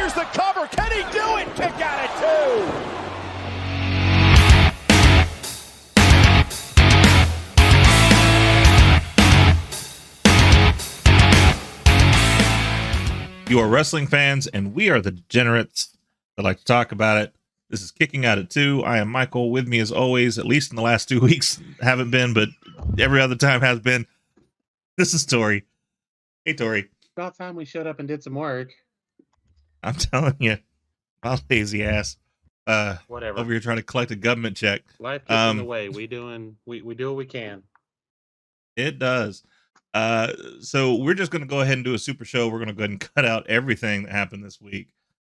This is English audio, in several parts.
Here's the cover. Can he do it? Kick out at 2. You are wrestling fans, and we are the degenerates that like to talk about it. This is Kicking Out at 2. I am Michael. With me as always, at least in the last 2 weeks, haven't been, but every other time has been. This is Tori. Hey, Tori. About time we showed up and did some work. I'm telling you, my lazy ass. Whatever. Over here trying to collect a government check. Life gets in the way. We do what we can. It does. So we're just going to go ahead and do a super show. We're going to go ahead and cut out everything that happened this week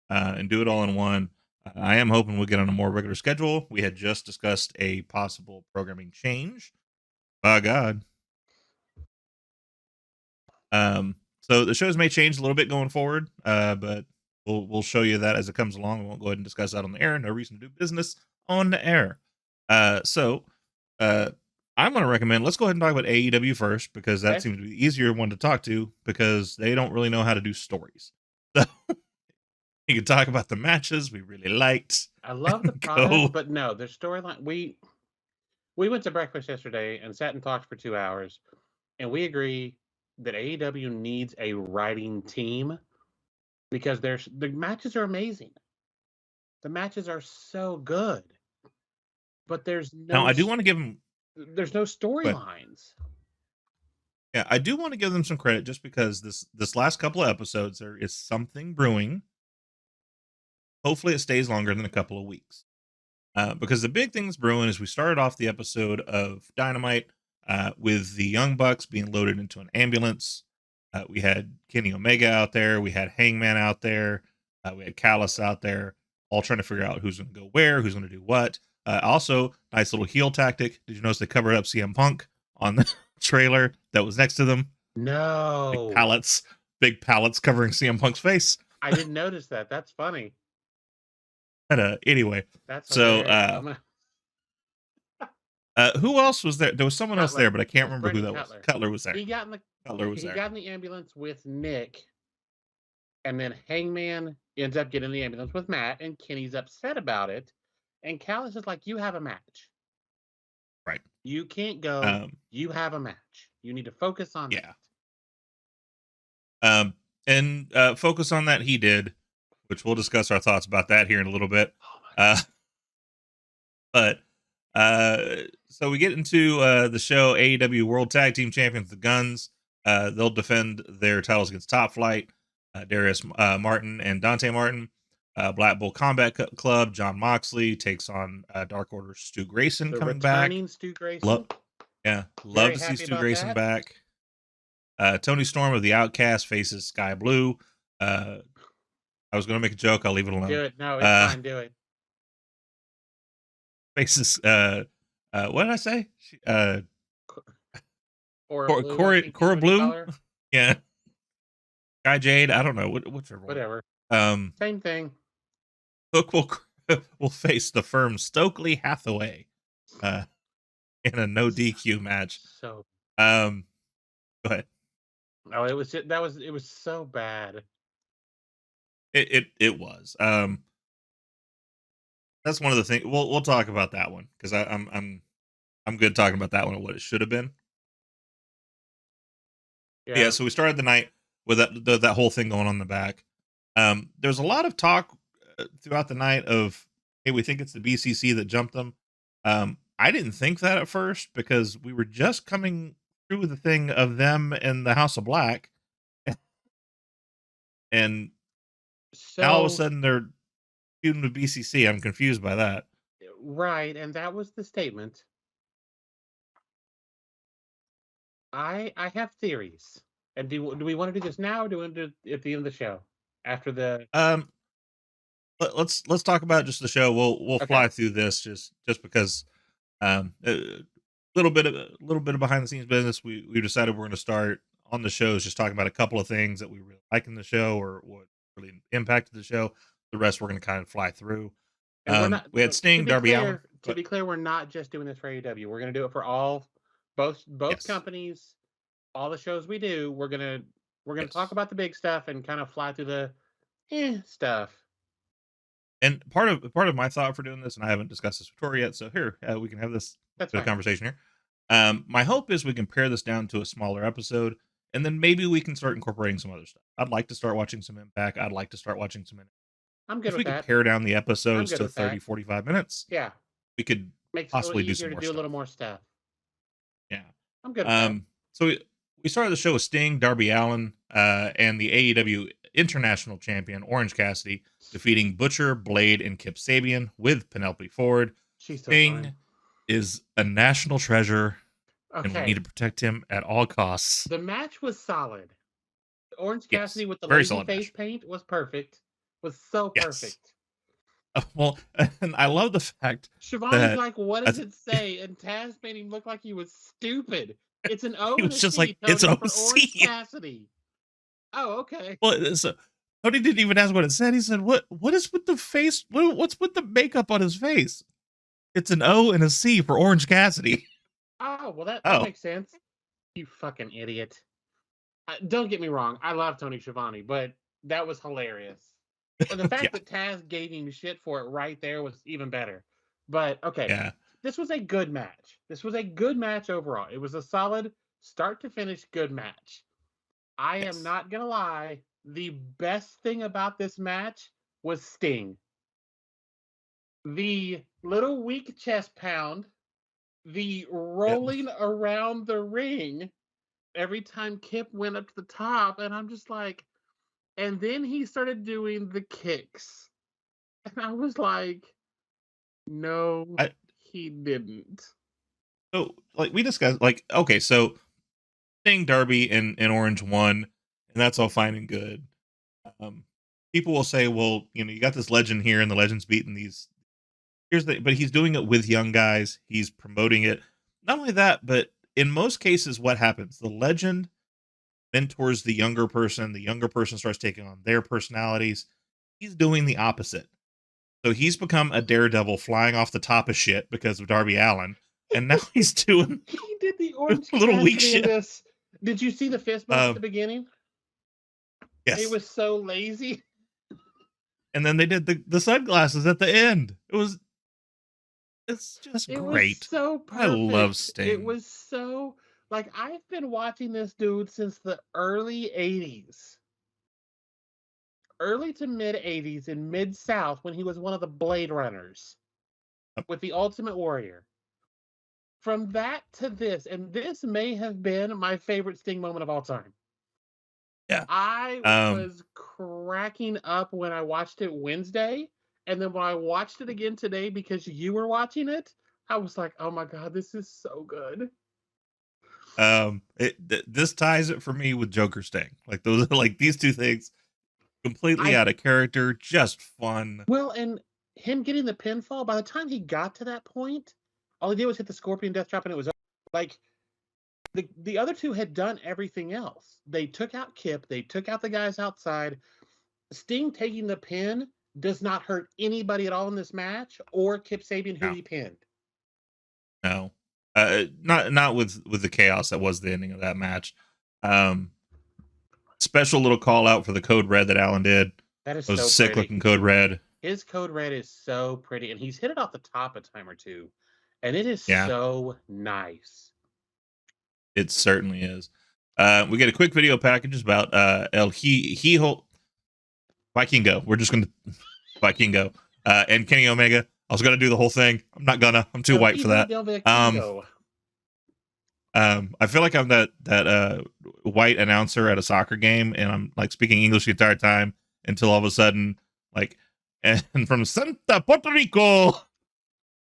and do it all in one. I am hoping we'll get on a more regular schedule. We had just discussed a possible programming change. By God. So the shows may change a little bit going forward, but we'll show you that as it comes along. We won't go ahead and discuss that on the air. No reason to do business on the air. I'm going to recommend, let's go ahead and talk about AEW first, because that seems to be the easier one to talk to, because they don't really know how to do stories. So you can talk about the matches we really liked. I love the product, but no, their storyline. We went to breakfast yesterday and sat and talked for 2 hours, and we agree that AEW needs a writing team, because the matches are amazing. The matches are so good, but there's no. Now, I do want to give them. There's no storylines. Yeah, I do want to give them some credit, just because this last couple of episodes, there is something brewing. Hopefully it stays longer than a couple of weeks. Because the big thing that's brewing is we started off the episode of Dynamite with the Young Bucks being loaded into an ambulance. We had Kenny Omega out there. We had Hangman out there. We had Callis out there, all trying to figure out who's going to go where, who's going to do what. Also, nice little heel tactic. Did you notice they covered up CM Punk on the trailer that was next to them? No. Big pallets covering CM Punk's face. I didn't notice that. That's funny. But anyway, that's so who else was there? There was someone else there, but I can't remember who that was. Cutler was there. He got in the ambulance with Nick, and then Hangman ends up getting in the ambulance with Matt, and Kenny's upset about it. And Callis is like, you have a match. Right. You can't go. You have a match. You need to focus on that. And focus on that he did, which we'll discuss our thoughts about that here in a little bit. So we get into the show. AEW World Tag Team Champions, the Guns. They'll defend their titles against Top Flight, Darius Martin and Dante Martin. Black Bull Combat Club, John Moxley takes on Dark Order Stu Grayson coming back. Stu Grayson. Love to see Stu Grayson back. Tony Storm of the Outcast faces Sky Blue. I was going to make a joke. I'll leave it alone. Do it. No, it's fine. Do it. Faces, what did I say? Cora Blue? Yeah. Sky Jade? I don't know. Whichever. Whatever. Same thing. Hook will face the firm Stokely Hathaway in a no DQ match. So go ahead. No, it was so bad. It was. That's one of the things we'll talk about that one, because I'm good talking about that one and what it should have been. Yeah, so we started the night with that whole thing going on in the back. There's a lot of talk throughout the night of, hey, we think it's the BCC that jumped them. I didn't think that at first, because we were just coming through the thing of them and the House of Black, and now all of a sudden they're feuding with BCC. I'm confused by that. Right, and that was the statement. I have theories. And do we want to do this now, or do we want to do it at the end of the show? After the let's talk about just the show. We'll fly through this just because a little bit of behind the scenes business. We decided we're going to start on the shows just talking about a couple of things that we really like in the show, or what really impacted the show. The rest we're going to kind of fly through. We had Sting, Darby Allin. To be clear, we're not just doing this for AEW. We're going to do it for both companies. All the shows we do, we're gonna talk about the big stuff and kind of fly through the stuff. And part of my thought for doing this, and I haven't discussed this with Tori yet, so here we can have this That's bit of fine. conversation here. My hope is we can pare this down to a smaller episode, and then maybe we can start incorporating some other stuff. I'd like to start watching some Impact. I'd like to start watching some. I'm good If with we could that. pare down the I'm episodes good to with 30, that. 45 minutes, Yeah. we could Makes it a little possibly do easier some to more do a stuff. little more stuff. Yeah. I'm good with that. So we started the show with Sting, Darby Allin, and the AEW International Champion Orange Cassidy defeating Butcher, Blade, and Kip Sabian with Penelope Ford. She's so Sting fun. is a national treasure, and we Okay. need to protect him at all costs. The match was solid. Orange Yes, Cassidy with the very lazy solid face match. paint was perfect. Was so Yes. perfect. Well, and I love the fact Shivani's that like, what does it say? And Taz made him look like he was stupid. It's an O he and was a just C, like, it's Tony, an for Orange OC. Cassidy. Oh, okay. Well, so Tony didn't even ask what it said. He said, "What is with the face? What's with the makeup on his face? It's an O and a C for Orange Cassidy." Oh, well, that Oh. makes sense. You fucking idiot. Don't get me wrong. I love Tony Schiavone, but that was hilarious. And the fact Yeah. that Taz gave him shit for it right there was even better. But, okay. Yeah. This was a good match. This was a good match overall. It was a solid start to finish good match. I Yes. am not going to lie. The best thing about this match was Sting. The little weak chest pound, the rolling around the ring every time Kip went up to the top, and I'm just like, and then he started doing the kicks. And I was like, no, he didn't. So, like, we discussed, like, okay, so Sting, Darby, and Orange won, and that's all fine and good. People will say, well, you got this legend here, and the legend's beating these. But he's doing it with young guys. He's promoting it. Not only that, but in most cases, what happens? The legend mentors the younger person. The younger person starts taking on their personalities. He's doing the opposite. So he's become a daredevil flying off the top of shit because of Darby Allin. And now he's doing He did the Orange little weak Cassidy in shit. this. Did you see the fist bump at the beginning? Yes. It was so lazy. And then they did the sunglasses at the end. It's just It great. was so perfect. I love Sting. It was so, like, I've been watching this dude since the early 80s. Early to mid 80s in Mid-South when he was one of the Blade Runners with the Ultimate Warrior. From that to this, and this may have been my favorite Sting moment of all time. Yeah. I was cracking up when I watched it Wednesday, and then when I watched it again today because you were watching it, I was like, oh my God, this is so good. This ties it for me with Joker Sting. Like, those are like these two things completely out of character, just fun. Well, and him getting the pinfall, by the time he got to that point, all he did was hit the Scorpion Death Drop and it was like the other two had done everything else. They took out Kip, they took out the guys outside. Sting taking the pin does not hurt anybody at all in this match, or Kip Sabian, who he pinned. No. Not with the chaos that was the ending of that match. Special little call out for the Code Red that Alan did. That is so sick pretty. looking Code Red. His Code Red is so pretty, and he's hit it off the top a time or two, and it is so nice. It certainly is. We get a quick video package about El Hijo Vikingo. We're just gonna Vikingo and Kenny Omega. I was gonna do the whole thing. I'm not gonna. I'm too white for that. I feel like I'm that white announcer at a soccer game, and I'm like speaking English the entire time until all of a sudden, like, and from Santa Puerto Rico,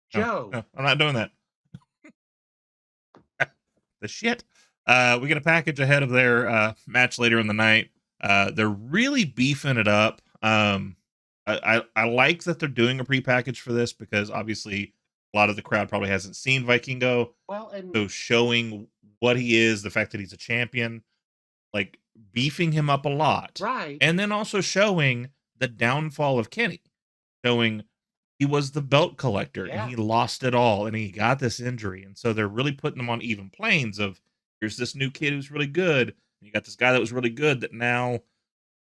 Joe. No, I'm not doing that. The shit. We get a package ahead of their match later in the night. They're really beefing it up. I like that they're doing a pre-package for this because obviously a lot of the crowd probably hasn't seen Vikingo. Well, and so showing what he is, the fact that he's a champion, like beefing him up a lot. Right. And then also showing the downfall of Kenny. Showing he was the belt collector and he lost it all and he got this injury. And so they're really putting him on even planes of here's this new kid who's really good. And you got this guy that was really good that now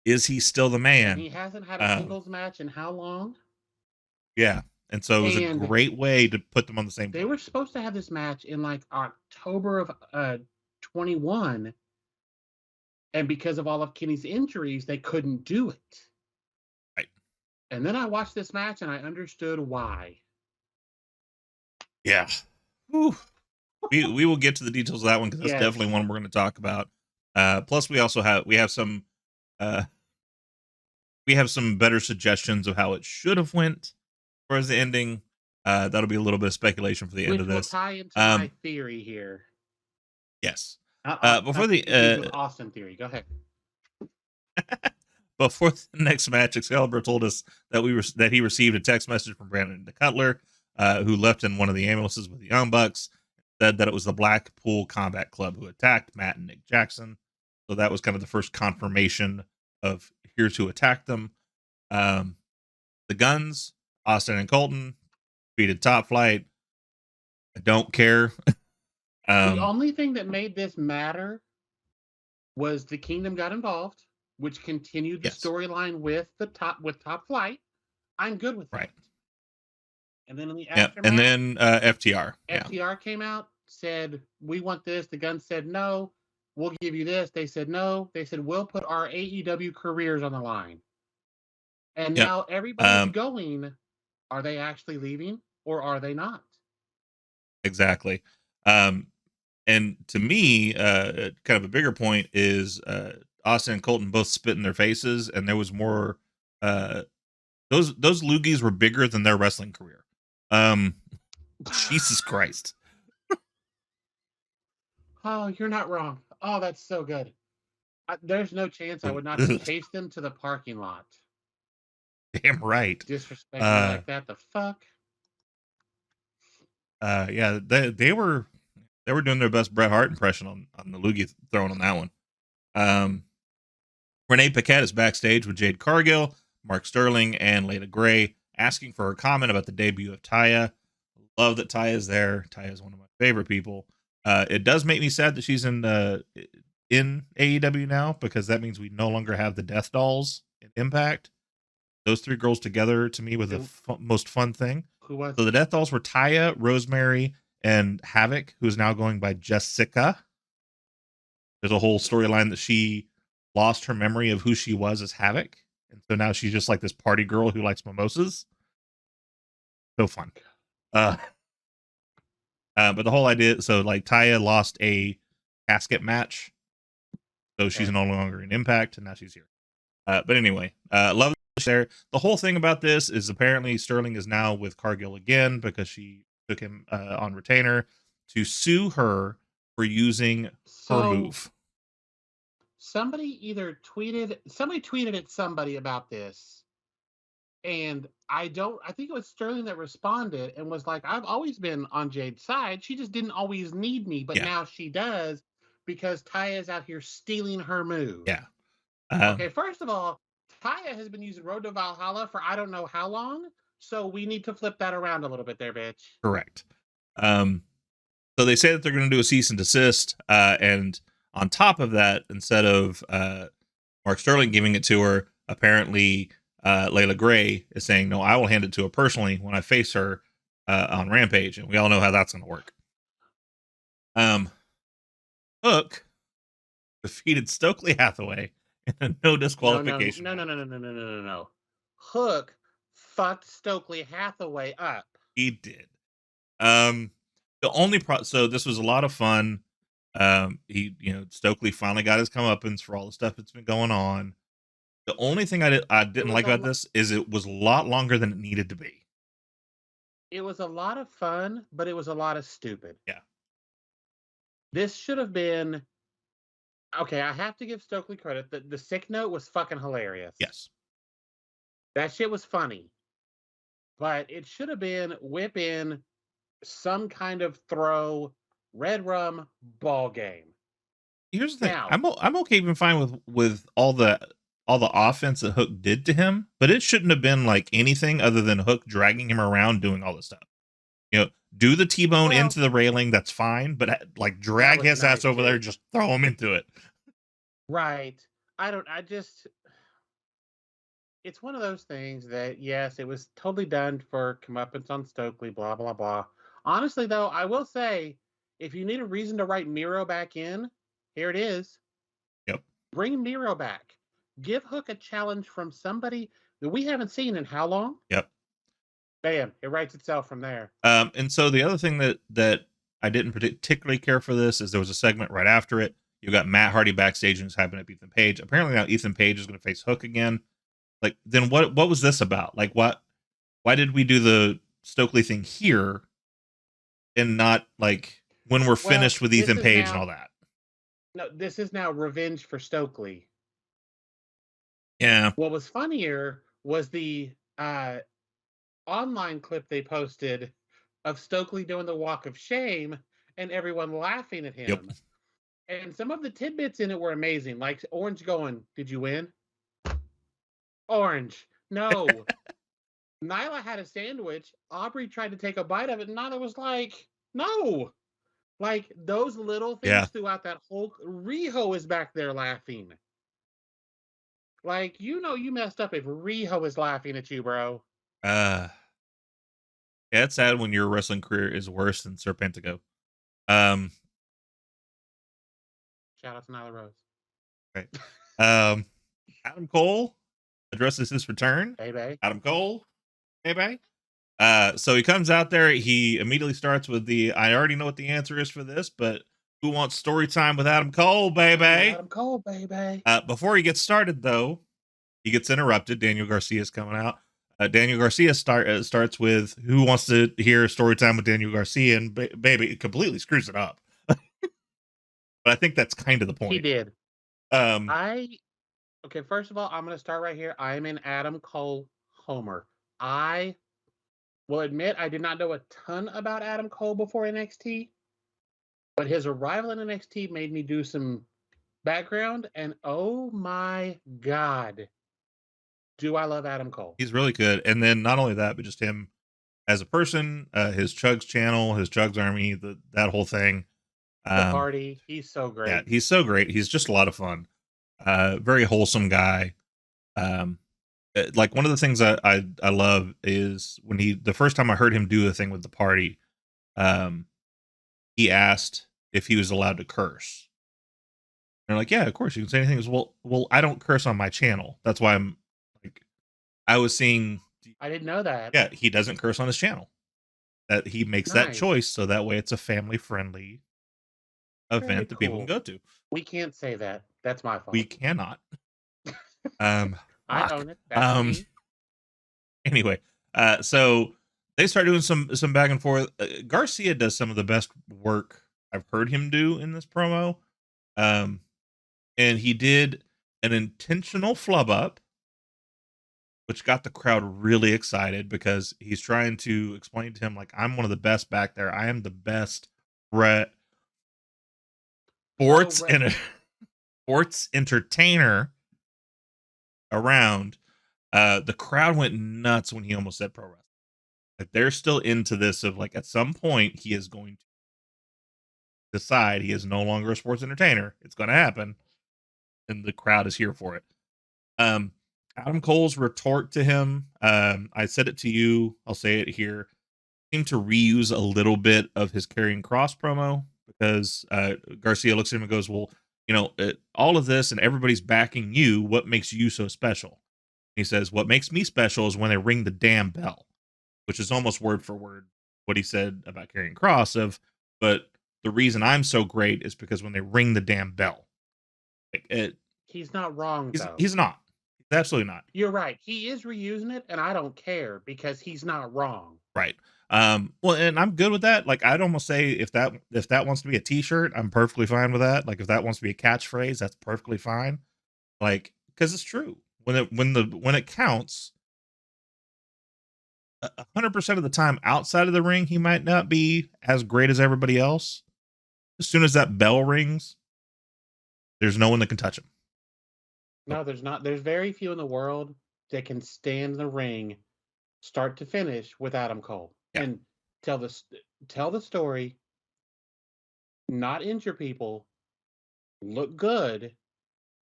Is he still the And man? he hasn't had a singles match in how long? Yeah. And so it was a And great way to put them on the same they plane. were supposed to have this match in like October of 21, and because of all of Kenny's injuries, they couldn't do it. Right. And then I watched this match and I understood why. Yeah. Whew. We will get to the details of that one because that's Yes. definitely one we're going to talk about. Plus, we also have some better suggestions of how it should have went for the ending. That'll be a little bit of speculation for the end of Which will this. tie into my theory here. Yes. Before the Austin theory, go ahead. Before the next match, Excalibur told us that he received a text message from Brandon the Cutler, who left in one of the ambulances with the Young Bucks. Said that it was the Blackpool Combat Club who attacked Matt and Nick Jackson. So that was kind of the first confirmation of here's who attacked them. The Guns, Austin and Colton, defeated Top Flight. I don't care. The only thing that made this matter was the Kingdom got involved, which continued the storyline with Top Flight. I'm good with that. Right. And then in the aftermath, and then FTR. FTR came out, said, we want this. The Guns said, no, we'll give you this. They said, no. They said, we'll put our AEW careers on the line. And now everybody's going, are they actually leaving or are they not? Exactly. And to me, kind of a bigger point is Austin and Colton both spit in their faces, and there was more. Those loogies were bigger than their wrestling career. Jesus Christ. Oh, you're not wrong. Oh, that's so good. There's no chance I would not have chased them to the parking lot. Damn right. Disrespect me like that. The fuck? Yeah, they were doing their best Bret Hart impression on the loogie throwing on that one. Renee Paquette is backstage with Jade Cargill, Mark Sterling, and Layla Gray, asking for her comment about the debut of Taya. Love that Taya is there. Taya is one of my favorite people. It does make me sad that she's in AEW now, because that means we no longer have the Death Dolls in Impact. Those three girls together, to me, were the most fun thing. Who was? So the Death Dolls were Taya, Rosemary, and Havoc, who's now going by Jessica. There's a whole storyline that she lost her memory of who she was as Havoc, and so now she's just like this party girl who likes mimosas. So fun. But the whole idea, so like Taya lost a casket match, so she's no longer in Impact, and now she's here. But anyway, love there. The whole thing about this is apparently Sterling is now with Cargill again because she took him on retainer to sue her for using her move. Somebody tweeted at somebody about this, and I think it was Sterling that responded and was like, I've always been on Jade's side. She just didn't always need me, but now she does because Taya's out here stealing her move. Yeah. Okay, first of all, Taya has been using Road to Valhalla for I don't know how long, so we need to flip that around a little bit there, bitch. Correct. So they say that they're going to do a cease and desist, and on top of that, instead of Mark Sterling giving it to her, apparently Layla Gray is saying, no, I will hand it to her personally when I face her on Rampage, and we all know how that's going to work. Hook defeated Stokely Hathaway in a no disqualification. No. Hook fucked Stokely Hathaway up. He did. The only so this was a lot of fun. Stokely finally got his comeuppance for all the stuff that's been going on. The only thing I didn't like about this is it was a lot longer than it needed to be. It was a lot of fun, but it was a lot of stupid. Yeah. This should have been okay. I have to give Stokely credit. The sick note was fucking hilarious. Yes. That shit was funny. But it should have been whip in some kind of throw red rum ball game. Here's the thing. I'm okay even fine with all the offense that Hook did to him, but it shouldn't have been like anything other than Hook dragging him around doing all this stuff. Do the T-bone into the railing, that's fine, but like drag his ass over there, just throw him into it. Right. it's one of those things that, yes, it was totally done for comeuppance on Stokely, blah, blah, blah. Honestly, though, I will say, if you need a reason to write Miro back in, here it is. Yep. Bring Miro back. Give Hook a challenge from somebody that we haven't seen in how long? Yep. Bam, it writes itself from there. And so the other thing that I didn't particularly care for this is there was a segment right after it. You got Matt Hardy backstage and was hyping up Ethan Page. Apparently now Ethan Page is going to face Hook again. Like, then what was this about? Like, why did we do the Stokely thing here and not like when we're finished with Ethan Page and all that? No, this is now revenge for Stokely. Yeah. What was funnier was the online clip they posted of Stokely doing the walk of shame and everyone laughing at him. Yep. And some of the tidbits in it were amazing. Like Orange going, "Did you win?" Orange, no. Nyla had a sandwich. Aubrey tried to take a bite of it, and Nyla was like, "No." Like those little things throughout that whole. Riho is back there laughing. Like, you messed up if Riho is laughing at you, bro. Yeah, it's sad when your wrestling career is worse than Serpentico. Shout out to Nyla Rose. Right. Adam Cole addresses his return. Hey, babe. Adam Cole. Hey, babe. So he comes out there. He immediately starts with I already know what the answer is for this, but who wants story time with Adam Cole, baby? Adam Cole, baby. Before he gets started, though, he gets interrupted. Daniel Garcia's coming out. Daniel Garcia starts with who wants to hear story time with Daniel Garcia, and baby, it completely screws it up. But I think that's kind of the point. He did. Okay, first of all, I'm going to start right here. I'm an Adam Cole homer. I will admit I did not know a ton about Adam Cole before NXT, but his arrival in NXT made me do some background, and oh my God, do I love Adam Cole. He's really good. And then not only that, but just him as a person, his Chugs channel, his Chugs Army, that whole thing. The party, he's so great. Yeah, he's so great. He's just a lot of fun. Very wholesome guy. Like one of the things I love is when the first time I heard him do a thing with the party, he asked if he was allowed to curse. And they're like, yeah, of course you can say anything. He goes, well, I don't curse on my channel. That's why I'm like, I was seeing. I didn't know that. Yeah, he doesn't curse on his channel. That he makes that choice so that way it's a family friendly event that people can go to. We can't say that. That's my fault. We cannot. I own it. That's me. Anyway, so they start doing some back and forth. Garcia does some of the best work I've heard him do in this promo. And he did an intentional flub up, which got the crowd really excited because he's trying to explain to him, like, I'm one of the best back there. I am the best sports entertainer around. The crowd went nuts when he almost said pro wrestling. Like, they're still into this of like, at some point he is going to decide he is no longer a sports entertainer. It's going to happen, and the crowd is here for it. Adam Cole's retort to him, I said it to you, I'll say it here, seemed to reuse a little bit of his Karrion Kross promo because Garcia looks at him and goes, well, all of this and everybody's backing you. What makes you so special? He says, what makes me special is when they ring the damn bell, which is almost word for word what he said about Karrion Kross but the reason I'm so great is because when they ring the damn bell. He's not wrong, though. He's not. He's absolutely not. You're right. He is reusing it, and I don't care because he's not wrong. Right. Well, and I'm good with that. Like, I'd almost say if that wants to be a t-shirt, I'm perfectly fine with that. Like, if that wants to be a catchphrase, that's perfectly fine. Like, because it's true. When it counts, 100% of the time outside of the ring, he might not be as great as everybody else. As soon as that bell rings, there's no one that can touch him. No, there's not. There's very few in the world that can stand in the ring, start to finish, with Adam Cole and tell the story, not injure people, look good,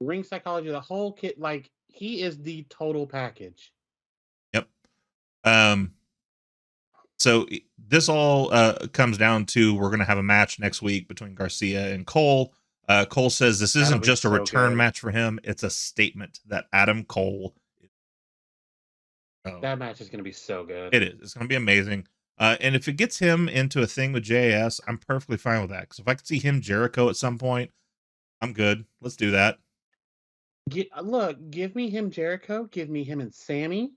ring psychology, the whole kit. Like, he is the total package. Yep. So this all comes down to we're going to have a match next week between Garcia and Cole. Cole says this That'll isn't be just a so return good. match for him; it's a statement that Adam Cole. That match is going to be so good. It is. It's going to be amazing. And if it gets him into a thing with JS, I'm perfectly fine with that. Because if I could see him Jericho at some point, I'm good. Let's do that. Look, give me him Jericho. Give me him and Sammy.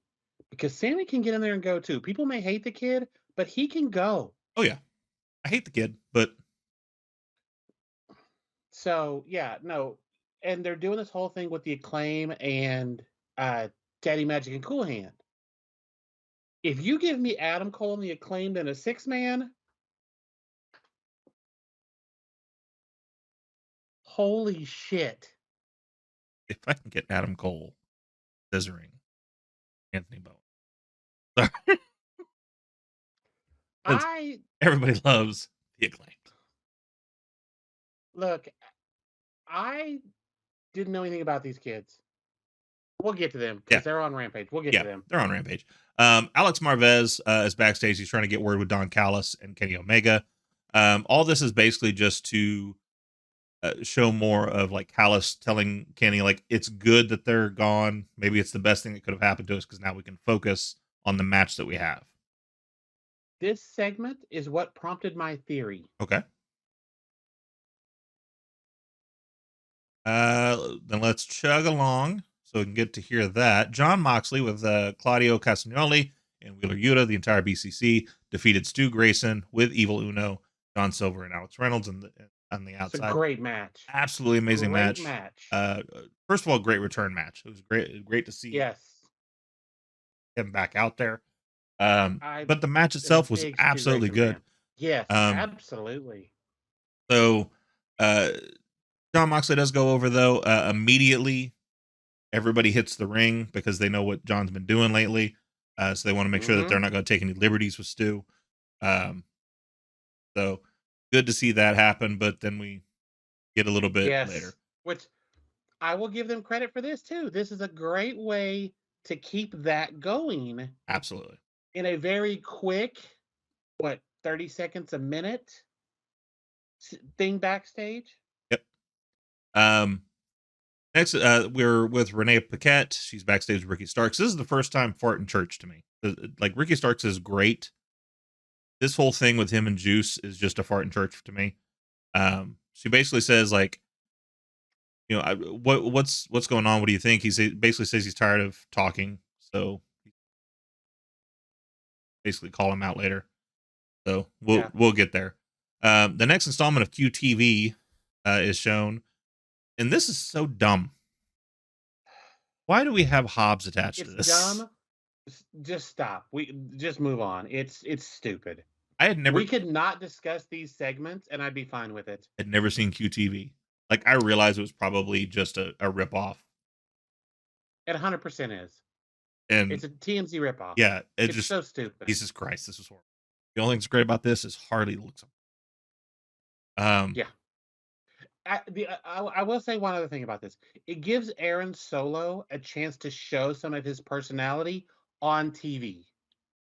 Because Sammy can get in there and go too. People may hate the kid, but he can go. Oh, yeah. I hate the kid, but. So, yeah, no. And they're doing this whole thing with the Acclaim and Daddy Magic and Cool Hand. If you give me Adam Cole and the Acclaimed and a 6-man, holy shit. If I can get Adam Cole scissoring Anthony Bowen. Everybody loves the Acclaimed. Look, I didn't know anything about these kids. We'll get to them because they're on Rampage. We'll get to them. They're on Rampage. Alex Marvez is backstage. He's trying to get word with Don Callis and Kenny Omega. All this is basically just to show more of like Callis telling Kenny like it's good that they're gone. Maybe it's the best thing that could have happened to us because now we can focus on the match that we have. This segment is what prompted my theory. Okay. Then let's chug along so we can get to hear that. John Moxley with Claudio Castagnoli and Wheeler Yuta, the entire BCC, defeated Stu Grayson with Evil Uno, John Silver, and Alex Reynolds on the outside. It's a great match. Absolutely amazing great match. First of all, great return match. It was great to see him back out there. But the match itself was absolutely good. Yes, absolutely. So John Moxley does go over, though. Immediately, everybody hits the ring because they know what John's been doing lately. So they want to make sure that they're not going to take any liberties with Stu. So good to see that happen, but then we get a little bit later. Which I will give them credit for this, too. This is a great way to keep that going. Absolutely. In a very quick, 30 seconds a minute thing backstage. Yep. Next, we're with Renee Paquette. She's backstage with Ricky Starks. This is the first time fart in church to me. Like, Ricky Starks is great. This whole thing with him and Juice is just a fart in church to me. She basically says, like, you know, what's going on? What do you think? He basically says he's tired of talking. So basically call him out later. So we'll get there. The next installment of QTV is shown. And this is so dumb. Why do we have Hobbs attached to this? It's dumb. Just stop. We just move on. It's stupid. We could not discuss these segments, and I'd be fine with it. I'd never seen QTV. Like, I realized it was probably just a ripoff. It 100% is. And it's a TMZ ripoff. Yeah, it's just so stupid. Jesus Christ, this is horrible. The only thing that's great about this is Harley looks. Yeah. I will say one other thing about this. It gives Aaron Solo a chance to show some of his personality on TV.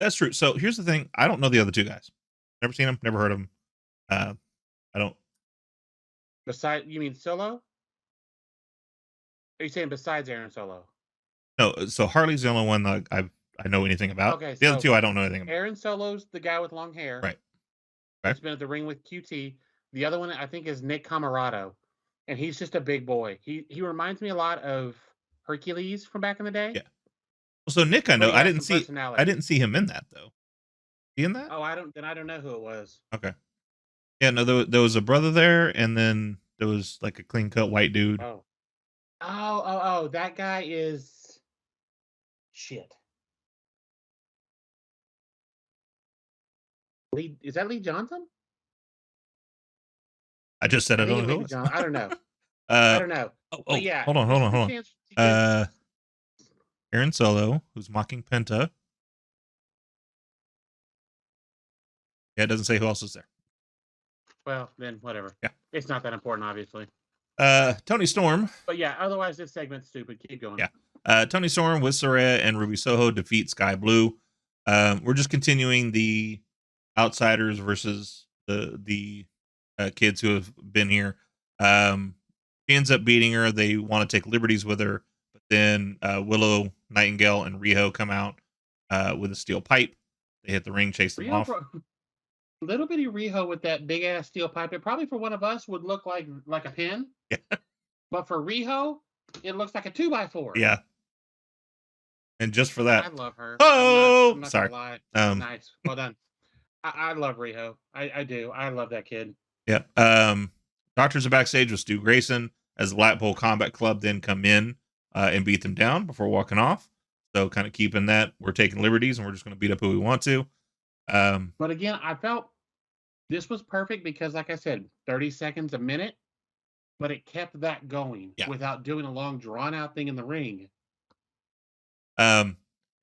That's true. So here's the thing. I don't know the other two guys. Never seen them. Never heard of them. I don't. You mean Solo? Are you saying besides Aaron Solo? No. So Harley's the only one that I know anything about. Okay. The other two I don't know anything about. Aaron Solo's the guy with long hair. Right. He's been at the ring with QT. The other one I think is Nick Camarado, and he's just a big boy. He reminds me a lot of Hercules from back in the day. Yeah. So Nick, I know. I didn't see him in that though. He in that? Oh, I don't know who it was. Okay. Yeah, no, there was a brother there, and then there was like a clean cut white dude. Oh, that guy is shit. Is that Lee Johnson? I just said I don't know. I don't know. I don't know. Oh, yeah. Hold on. Aaron Solo, who's mocking Penta. Yeah, it doesn't say who else is there. Well, then whatever. Yeah. It's not that important, obviously. Tony Storm. But yeah, otherwise this segment's stupid. Keep going. Yeah. Tony Storm with Soraya and Ruby Soho defeat Sky Blue. We're just continuing the outsiders versus the kids who have been here. She ends up beating her. They want to take liberties with her, but then Willow, Nightingale, and Riho come out with a steel pipe. They hit the ring, chase them off. Little bitty Riho with that big ass steel pipe. It probably for one of us would look like a pin. Yeah. But for Riho, it looks like a 2x4. Yeah. And just for that, I love her. Oh, I'm not sorry. Gonna lie. Nice. Well done. I love Riho. I do. I love that kid. Yeah. Doctors are backstage with Stu Grayson as the Blackpool Combat Club then come in and beat them down before walking off. So kind of keeping that, we're taking liberties and we're just going to beat up who we want to. But again, I felt this was perfect because, like I said, 30 seconds a minute, but it kept that going without doing a long drawn out thing in the ring. And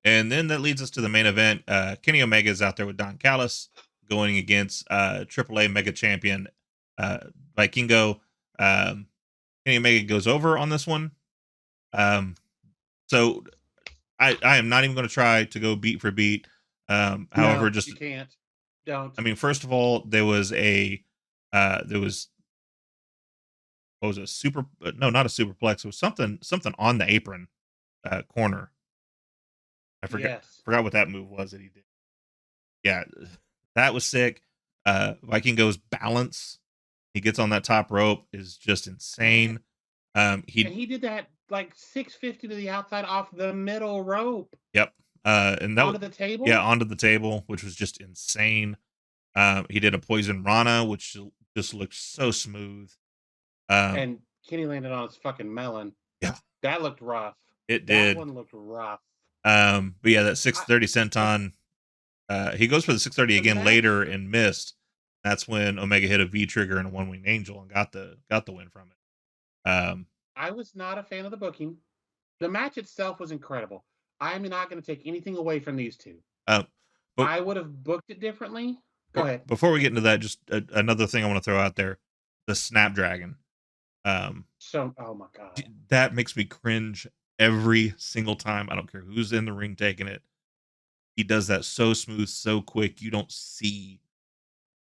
then that leads us to the main event. Kenny Omega is out there with Don Callis going against AAA Mega Champion Vikingo. Kenny Omega goes over on this one. So I am not even going to try to go beat for beat. However, just you can't. Don't. I mean, first of all, there was what was it? No, not a superplex. It was something on the apron corner. I forgot what that move was that he did. Yeah, that was sick. Vikingo's balance, he gets on that top rope, is just insane. He did that like 650 to the outside off the middle rope. Yep. And that onto the table? Yeah, onto the table, which was just insane. He did a poison Rana, which just looked so smooth. And Kenny landed on his fucking melon. Yeah. That looked rough. It did. That one looked rough. But yeah, that 630 senton. He goes for the 630 again later and missed. That's when Omega hit a V trigger and a one winged angel and got the win from it. I was not a fan of the booking. The match itself was incredible. I am not going to take anything away from these two. But I would have booked it differently. Go ahead. Before we get into that, just another thing I want to throw out there: the Snapdragon. Oh my god, that makes me cringe every single time. I don't care who's in the ring taking it. He does that so smooth, so quick. You don't see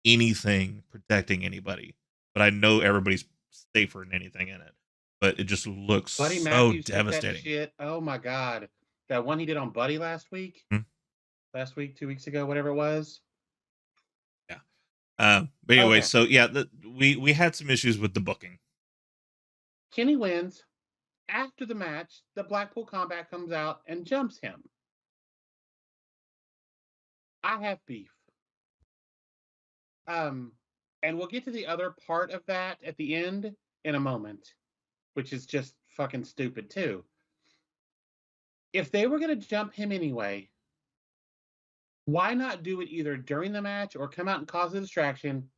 anything protecting anybody. But I know everybody's safer than anything in it. But it just looks Buddy so Matthews devastating. That shit. Oh my god, that one he did on Buddy last week. Last week, 2 weeks ago, whatever it was. Yeah. But anyway, so yeah, we had some issues with the booking. Kenny wins. After the match, the Blackpool Combat comes out and jumps him. I have beef. And we'll get to the other part of that at the end in a moment, which is just fucking stupid too. If they were going to jump him anyway, why not do it either during the match or come out and cause a distraction?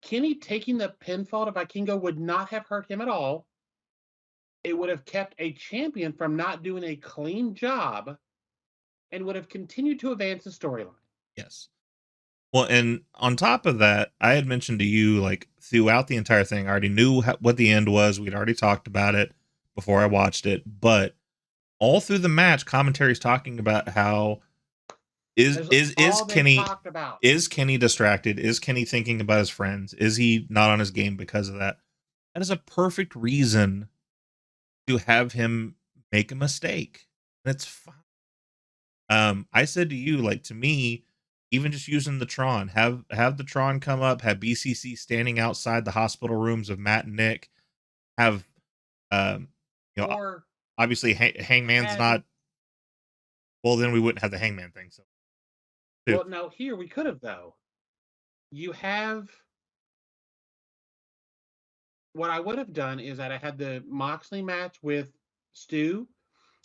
Kenny taking the pinfall to Vikingo would not have hurt him at all. It would have kept a champion from not doing a clean job and would have continued to advance the storyline. Yes. Well, and on top of that, I had mentioned to you, like, throughout the entire thing, I already knew what the end was. We'd already talked about it before I watched it. But all through the match, commentary's talking about how is Kenny distracted? Is Kenny thinking about his friends? Is he not on his game because of that? That is a perfect reason to have him make a mistake. That's fine. I said to you, like, to me, even just using the Tron, have the Tron come up, have BCC standing outside the hospital rooms of Matt and Nick, have obviously Hangman's not. Well, then we wouldn't have the Hangman thing. So, well, no, here we could have though. You have. What I would have done is that I had the Moxley match with Stu.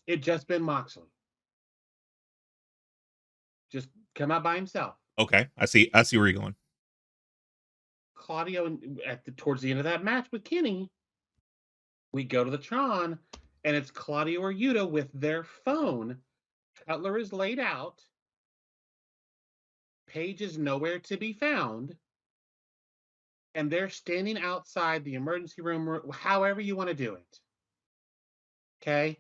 It just been Moxley. Just come out by himself. Okay, I see where you're going. Claudio, towards the end of that match with Kenny, we go to the Tron, and it's Claudio or Yuta with their phone. Cutler is laid out. Paige is nowhere to be found. and they're standing outside the emergency room, however you want to do it. Okay?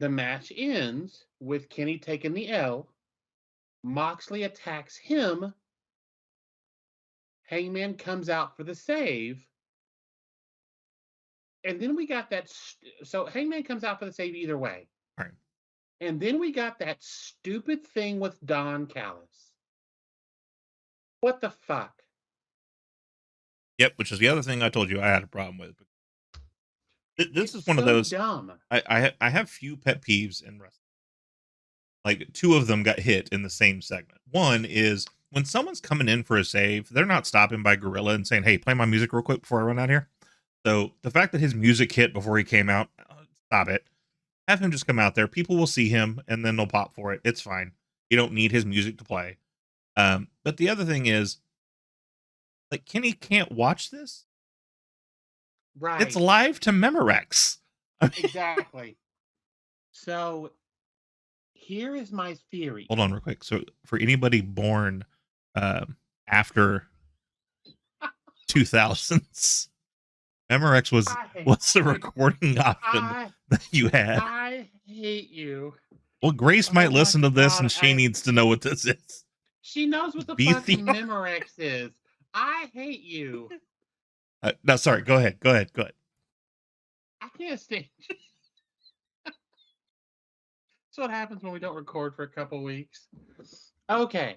The match ends with Kenny taking the L. Moxley attacks him. Hangman comes out for the save. And then we got that. So Hangman comes out for the save either way. All right. And then we got that stupid thing with Don Callis. What the fuck? Yep, which is the other thing I told you I had a problem with. This It's is one of so those. dumb. I have few pet peeves in wrestling. Like, two of them got hit in the same segment. One is when someone's coming in for a save, they're not stopping by Gorilla and saying, "Hey, play my music real quick before I run out here." So the fact that his music hit before he came out, stop it. Have him just come out there. People will see him, and then they'll pop for it. It's fine. You don't need his music to play. But the other thing is, like, Kenny can't watch this. Right. It's live to Memorex. Exactly. So here is my theory. Hold on real quick. So for anybody born after 2000s, Memorex was the recording option that you had. I hate you. Well, Grace might listen to this, God, and she needs to know what this is. She knows what the VCR. fucking Memorex is. I hate you. No, sorry. Go ahead. I can't stand you. That's what happens when we don't record for a couple weeks. Okay.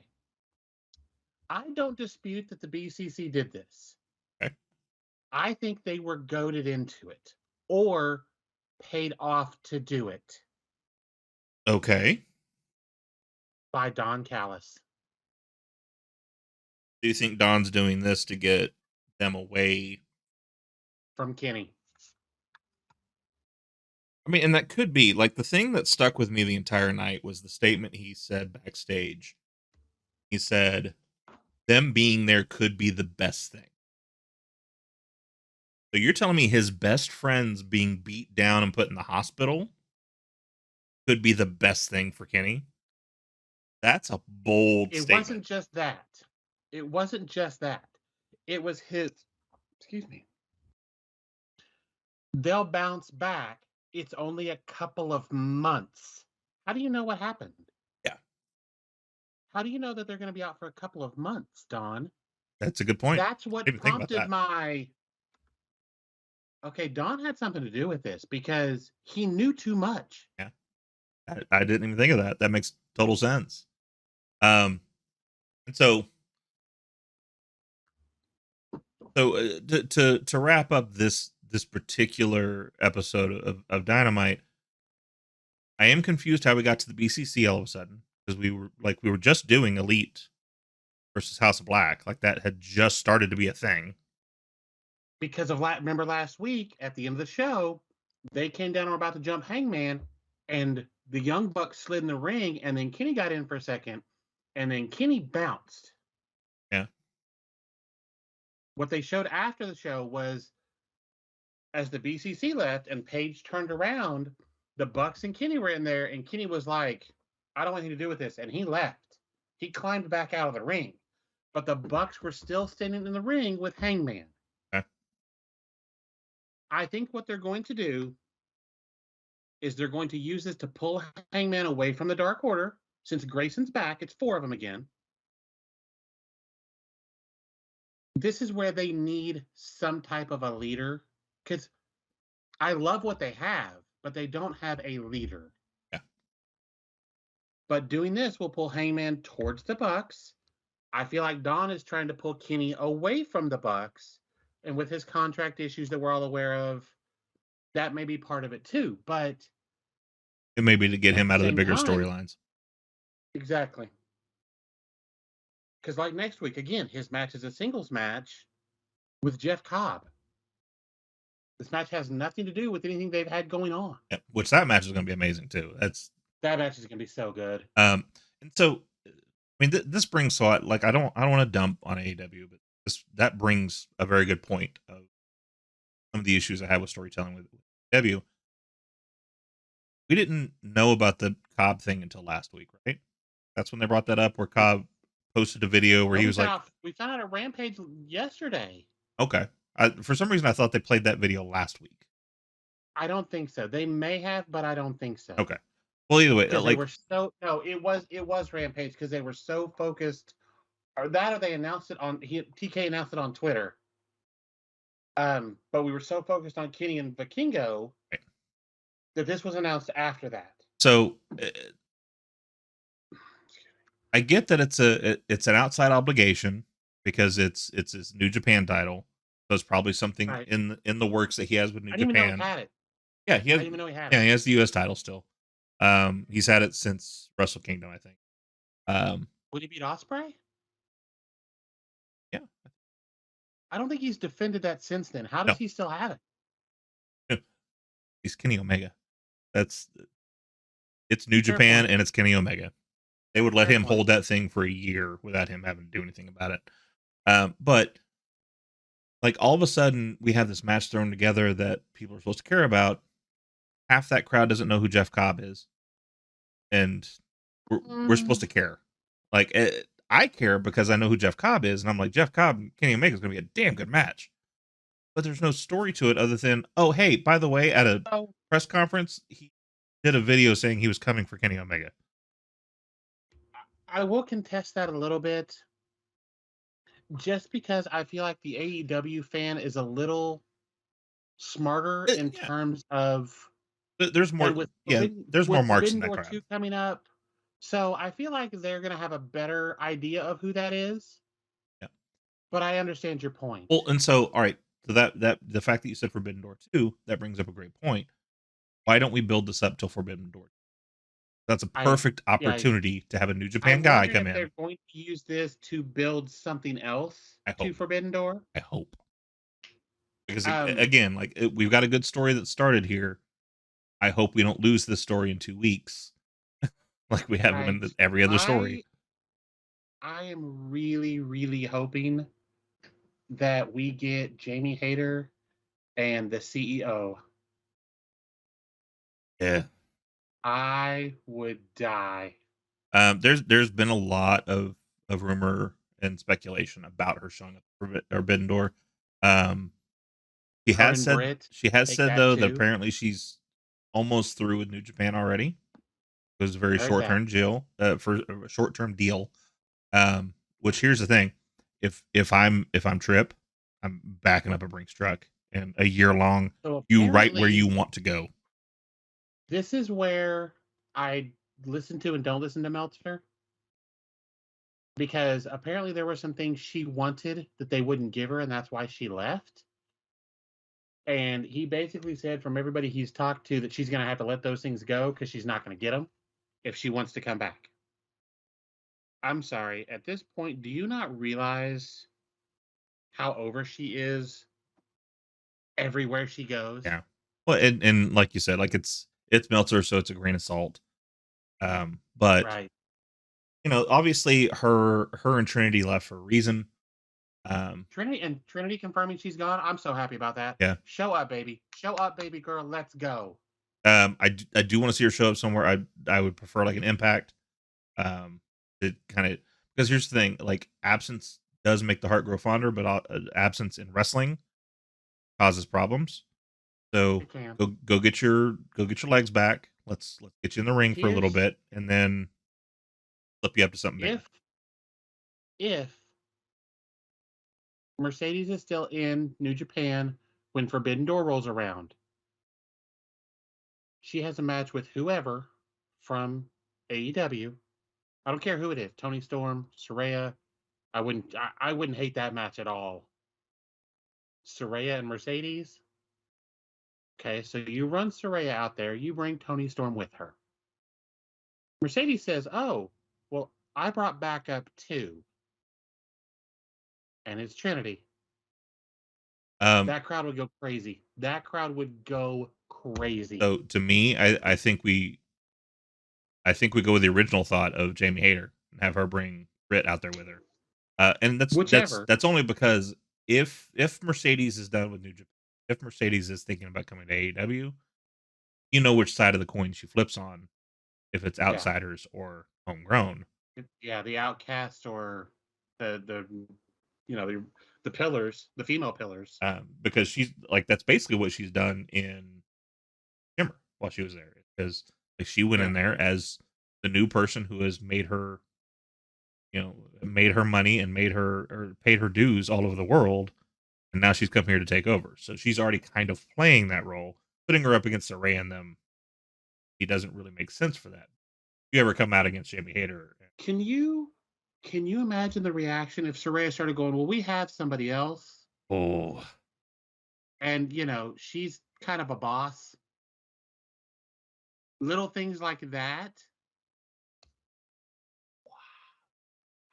I don't dispute that the BCC did this. Okay. I think they were goaded into it or paid off to do it. Okay. By Don Callis. Do you think Don's doing this to get them away from Kenny? I mean, and that could be, like, the thing that stuck with me the entire night was the statement he said backstage. He said, them being there could be the best thing. So you're telling me his best friends being beat down and put in the hospital could be the best thing for Kenny? That's a bold statement. It wasn't just that. It wasn't just that. It was his, excuse me. They'll bounce back. It's only a couple of months. How do you know what happened? Yeah. How do you know that they're going to be out for a couple of months, Don? That's a good point. That's what prompted my... Okay, Don had something to do with this because he knew too much. Yeah. I didn't even think of that. That makes total sense. And so to wrap up this particular episode of Dynamite, I am confused how we got to the BCC all of a sudden, because we were just doing Elite versus House of Black, like that had just started to be a thing. Because of remember last week at the end of the show, they came down and were about to jump Hangman, and the Young Bucks slid in the ring, and then Kenny got in for a second, and then Kenny bounced. Yeah. What they showed after the show was, as the BCC left and Paige turned around, the Bucks and Kenny were in there, and Kenny was like, I don't want anything to do with this, and he left. He climbed back out of the ring. But the Bucks were still standing in the ring with Hangman. Okay. I think what they're going to do is they're going to use this to pull Hangman away from the Dark Order. Since Grayson's back, it's 4 of them again. This is where they need some type of a leader, because I love what they have, but they don't have a leader. Yeah. But doing this will pull Hangman towards the Bucks. I feel like Don is trying to pull Kenny away from the Bucks, and with his contract issues that we're all aware of, that may be part of it too. But it may be to get him out of the bigger storylines. Exactly. Because like next week, again, his match is a singles match with Jeff Cobb. This match has nothing to do with anything they've had going on. Yeah, which that match is going to be amazing too. That match is going to be so good. And so, I mean, this brings so I don't want to dump on AEW, but that brings a very good point of some of the issues I have with storytelling with AEW. We didn't know about the Cobb thing until last week, right? That's when they brought that up, where Cobb posted a video where No, he was like, we found out a Rampage yesterday. okay. For some reason, I thought they played that video last week. I don't think so. They may have, but I don't think so. Okay. Well, either way, Because they like, were so no, it was Rampage because they were so focused, or they announced it on TK announced it on Twitter. But we were so focused on Kenny and Vikingo right. that this was announced after that. So I get that it's an outside obligation because it's his New Japan title. So it's probably something Right. in the works that he has with New I didn't Japan. even know he had it. Yeah, he has. I didn't even know he had Yeah, it. he has the U.S. title still. He's had it since Wrestle Kingdom, I think. Would he beat Ospreay? Yeah. I don't think he's defended that since then. How No. does he still have it? He's Kenny Omega. It's New Fair Japan point. and it's Kenny Omega. They would let Fair him point. hold that thing for a year without him having to do anything about it. But like all of a sudden we have this match thrown together that people are supposed to care about. Half that crowd doesn't know who Jeff Cobb is, and we're supposed to care. Like I care because I know who Jeff Cobb is, and I'm like, Jeff Cobb and Kenny Omega is going to be a damn good match. But there's no story to it other than, oh, hey, by the way, at a press conference, he did a video saying he was coming for Kenny Omega. I will contest that a little bit, just because I feel like the AEW fan is a little smarter in terms of. There's more. There's more marks in that crowd. 2 coming up, so I feel like they're going to have a better idea of who that is. Yeah, but I understand your point. Well, and so all right, so that the fact that you said Forbidden Door 2, that brings up a great point. Why don't we build this up till Forbidden Door? That's a perfect opportunity to have a New Japan guy come in. They're going to use this to build something else to Forbidden Door. I hope. Because again, like we've got a good story that started here. I hope we don't lose this story in 2 weeks, like we have in every other story. I am really, really hoping that we get Jamie Hayter and the CEO. Yeah. I would die. There's been a lot of rumor and speculation about her showing up for Forbidden Door. She has said though that apparently she's almost through with New Japan already. It was a very short-term deal for a short-term deal. Which here's the thing: if I'm Tripp, I'm backing up a Brinks truck and a year long. So you right where you want to go. This is where I listen to and don't listen to Meltzer, because apparently there were some things she wanted that they wouldn't give her, and that's why she left. And he basically said from everybody he's talked to that she's going to have to let those things go because she's not going to get them if she wants to come back. I'm sorry. At this point, do you not realize how over she is everywhere she goes? Yeah. Well, and like you said, like it's Meltzer, so it's a grain of salt. But you know, obviously her and Trinity left for a reason. Trinity confirming she's gone. I'm so happy about that. Yeah. Show up, baby. Show up, baby girl. Let's go. I do want to see her show up somewhere. I would prefer like an Impact. It kind of, because here's the thing, like absence does make the heart grow fonder, but absence in wrestling causes problems. So go get your legs back. Let's get you in the ring for a little bit, and then flip you up to something bigger. If Mercedes is still in New Japan when Forbidden Door rolls around, she has a match with whoever from AEW. I don't care who it is. Toni Storm, Saraya. I wouldn't hate that match at all. Saraya and Mercedes. Okay, so you run Saraya out there. You bring Toni Storm with her. Mercedes says, "Oh, well, I brought backup too." And it's Trinity. That crowd would go crazy. So to me, I think we go with the original thought of Jamie Hayter and have her bring Britt out there with her. And that's only because if Mercedes is done with New Japan, if Mercedes is thinking about coming to AEW, you know which side of the coin she flips on, if it's outsiders or homegrown. Yeah, the outcast or the the pillars, the female pillars. Because she's like that's basically what she's done in Shimmer while she was there. Because like, she went Yeah. in there as the new person who has made her money and made her or paid her dues all over the world, and now she's come here to take over. So she's already kind of playing that role. Putting her up against Saray and them, he doesn't really make sense for that. If you ever come out against Jamie Hayter, Can you imagine the reaction if Saraya started going, well, we have somebody else, oh, and she's kind of a boss. Little things like that.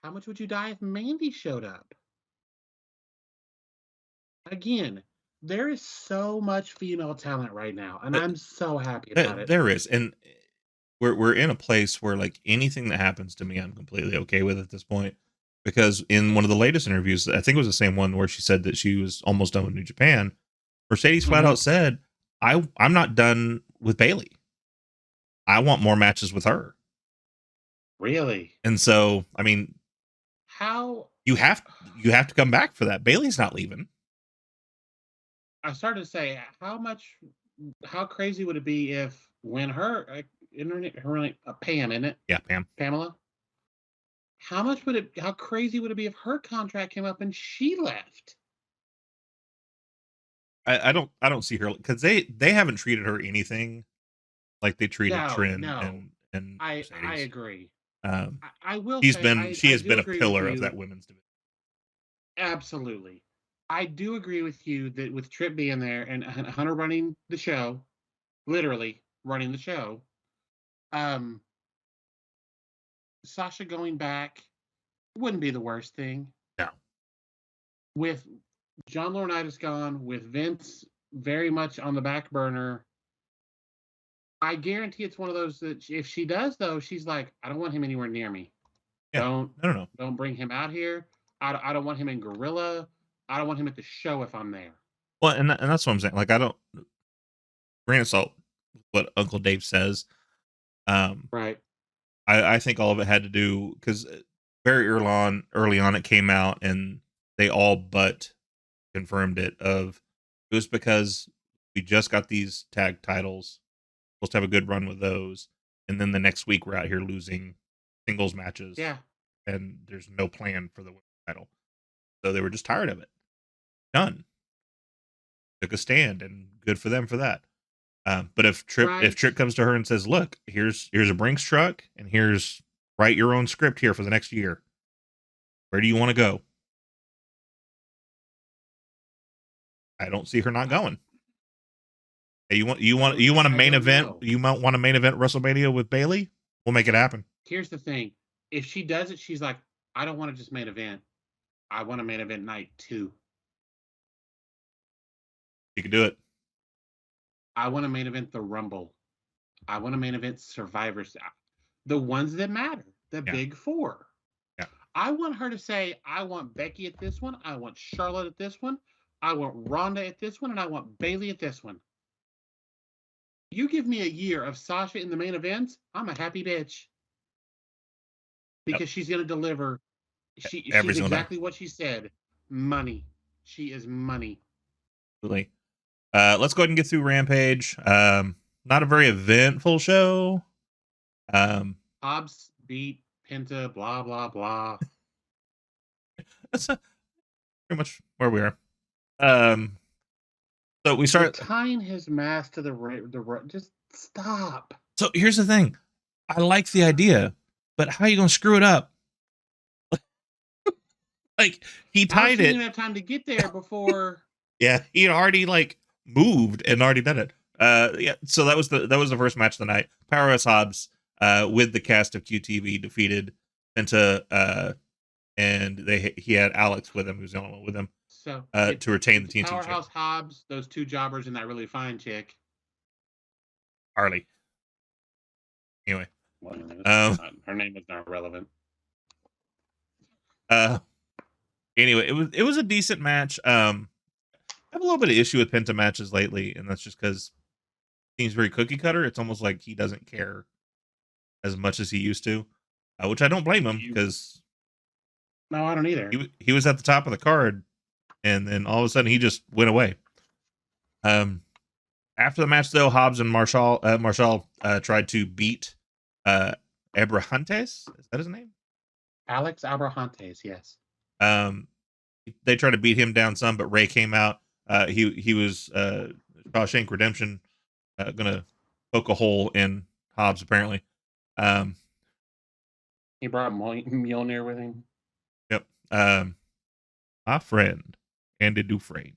How much would you die if Mandy showed up? Again, there is so much female talent right now, and I'm so happy about it. there is, and we're in a place where like anything that happens to me, I'm completely okay with at this point. Because in one of the latest interviews, I think it was the same one where she said that she was almost done with New Japan. Mercedes flat out said, I'm not done with Bailey. I want more matches with her. Really? And so, I mean, how you have to come back for that. Bailey's not leaving. I started to say, how crazy would it be if when her Pam, isn't it? Yeah, Pamela. How crazy would it be if her contract came up and she left? I don't see her because they haven't treated her anything like they treated Trin and I agree. I will. She has been a pillar of that women's division. Absolutely, I do agree with you that with Tripp being there and Hunter running the show, literally running the show, Sasha going back wouldn't be the worst thing. No. With John Laurinaitis gone, with Vince very much on the back burner, I guarantee it's one of those that if she does, though, she's like, I don't want him anywhere near me. Yeah. Don't bring him out here. I don't want him in Gorilla. I don't want him at the show if I'm there. Well, and that's what I'm saying. Like, I don't. Grain of salt, what Uncle Dave says. Right. I think all of it had to do because very early on, it came out and they all but confirmed it. It was because we just got these tag titles, supposed to have a good run with those, and then the next week we're out here losing singles matches. Yeah. And there's no plan for the women's title, so they were just tired of it. Done. Took a stand, and good for them for that. But if Tripp comes to her and says, "Look, here's a Brinks truck, and here's write your own script here for the next year. Where do you want to go?" I don't see her not going. Hey, you want a main event? You might want a main event WrestleMania with Bailey. We'll make it happen. Here's the thing: if she does it, she's like, I don't want to just main event. I want a main event night too. You can do it. I want to main event the Rumble. I want to main event Survivor Series. The ones that matter, the big four. Yeah. I want her to say, I want Becky at this one. I want Charlotte at this one. I want Ronda at this one. And I want Bailey at this one. You give me a year of Sasha in the main events, I'm a happy bitch. Because she's going to deliver. She's exactly what she said. Money. She is money. Absolutely. Let's go ahead and get through Rampage. Not a very eventful show. Hobbs beat Penta, blah, blah, blah. That's pretty much where we are. So we start tying his mask to the just stop. So here's the thing. I like the idea, but how are you going to screw it up? Like, he tied it. He didn't have time to get there before. Yeah, he had already moved and already done it. Yeah. So that was the first match of the night. Powerhouse Hobbs, with the cast of QTV, defeated Penta, and he had Alex with him, who's the only one with him. So to retain the TNT. Powerhouse Hobbs, those two jobbers, and that really fine chick, Harley. Anyway, her name is not relevant. Anyway, it was a decent match. I have a little bit of issue with Penta matches lately, and that's just because he seems very cookie cutter. It's almost like he doesn't care as much as he used to. which I don't blame him because no, I don't either. he was at the top of the card, and then all of a sudden he just went away. After the match, though, Hobbs and Marshall tried to beat Abrahantes. Is that his name? Alex Abrahantes, yes. They tried to beat him down some, but Ray came out. He was Shawshank Redemption gonna poke a hole in Hobbs apparently. He brought Mjolnir with him. Yep. My friend Andy Dufresne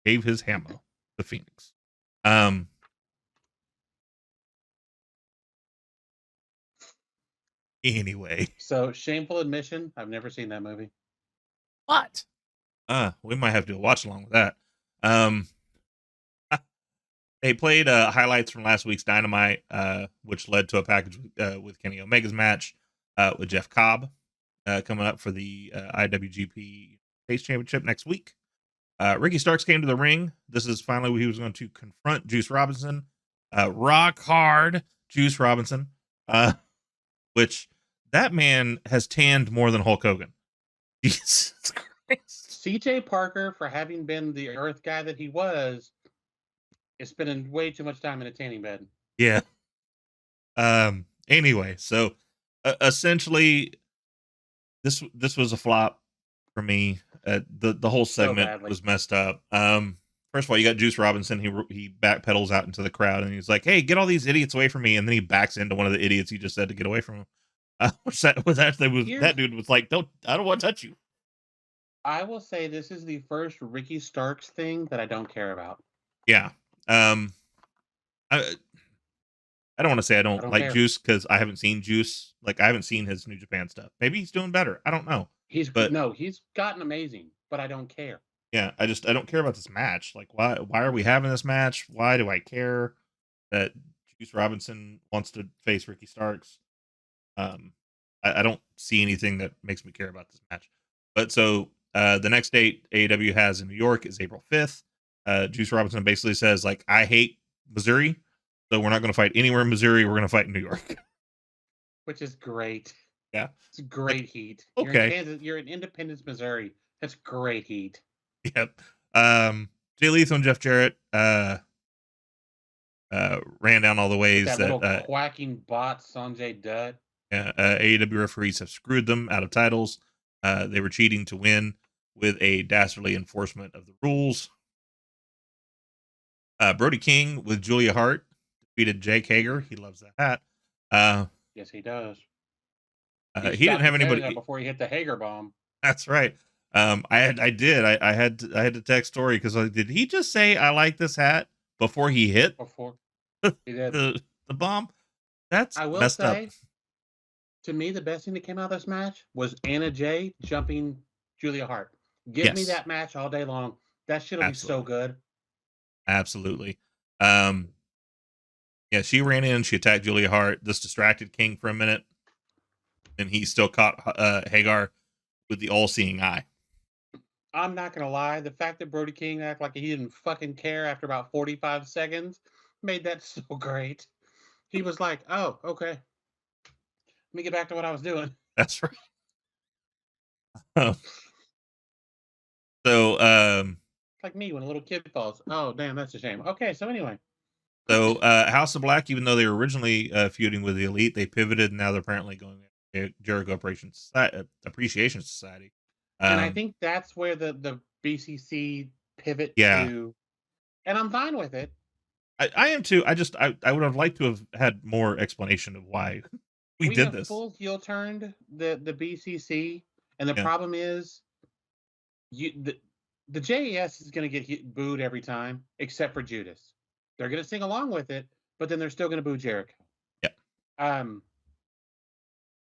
gave his hammer to Phoenix. Anyway. So, shameful admission, I've never seen that movie. What? We might have to do a watch along with that. They played highlights from last week's Dynamite, which led to a package with Kenny Omega's match with Jeff Cobb coming up for the IWGP Face Championship next week. Ricky Starks came to the ring. This is finally where he was going to confront Juice Robinson. Rock hard Juice Robinson, which that man has tanned more than Hulk Hogan. Jesus Christ. CJ Parker, for having been the Earth guy that he was, is spending way too much time in a tanning bed. Yeah. Anyway, so essentially, this was a flop for me. The whole segment was messed up. First of all, you got Juice Robinson. He backpedals out into the crowd and he's like, "Hey, get all these idiots away from me!" And then he backs into one of the idiots he just said to get away from him. That dude was like, I don't want to touch you." I will say this is the first Ricky Starks thing that I don't care about. Yeah. I don't want to say I don't like care. Juice because I haven't seen Juice. Like I haven't seen his New Japan stuff. Maybe he's doing better. I don't know. He's gotten amazing, but I don't care. Yeah, I don't care about this match. Like why are we having this match? Why do I care that Juice Robinson wants to face Ricky Starks? I don't see anything that makes me care about this match. But so the next date AEW has in New York is April 5th. Juice Robinson basically says, like, I hate Missouri, so we're not going to fight anywhere in Missouri. We're going to fight in New York. Which is great. Yeah. It's great heat. Okay. You're in Kansas, you're in Independence, Missouri. That's great heat. Yep. Jay Lethal and Jeff Jarrett ran down all the ways that little quacking bot Sanjay Dutt. AEW referees have screwed them out of titles. They were cheating to win with a dastardly enforcement of the rules. Brody King with Julia Hart defeated Jake Hager. He loves that hat. Yes, he does. He didn't have anybody before he hit the Hager bomb. That's right. I had to text Tori because did he just say I like this hat before he hit he did. the bomb? That's I will messed say, up. To me, the best thing that came out of this match was Anna Jay jumping Julia Hart. Give me that match all day long. That shit will be so good. Absolutely. Yeah, she ran in, she attacked Julia Hart. This distracted King for a minute, and he still caught Hagar with the all-seeing eye. I'm not gonna lie, the fact that Brody King acted like he didn't fucking care after about 45 seconds made that so great. He was like, "Oh, okay. Let me get back to what I was doing." That's right. So, like me when a little kid falls. Oh, damn, that's a shame. Okay, so anyway. So, House of Black, even though they were originally feuding with the Elite, they pivoted, and now they're apparently going to Jericho Appreciation Society. And I think that's where the BCC pivot to, and I'm fine with it. I am too. I would have liked to have had more explanation of why we did this. Full heel turned the BCC, and the problem is, the JAS is going to get booed every time, except for Judas. They're going to sing along with it, but then they're still going to boo Jericho. Yeah.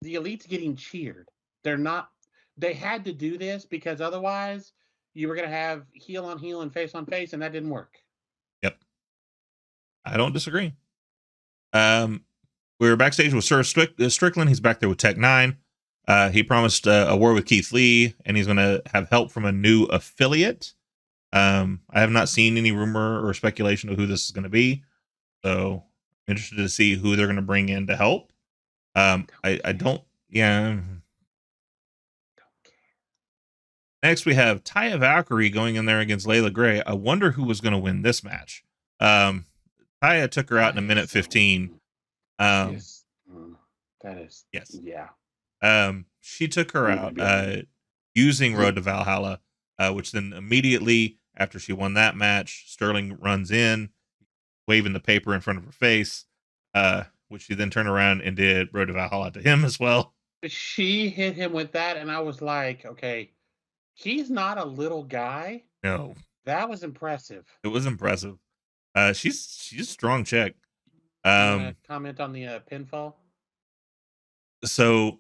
The Elite's getting cheered. They're not. They had to do this because otherwise you were going to have heel on heel and face on face, and that didn't work. Yep. I don't disagree. We were backstage with Sir Strickland. He's back there with Tech 9. He promised a war with Keith Lee, and he's going to have help from a new affiliate. I have not seen any rumor or speculation of who this is going to be, so I'm interested to see who they're going to bring in to help. I don't Yeah. Next, we have Taya Valkyrie going in there against Layla Gray. I wonder who was going to win this match. Taya took her out in a minute 15. That is, yes. yeah. She took her out using Road to Valhalla, which then immediately after she won that match, Sterling runs in, waving the paper in front of her face, which she then turned around and did Road to Valhalla to him as well. She hit him with that, and I was like, okay, he's not a little guy. No. That was impressive. It was impressive. She's a strong chick. You want to comment on the pinfall? So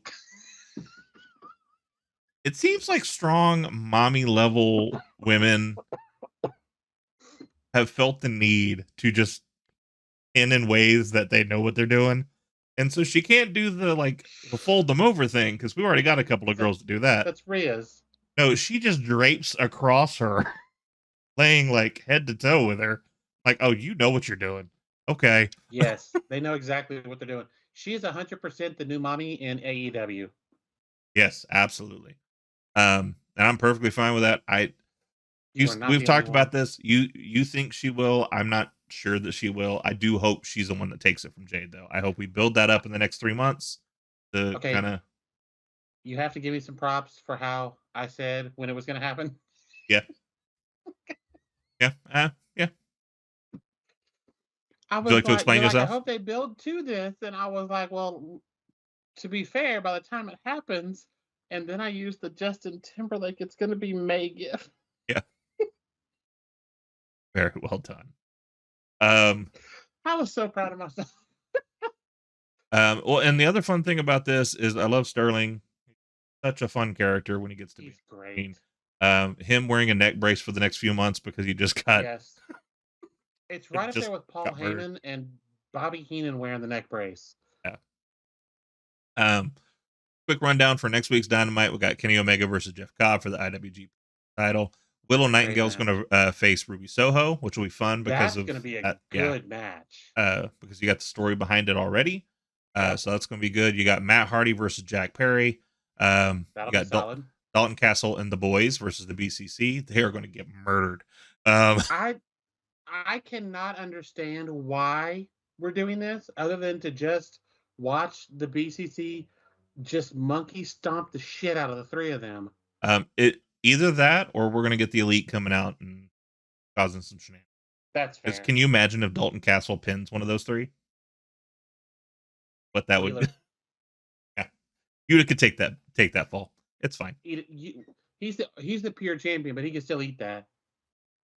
it seems like strong mommy level women have felt the need to just pin in ways that they know what they're doing. And so she can't do the fold them over thing because we've already got a couple of girls to do that. That's Rhea's. No, she just drapes across her, laying head to toe with her. Like, oh, you know what you're doing. Okay. Yes, they know exactly what they're doing. She is 100% the new mommy in AEW. Yes, absolutely. And I'm perfectly fine with that. We've talked about this. You think she will. I'm not sure that she will. I do hope she's the one that takes it from Jade, though. I hope we build that up in the next 3 months to kind of. You have to give me some props for how I said when it was going to happen. Yeah. Yeah. Yeah. I was Would you like to explain yourself? I hope they build to this, and I was like, well, to be fair, by the time it happens, and then I used the Justin Timberlake, it's going to be May gift. Yeah. Very well done. I was so proud of myself. Well, and the other fun thing about this is I love Sterling. Such a fun character when he gets to be great. Him wearing a neck brace for the next few months because he just got. Yes. It's right up there with Paul Heyman and Bobby Heenan wearing the neck brace. Yeah. Quick rundown for next week's Dynamite. We got Kenny Omega versus Jeff Cobb for the IWGP title. Willow Nightingale's going to face Ruby Soho, which will be fun because that's going to be a good match. Because you got the story behind it already. So that's going to be good. You got Matt Hardy versus Jack Perry. You got Dalton Castle and the Boys versus the BCC. They are going to get murdered. I cannot understand why we're doing this other than to just watch the BCC just monkey stomp the shit out of the three of them. Either that or we're going to get the Elite coming out and causing some shenanigans. That's fair. Can you imagine if Dalton Castle pins one of those three? What that would be? Yeah. You could take that fall. It's fine. He's the pure champion, but he can still eat that.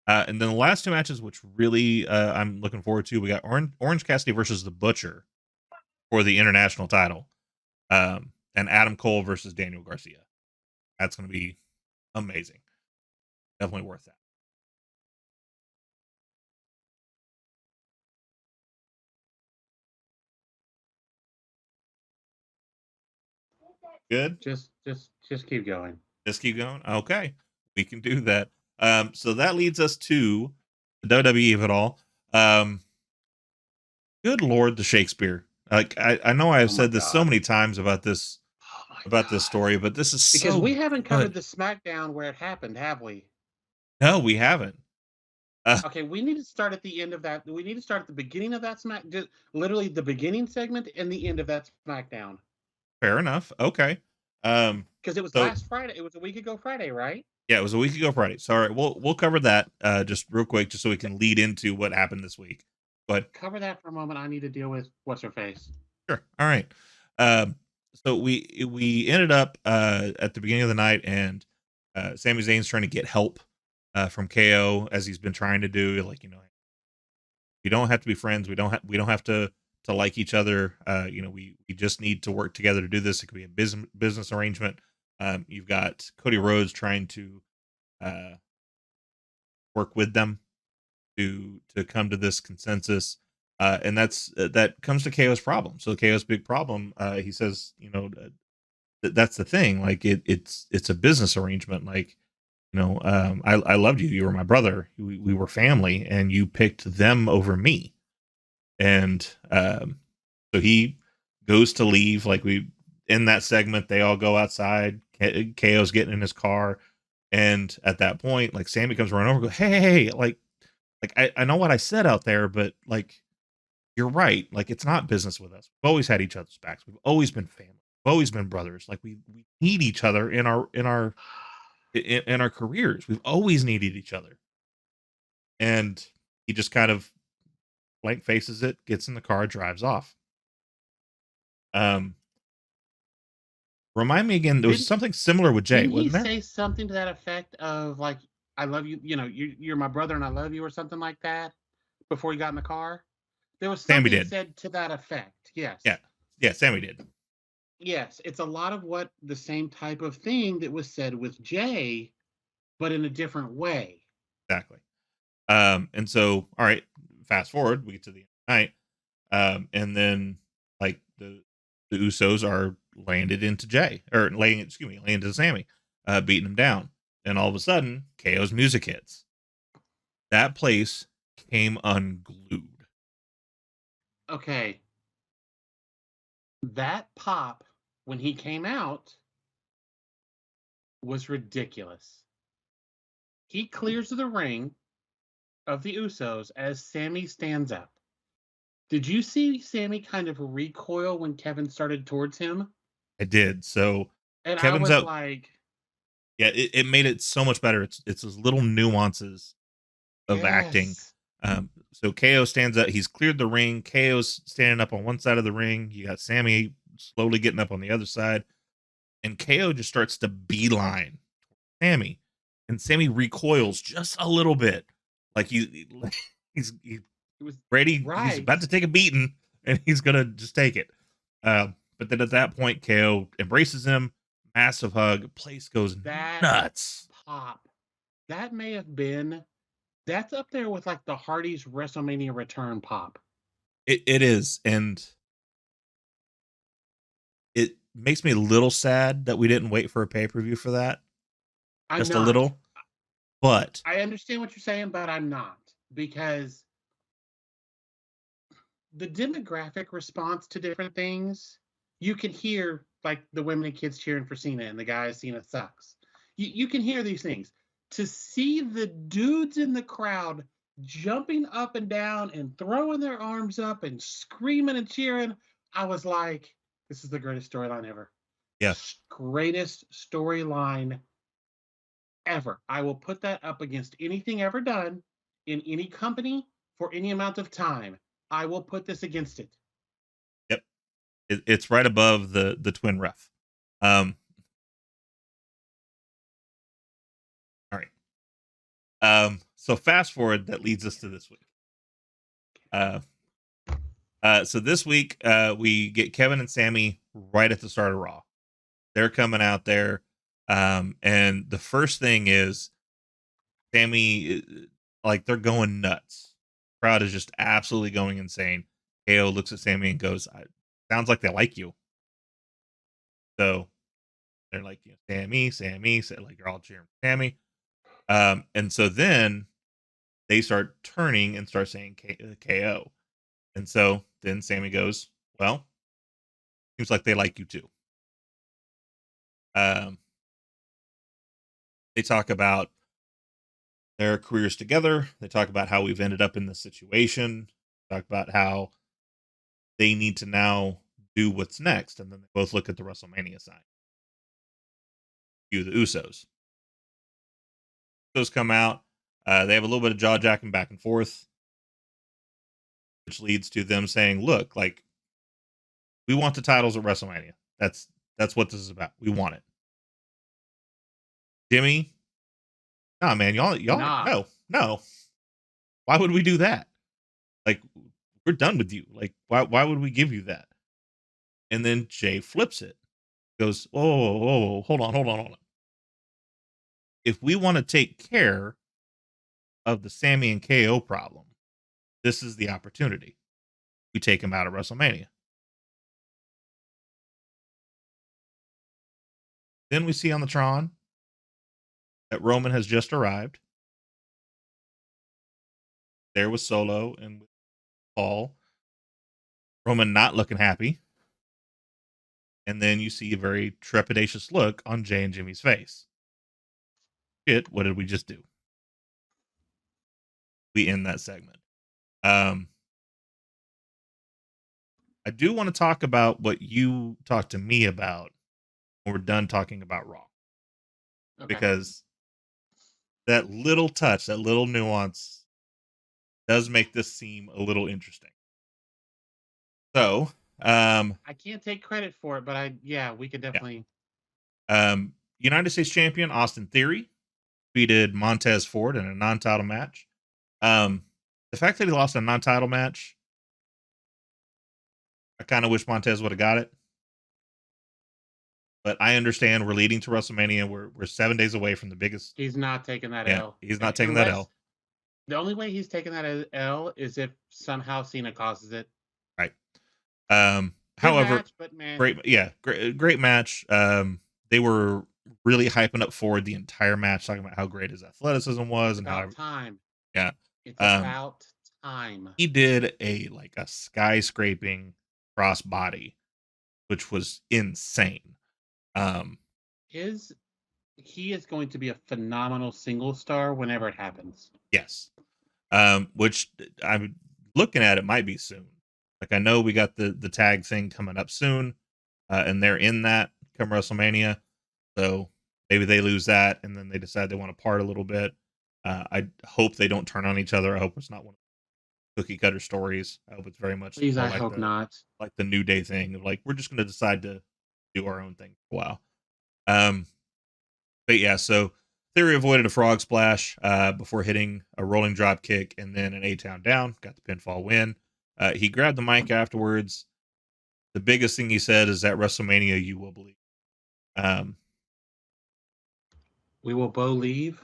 And then the last two matches, which really I'm looking forward to, we got Orange Cassidy versus the Butcher for the international title, and Adam Cole versus Daniel Garcia. That's going to be amazing. Definitely worth that. Good. Just keep going. Just keep going. Okay, we can do that. So that leads us to the WWE of it all. Good Lord, the Shakespeare. I know I have said this so many times about this this story, but this is because we haven't covered the SmackDown where it happened, have we? No, we haven't. Okay, we need to start at the end of that. We need to start at the beginning of that just literally the beginning segment and the end of that SmackDown. Fair enough. Okay. Because it was last Friday. It was a week ago Friday, right? Yeah, it was a week ago Friday. So all right, we'll cover that just real quick, just so we can lead into what happened this week. Go ahead. Cover that for a moment. I need to deal with what's her face. Sure. All right. So we ended up at the beginning of the night, and Sami Zayn's trying to get help from KO, as he's been trying to do. We don't have to be friends. We don't have to like each other. We just need to work together to do this. It could be a business arrangement. You've got Cody Rhodes trying to work with them to come to this consensus, and that comes to KO's problem. So KO's big problem, he says, that's the thing. It's a business arrangement. I loved you. You were my brother. We were family, and you picked them over me. And so he goes to leave. in that segment, they all go outside. KO's getting in his car, and at that point, like Sammy comes running over, and go, hey, like I know what I said out there, but like you're right. Like it's not business with us. We've always had each other's backs. We've always been family. We've always been brothers. Like we need each other in our careers. We've always needed each other. And he just kind of blank faces it, gets in the car, drives off. Remind me again, there was something similar with Jay, Didn't he wasn't there? say something to that effect of like, "I love you," "You're my brother and I love you," or something like that before he got in the car? There was Sammy something did. said to that effect. Yes. Yeah, Sammy did. Yes, it's a lot of what the same type of thing that was said with Jay, but in a different way. Exactly. And so, all right, fast forward, we get to the end of the night. And then like the Usos are landed into Jay, or landed into Sammy, beating him down. And all of a sudden, KO's music hits. That place came unglued. Okay. That pop when he came out was ridiculous. He clears the ring of the Usos as Sammy stands up. Did you see Sammy kind of recoil when Kevin started towards him? I did. So And I Kevin's was up. like, Yeah, it made it so much better. It's those little nuances of acting. yes. So KO stands up. He's cleared the ring. KO's standing up on one side of the ring. You got Sammy slowly getting up on the other side, and KO just starts to beeline Sammy, and Sammy recoils just a little bit, like he's It was ready. He's right. about to take a beating, and he's gonna just take it. But then at that point, KO embraces him, massive hug. Place goes That nuts. pop. That may have been that's up there with like the Hardy's WrestleMania return pop. It is, and it makes me a little sad that we didn't wait for a pay per view for that. I'm Just a not. little, but I understand what you're saying, but I'm not because the demographic response to different things, you can hear like the women and kids cheering for Cena and the guys Cena sucks. You can hear these things. To see the dudes in the crowd jumping up and down and throwing their arms up and screaming and cheering, I was like, this is the greatest storyline ever. yeah, Greatest storyline ever. I will put that up against anything ever done in any company for any amount of time. I will put this against it. yep, it's right above the twin ref. Um, all right. So fast forward, that leads us to this week. So this week, we get Kevin and Sammy right at the start of Raw. They're coming out there, and the first thing is Sammy, like they're going nuts. Crowd is just absolutely going insane. KO looks at Sammy and goes, "Sounds like they like you." So they're like, Sammy, Sammy, like you're all cheering for Sammy. And so then they start turning and start saying KO. And so then Sammy goes, well, seems like they like you too. Um, they talk about their careers together. They talk about how we've ended up in this situation. Talk about how they need to now do what's next. And then they both look at the WrestleMania sign. Cue the Usos. Usos come out. They have a little bit of jaw jacking back and forth, which leads to them saying, look, like, we want the titles at WrestleMania. That's what this is about. We want it. Jimmy, nah, man, y'all, Nah. no. Why would we do that? Like, we're done with you. Like, why would we give you that? And then Jay flips it. Goes, oh, hold on. If we want to take care of the Sammy and KO problem, this is the opportunity. We take him out of WrestleMania. Then we see on the Tron that Roman has just arrived. There was Solo and Paul. Roman not looking happy. And then you see a very trepidatious look on Jay and Jimmy's face. Shit, what did we just do? We end that segment. I do want to talk about what you talked to me about when we're done talking about Raw. Okay. Because that little touch, that little nuance does make this seem a little interesting. So, I can't take credit for it, but we could definitely. United States champion Austin Theory defeated Montez Ford in a non-title match. The fact that he lost a non-title match, I kind of wish Montez would have got it. But I understand we're leading to WrestleMania. We're 7 days away from the biggest. He's not taking that L. He's not taking that L. The only way he's taking that L is if somehow Cena causes it. Right. Good However, match, but man, great match. They were really hyping up Ford the entire match, talking about how great his athleticism was and how time. Yeah. It's about time. He did a skyscraping cross body, which was insane. He is going to be a phenomenal single star whenever it happens. Yes. Which I'm looking at, it might be soon. Like, I know we got the tag thing coming up soon, and they're in that come WrestleMania. So maybe they lose that and then they decide they want to part a little bit. I hope they don't turn on each other. I hope it's not one of the cookie cutter stories. I hope it's very much Please, I hope not. Like the New Day thing of like, we're just going to decide to do our own thing for a while. But yeah, so Theory avoided a frog splash before hitting a rolling drop kick and then an A-Town down. Got the pinfall win. He grabbed the mic afterwards. The biggest thing he said is that WrestleMania, you will believe. We will believe.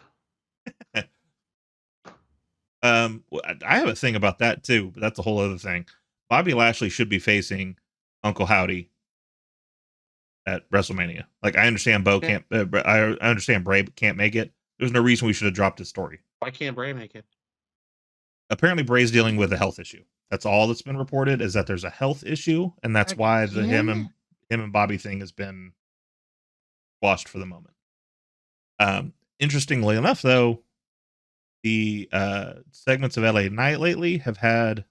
I have a thing about that too, but that's a whole other thing. Bobby Lashley should be facing Uncle Howdy at WrestleMania. Like, I understand Bo can't, I understand Bray can't make it. There's no reason we should have dropped his story. Why can't Bray make it? Apparently, Bray's dealing with a health issue. That's all that's been reported, is that there's a health issue, and that's why the him and Bobby thing has been washed for the moment. Interestingly enough, though, the segments of LA Knight lately have had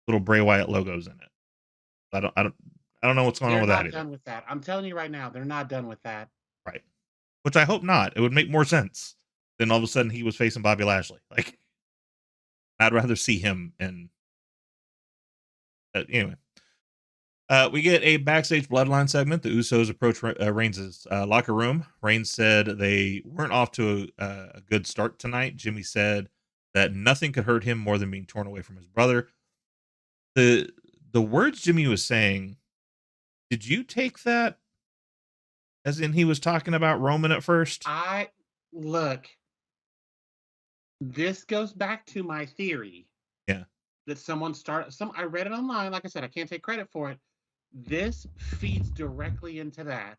little Bray Wyatt logos in it. I don't know what's going on with that. They're not done with that. I'm telling you right now, they're not done with that. Right. Which I hope not. It would make more sense than all of a sudden he was facing Bobby Lashley. Like, I'd rather see him in. Anyway. We get a backstage bloodline segment. The Usos approach Reigns' locker room. Reigns said they weren't off to a good start tonight. Jimmy said that nothing could hurt him more than being torn away from his brother. The words Jimmy was saying, did you take that as in he was talking about Roman at first? Look, this goes back to my theory. Yeah. That I read it online. Like I said, I can't take credit for it. This feeds directly into that.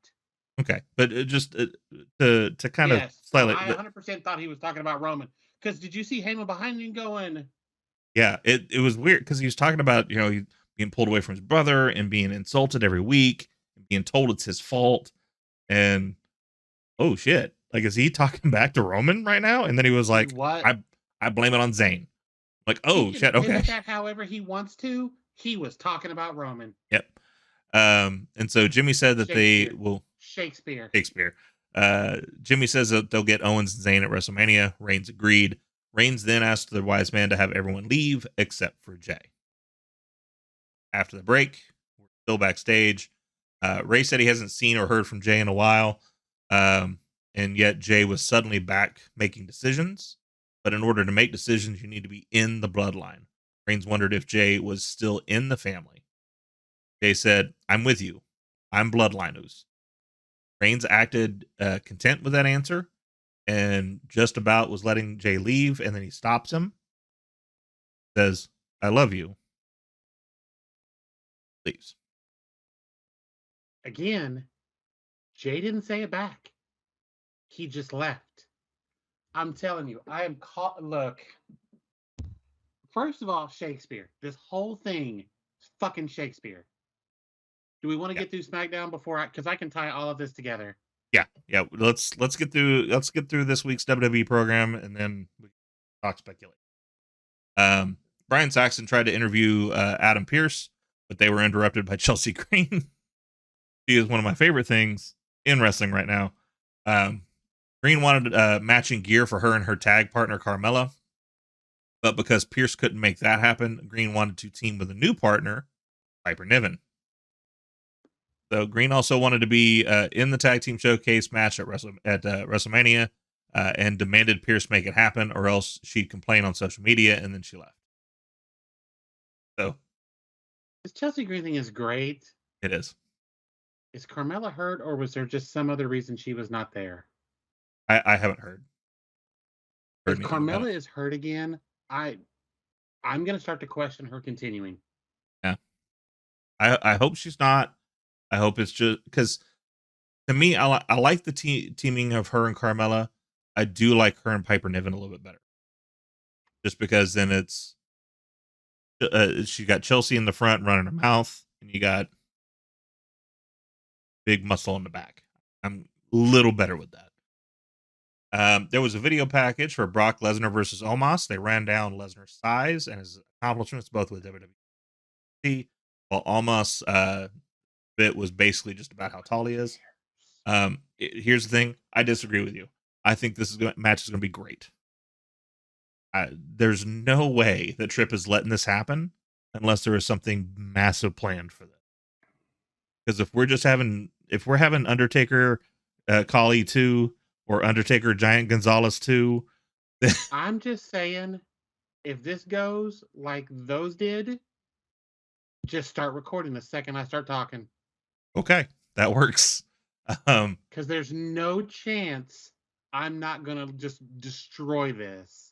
Okay, but just to kind of slightly, I 100% thought he was talking about Roman. Because did you see Heyman behind him going? Yeah, it was weird because he was talking about being pulled away from his brother and being insulted every week and being told it's his fault, and oh shit, like, is he talking back to Roman right now? And then he was like, "What? I blame it on Zayn." Like, oh shit, okay. That however he wants to. He was talking about Roman. Yep. And so Jimmy said that they will Shakespeare. Jimmy says that they'll get Owens and Zayn at WrestleMania. Reigns agreed. Reigns then asked the wise man to have everyone leave except for Jay. After the break, we're still backstage. Ray said he hasn't seen or heard from Jay in a while. And yet Jay was suddenly back making decisions. But in order to make decisions, you need to be in the bloodline. Reigns wondered if Jay was still in the family. Jay said, "I'm with you. I'm bloodliners." Reigns acted content with that answer and just about was letting Jay leave, and then he stops him. Says, "I love you." Leaves. Again, Jay didn't say it back. He just left. I'm telling you, I am caught. Look, first of all, Shakespeare. This whole thing is fucking Shakespeare. Do we want to Yeah. get through SmackDown before because I can tie all of this together. Yeah. Let's get through this week's WWE program, and then we can talk speculate. Brian Saxon tried to interview Adam Pearce, but they were interrupted by Chelsea Green. She is one of my favorite things in wrestling right now. Green wanted matching gear for her and her tag partner Carmella, but because Pearce couldn't make that happen, Green wanted to team with a new partner, Piper Niven. So Green also wanted to be in the tag team showcase match at WrestleMania, and demanded Pearce make it happen, or else she'd complain on social media, and then she left. So This Chelsea Green thing is great. it is. Is Carmella hurt, or was there just some other reason she was not there? I haven't heard. If anything about Carmella it. is hurt again, I'm going to start to question her continuing. Yeah. I hope she's not. I hope it's just because to me, I like the teaming of her and Carmella. I do like her and Piper Niven a little bit better, just because then it's she got Chelsea in the front running her mouth, and you got big muscle in the back. I'm a little better with that. There was a video package for Brock Lesnar versus Omos. They ran down Lesnar's size and his accomplishments both with WWE, while Omos bit was basically just about how tall he is. Here's the thing: I disagree with you. I think this match is going to be great. There's no way that Tripp is letting this happen unless there is something massive planned for this. Because if we're having Undertaker, Khali 2, or Undertaker Giant Gonzalez 2, I'm just saying, if this goes like those did, just start recording the second I start talking. Okay, that works. Because there's no chance I'm not gonna just destroy this.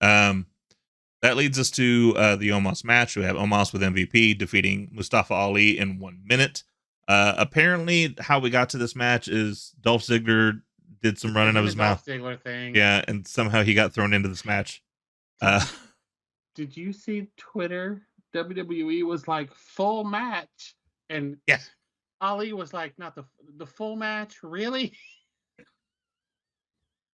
That leads us to the Omos match. We have Omos with MVP defeating Mustafa Ali in 1 minute. Apparently, how we got to this match is Dolph Ziggler did some running of his mouth. Dolph Ziggler thing. Yeah, and somehow he got thrown into this match. Did you see Twitter? WWE was like full match, and yeah, Ali was like, not the full match, really?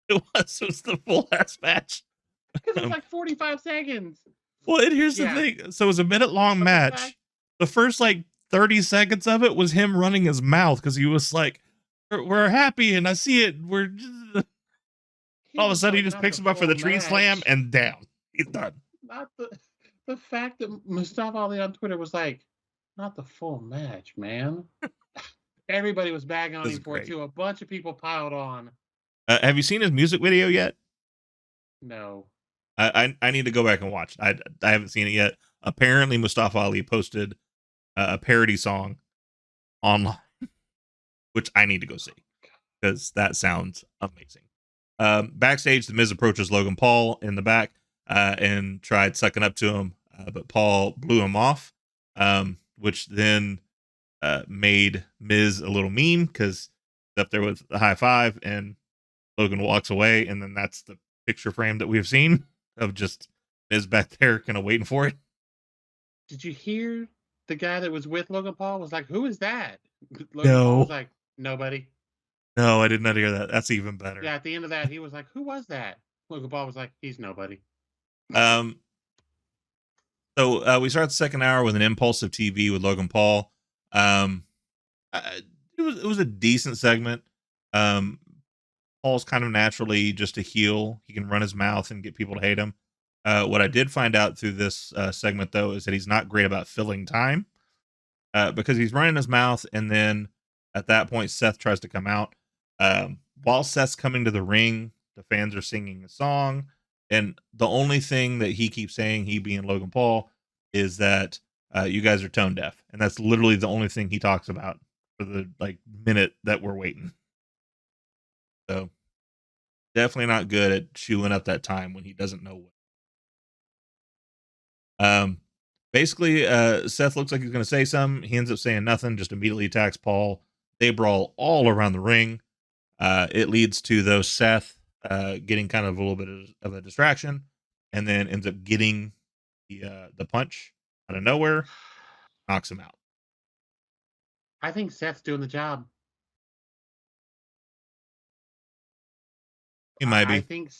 It was the full ass match. Because it was like 45 seconds. Well, and here's the thing. So it was a minute-long match. The first, 30 seconds of it was him running his mouth because he was like, we're happy, and I see it. All of a sudden, he just picks him up for the tree slam, and down. He's done. Not the fact that Mustafa Ali on Twitter was like, not the full match, man. Everybody was bagging on him for it, too. A bunch of people piled on. Have you seen his music video yet? No. I need to go back and watch. I haven't seen it yet. Apparently, Mustafa Ali posted a parody song online, which I need to go see because that sounds amazing. Backstage, The Miz approaches Logan Paul in the back and tried sucking up to him, but Paul blew him off, which then made Miz a little mean because up there with the high five, and Logan walks away, and then that's the picture frame that we've seen of just Miz back there kind of waiting for it. Did you hear the guy that was with Logan Paul was like, who is that? Logan Paul was like, nobody. No, I did not hear that. That's even better. Yeah, at the end of that, he was like, who was that? Logan Paul was like, he's nobody. So we start the second hour with an impulsive TV with Logan Paul. It was a decent segment. Paul's kind of naturally just a heel. He can run his mouth and get people to hate him. What I did find out through this segment, though, is that he's not great about filling time because he's running his mouth, and then at that point, Seth tries to come out. While Seth's coming to the ring, the fans are singing a song, and the only thing that he keeps saying, he being Logan Paul, is that you guys are tone deaf, and that's literally the only thing he talks about for the minute that we're waiting. So definitely not good at chewing up that time when he doesn't know what. Basically, Seth looks like he's going to say something. He ends up saying nothing, just immediately attacks Paul. They brawl all around the ring. It leads to, though, Seth getting kind of a little bit of a distraction, and then ends up getting the punch out of nowhere, knocks him out. I think Seth's doing the job. He might I be. think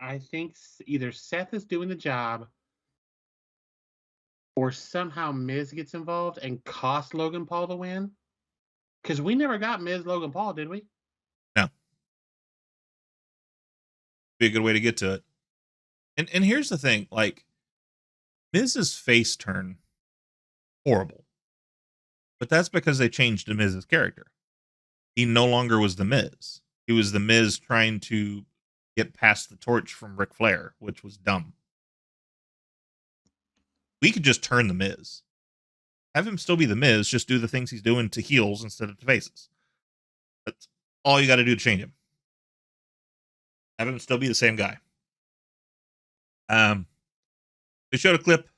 I think either Seth is doing the job, or somehow Miz gets involved and costs Logan Paul the win. Because we never got Miz Logan Paul, did we? No. Be a good way to get to it. And here's the thing, like, Miz's face turn horrible. But that's because they changed the Miz's character. He no longer was the Miz. He was the Miz trying to get past the torch from Ric Flair, which was dumb. We could just turn the Miz. Have him still be the Miz, just do the things he's doing to heels instead of to faces. That's all you got to do to change him. Have him still be the same guy. They showed a clip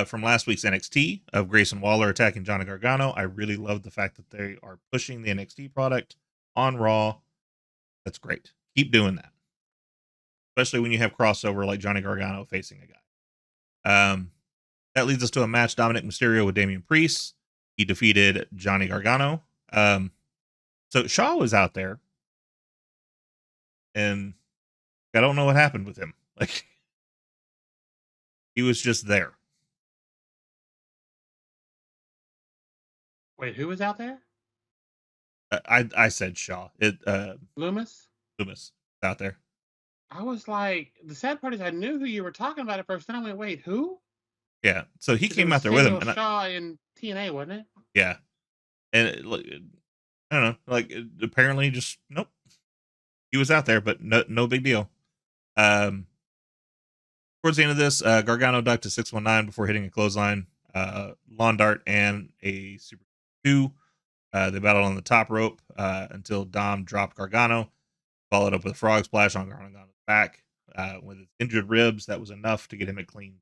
from last week's NXT of Grayson Waller attacking Johnny Gargano. I really love the fact that they are pushing the NXT product on Raw. That's great. Keep doing that. Especially when you have crossover like Johnny Gargano facing a guy. That leads us to a match, Dominic Mysterio with Damian Priest. He defeated Johnny Gargano. So Shaw was out there, and I don't know what happened with him. Like, he was just there. Wait, who was out there? I said Shaw. Loomis? Loomis out there. I was like, the sad part is I knew who you were talking about at first. Then I went, wait, who? Yeah. So he 'Cause it came was out there with him. Samuel And Shaw in TNA, wasn't it? yeah. And I don't know. Like, apparently, just nope. He was out there, but no big deal. Towards the end of this, Gargano ducked to 619 before hitting a clothesline, lawn dart, and a super 2. They battled on the top rope until Dom dropped Gargano, followed up with a frog splash on Gargano's back. With his injured ribs, that was enough to get him a clean.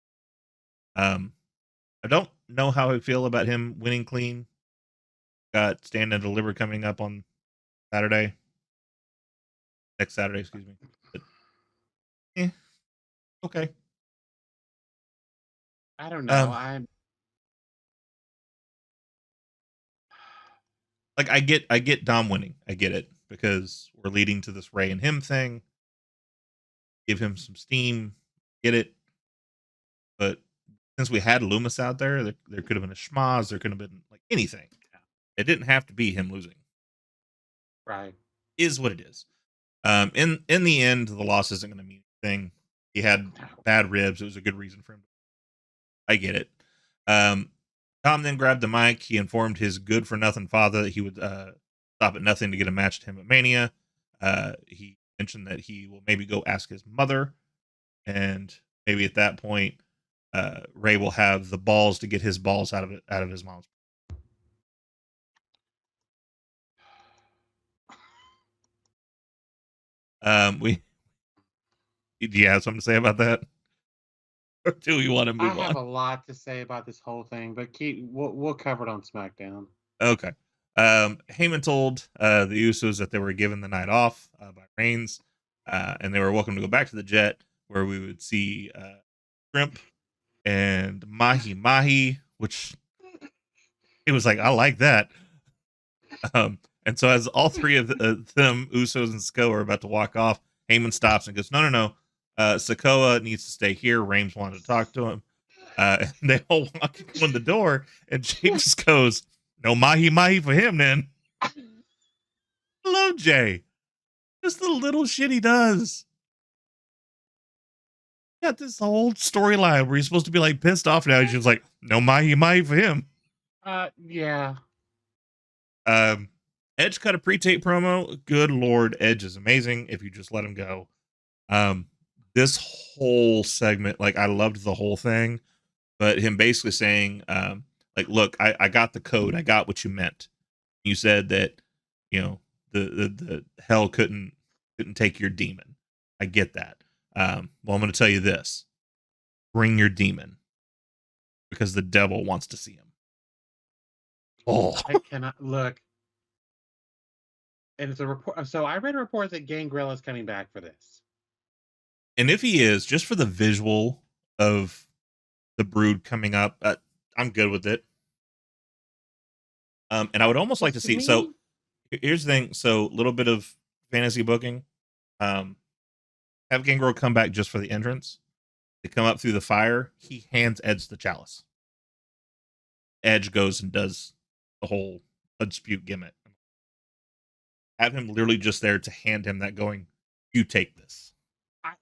I don't know how I feel about him winning clean. Got Stand and Deliver coming up on Saturday. Next Saturday, excuse me. But, okay. I don't know. Like, I get Dom winning. I get it because we're leading to this Ray and him thing. Give him some steam. Get it. But since we had Loomis out there could have been a schmaz. There could have been like anything. It didn't have to be him losing. Right. Is what it is. In the end, the loss isn't going to mean anything. He had bad ribs. It was a good reason for him. I get it. Tom then grabbed the mic. He informed his good-for-nothing father that he would stop at nothing to get a match to him at Mania. He mentioned that he will maybe go ask his mother, and maybe at that point, Ray will have the balls to get his balls out of his mom's. Do you have something to say about that? Or do we want to I move have on? a lot to say about this whole thing, but we'll cover it on SmackDown. Okay. Heyman told the Usos that they were given the night off by Reigns, and they were welcome to go back to the jet where we would see Shrimp and Mahi Mahi, which it was like, I like that. And so as all three of them, Usos and Sikoa, are about to walk off, Heyman stops and goes, no. Sikoa needs to stay here. Reigns wanted to talk to him. And they all walk in the door, and Jay just goes, no mahi mahi for him then. Hello, Jay. Just the little shit he does. Got this whole storyline where he's supposed to be like pissed off now. He's just like, no mahi mahi for him. Yeah. Edge cut a pre-tape promo. Good Lord, Edge is amazing if you just let him go. This whole segment, like, I loved the whole thing, but him basically saying, like, look, I got the code. I got what you meant. You said that, you know, the hell couldn't take your demon. I get that. Well, I'm going to tell you this: bring your demon, because the devil wants to see him. Oh, I cannot look. And it's a report. So I read a report that Gangrel is coming back for this. and if he is, just for the visual of the Brood coming up, I'm good with it. And I would almost like to To see. So me, here's the thing. So a little bit of fantasy booking. Um, have Gangrel come back just for the entrance. They come up through the fire. He hands Edge the chalice. Edge goes and does the whole dispute gimmick. Have him literally just there to hand him that, going, "You take this."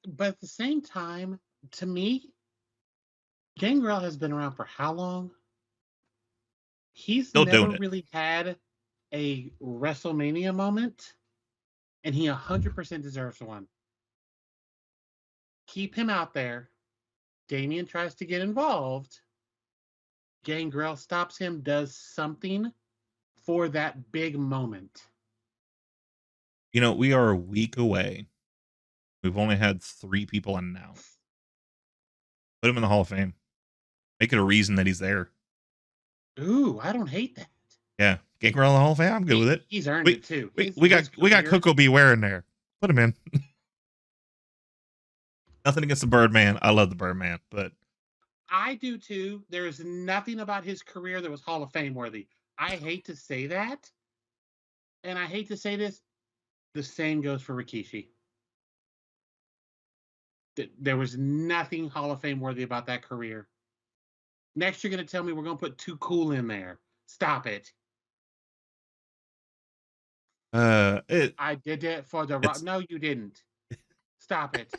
but at the same time, to me, Gangrel has been around for how long? He's Still never doing it. really had a WrestleMania moment, and he 100% deserves one. Keep him out there. Damien tries to get involved. Gangrel stops him, does something for that big moment. You know, we are a week away. We've only had 3 people in now. Put him in the Hall of Fame. Make it a reason that he's there. Ooh, I don't hate that. Yeah, Gangrel in the Hall of Fame. I'm good with it. He's earned We it too. we got Coco Beware in there. Put him in. Nothing against the Birdman. I love the Birdman, but I do too. There is nothing about his career that was Hall of Fame worthy. I hate to say that, and I hate to say this. The same goes for Rikishi. There was nothing Hall of Fame worthy about that career. Next, you're going to tell me we're going to put Too Cool in there. Stop it. I did it for the rock. No, you didn't. Stop it.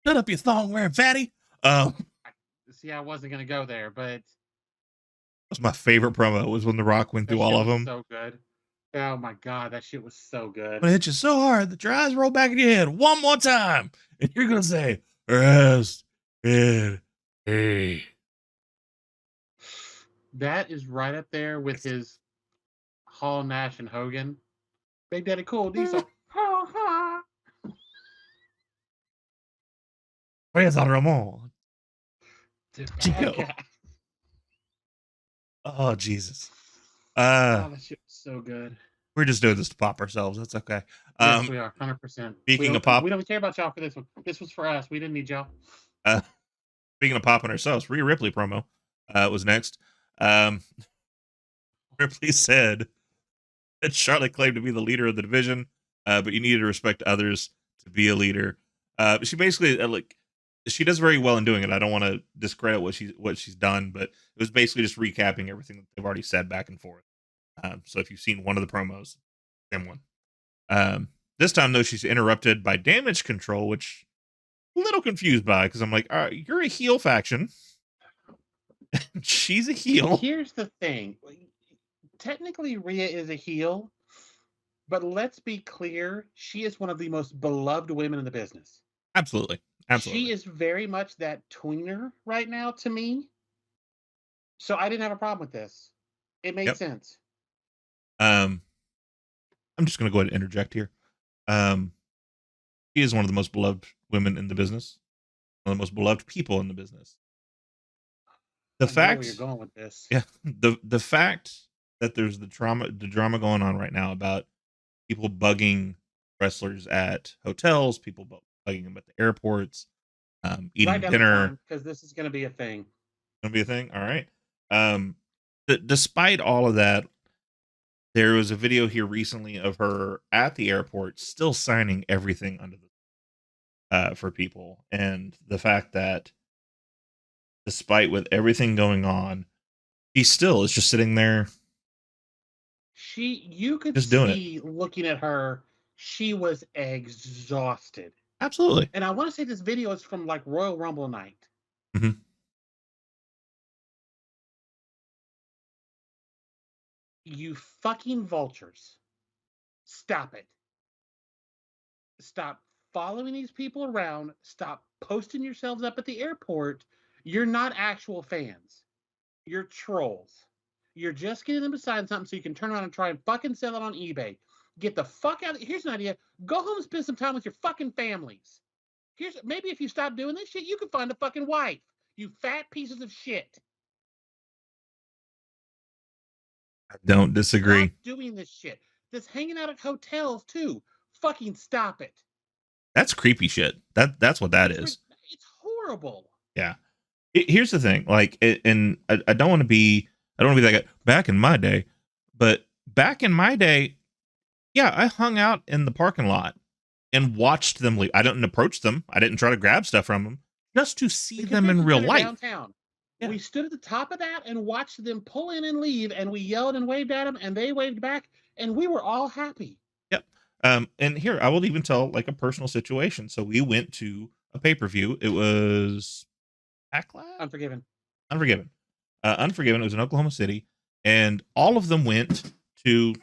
Shut up, you thong wearing fatty. See, I wasn't going to go there, but That's my favorite promo. Was when The Rock went through all of them. So good. Oh my god, that shit was so good. I'm gonna hit you so hard that your eyes roll back in your head one more time, and you're gonna say, "Rest in peace." That is right up there with his Hall, Nash, and Hogan. Big Daddy Cool Diesel. Where's the Ramon? Chico. Okay. Oh Jesus. Oh, that shit was so good. We're just doing this to pop ourselves. That's okay. Yes, we are 100%. Speaking of pop, we don't care about y'all for this one. This was for us. We didn't need y'all. Speaking of popping ourselves, Rhea Ripley promo was next. Ripley said that Charlotte claimed to be the leader of the division, but you needed to respect others to be a leader. She basically she does very well in doing it. I don't want to discredit what she's done, but it was basically just recapping everything that they've already said back and forth. So if you've seen one of the promos, same one. This time though, she's interrupted by Damage Control, which I'm a little confused by, because I'm like, you're a heel faction. She's a heel. Here's the thing. Technically, Rhea is a heel, but let's be clear, she is one of the most beloved women in the business. Absolutely. She is very much that tweener right now to me. So I didn't have a problem with this. It made sense. I'm just going to go ahead and interject here. She is one of the most beloved women in the business. One of the most beloved people in the business. The fact where you're going with this. Yeah. The fact that there's the drama going on right now about people bugging wrestlers at hotels, people bugging them at the airports, eating dinner. Because this is going to be a thing. Going to be a thing? All right. Despite all of that, there was a video here recently of her at the airport still signing everything under the for people. And the fact that despite with everything going on, he still is just sitting there. You could just see looking at her, she was exhausted. Absolutely. And I want to say this video is from like Royal Rumble night. Mm-hmm. You fucking vultures. Stop it. Stop following these people around. Stop posting yourselves up at the airport. You're not actual fans. You're trolls. You're just getting them to sign something so you can turn around and try and fucking sell it on eBay. Get the fuck out. Here's an idea. Go home and spend some time with your fucking families. Maybe if you stop doing this shit, you can find a fucking wife. You fat pieces of shit. I don't disagree. Stop doing this shit. This hanging out at hotels too. Fucking stop it. That's creepy shit. That's what that is. It's horrible. Yeah. Here's the thing. Like, and I don't want to be I don't want to be that guy. Back in my day, but back in my day, yeah, I hung out in the parking lot and watched them leave. I didn't approach them. I didn't try to grab stuff from them, just to see The them in convention real center life. downtown. Yeah. We stood at the top of that and watched them pull in and leave, and we yelled and waved at them, and they waved back, and we were all happy. Yep. And here I will even tell like a personal situation. So we went to a pay-per-view. It was Backlash? Unforgiven. Unforgiven. Unforgiven. It was in Oklahoma City, and all of them went to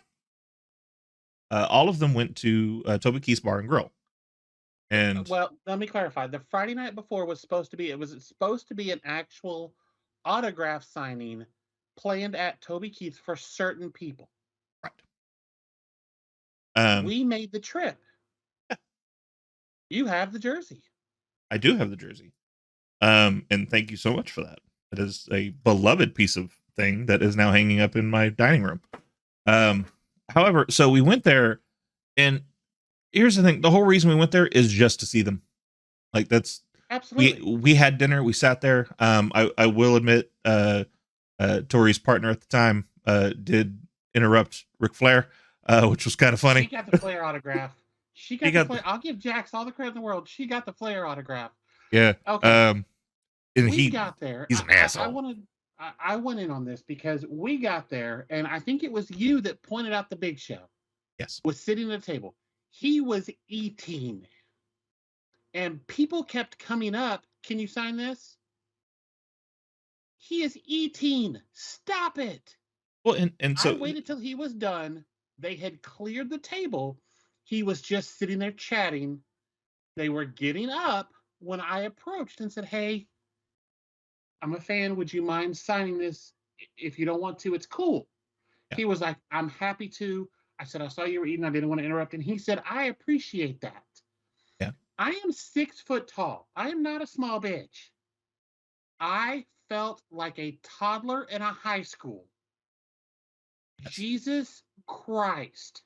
Toby Keith's Bar and Grill. And well, let me clarify. The Friday night before was supposed to be an actual autograph signing planned at Toby Keith's for certain people. right. We made the trip. Yeah. You have the jersey. I do have the jersey. And thank you so much for that. It is a beloved piece of thing that is now hanging up in my dining room. However, so we went there, and here's the thing: the whole reason we went there is just to see them. Like that's absolutely. We had dinner. We sat there. I will admit, Tori's partner at the time did interrupt Ric Flair, which was kind of funny. She got the Flair autograph. She got the Flair. I'll give Jax all the credit in the world. She got the Flair autograph. Yeah. Okay. And we got there. He's an asshole. I went in on this because we got there, and I think it was you that pointed out the Big Show. Yes. Was sitting at a table. He was eating. And people kept coming up. Can you sign this? He is eating. Stop it. Well, and so I waited till he was done. They had cleared the table. He was just sitting there chatting. They were getting up when I approached and said, "Hey, I'm a fan. Would you mind signing this? If you don't want to, it's cool." Yeah. He was like, "I'm happy to." I said, "I saw you were eating. I didn't want to interrupt." And he said, "I appreciate that." Yeah. I am 6 foot tall. I am not a small bitch. I felt like a toddler in a high school. Jesus Christ.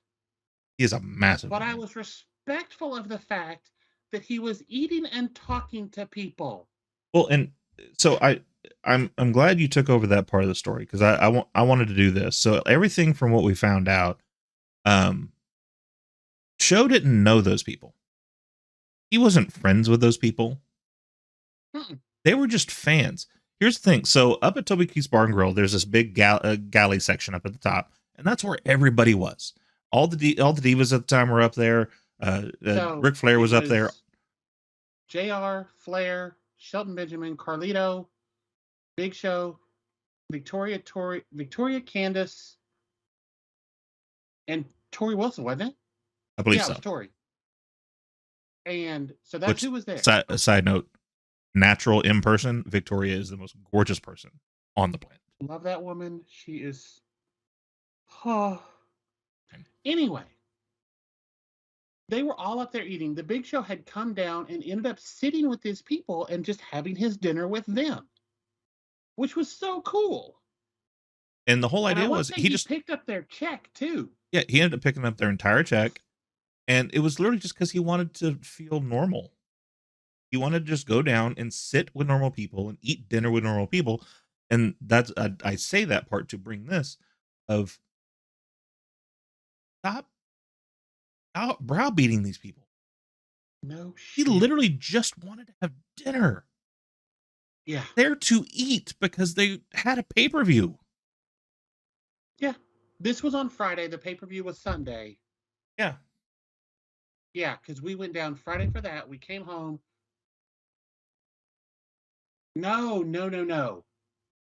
He is a massive But man. I was respectful of the fact that he was eating and talking to people. Well, and so I'm glad you took over that part of the story, because I wanted to do this. So everything from what we found out, Show didn't know those people. He wasn't friends with those people. Mm-mm. They were just fans. Here's the thing. So up at Toby Keith's Bar and Grill, there's this big galley section up at the top, and that's where everybody was. All the divas at the time were up there. Ric Flair was up there. JR, Flair, Shelton Benjamin, Carlito, Big Show, Victoria, Candace, and Tori Wilson, wasn't it? I believe so. It was Tori. And so that's who was there. Side note, natural in person, Victoria is the most gorgeous person on the planet. Love that woman. She is. Oh. Anyway, they were all up there eating. The Big Show had come down and ended up sitting with his people and just having his dinner with them, which was so cool. And the whole idea was he just picked up their check too. Yeah, he ended up picking up their entire check, and it was literally just because he wanted to feel normal. He wanted to just go down and sit with normal people and eat dinner with normal people. And that's I say that part to bring this of stop browbeating these people. No He shit. literally just wanted to have dinner. Yeah. There to eat because they had a pay-per-view. Yeah. This was on Friday. The pay-per-view was Sunday. Yeah. Yeah, because we went down Friday for that. We came home. No.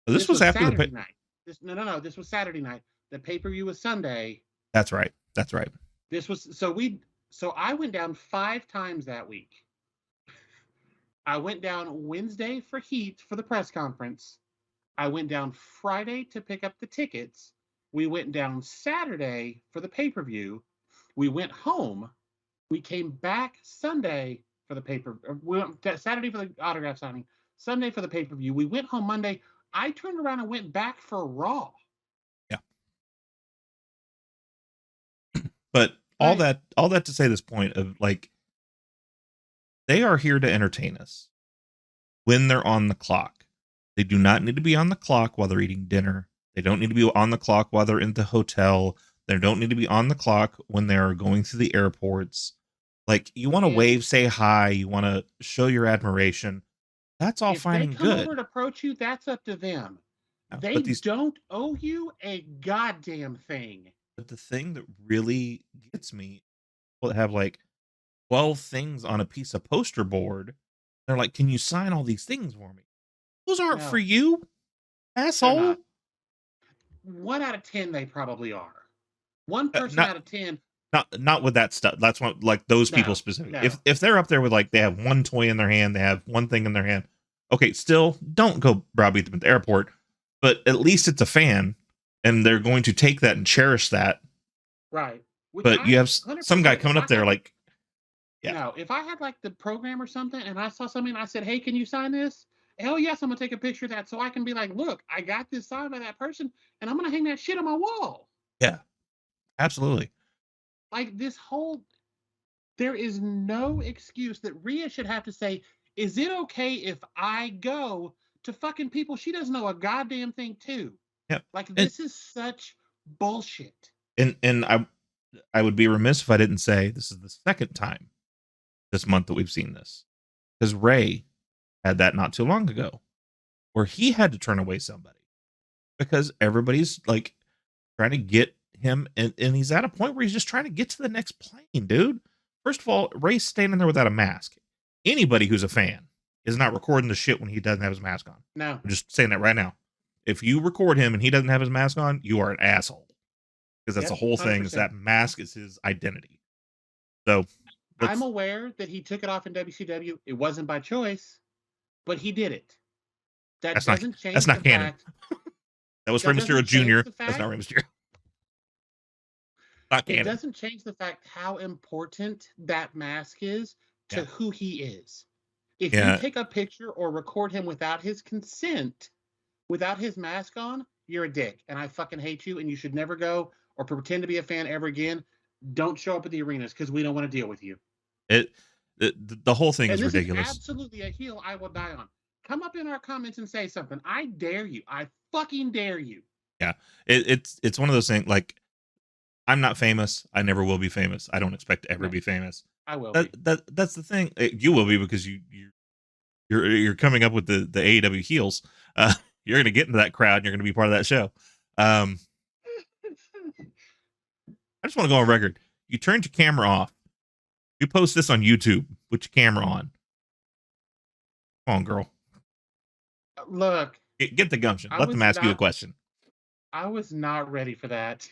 This was after Saturday night. No. This was Saturday night. The pay-per-view was Sunday. That's right. This was so I went down 5 times that week. I went down Wednesday for Heat for the press conference. I went down Friday to pick up the tickets. We went down Saturday for the pay-per-view. We went home. We came back Sunday for the pay-per-view. We went Saturday for the autograph signing. Sunday for the pay-per-view. We went home Monday. I turned around and went back for Raw. Yeah. But all that to say this point of like, they are here to entertain us when they're on the clock. They do not need to be on the clock while they're eating dinner. They don't need to be on the clock while they're in the hotel. They don't need to be on the clock when they're going through the airports. Like, you want to And wave, say hi, you want to show your admiration. That's all if fine they and come over good. and approach you, that's up to them. They But these, don't owe you a goddamn thing. but the thing that really gets me, people that have like 12 things on a piece of poster board, they're like, "Can you sign all these things for me?" Those aren't for No, you, they're asshole. not. 1 out of 10, they probably are. One person Not out of 10, not with that stuff. That's what, like, those people no, specifically. no. If they're up there with, like, they have one toy in their hand, they have one thing in their hand. Okay, still don't go browbeat them at the airport, but at least it's a fan, and they're going to take that and cherish that. Right. Which But you I have some guy 100%, coming up there like, yeah, no, if I had like the program or something and I saw something and I said, "Hey, can you sign this?" Hell yes, I'm gonna take a picture of that so I can be like, "Look, I got this signed by that person, and I'm gonna hang that shit on my wall." yeah, absolutely. Like this whole, there is no excuse that Rhea should have to say, "Is it okay if I go to fucking people she doesn't know a goddamn thing to?" Yeah. Like And this is such bullshit. and I would be remiss if I didn't say this is the second time this month that we've seen this. Because Ray had that not too long ago, where he had to turn away somebody because everybody's like trying to get him, and he's at a point where he's just trying to get to the next plane, dude. First of all, Ray's standing there without a mask. Anybody who's a fan is not recording the shit when he doesn't have his mask on. No, I'm just saying that right now. If you record him and he doesn't have his mask on, you are an asshole. Because that's the yep, whole thing, is 100%. that mask is his identity. So I'm let's aware that he took it off in WCW. It wasn't by choice, but he did it. That that's not doesn't that's change the not canon. fact. That was Rey That Mysterio doesn't change Jr. the That's fact. not Rey Mysterio. Not It canon. doesn't change the fact how important that mask is to Yeah. who he is. If you Yeah. take a picture or record him without his consent, without his mask on, you're a dick, and I fucking hate you. And you should never go or pretend to be a fan ever again. Don't show up at the arenas because we don't want to deal with you. The whole thing And is this ridiculous. is absolutely a hill I will die on. Come up in our comments and say something. I dare you. I fucking dare you. Yeah. It's one of those things, like, I'm not famous. I never will be famous. I don't expect to ever No, be famous. I will be. That's the thing. You will be, because you're coming up with the AEW heels. You're gonna get into that crowd and you're gonna be part of that show. I just want to go on record. You turned your camera off. You post this on YouTube. Put your camera on. Come on, girl. Look, Get the gumption. I Let them was ask you a not. question. I was not ready for that.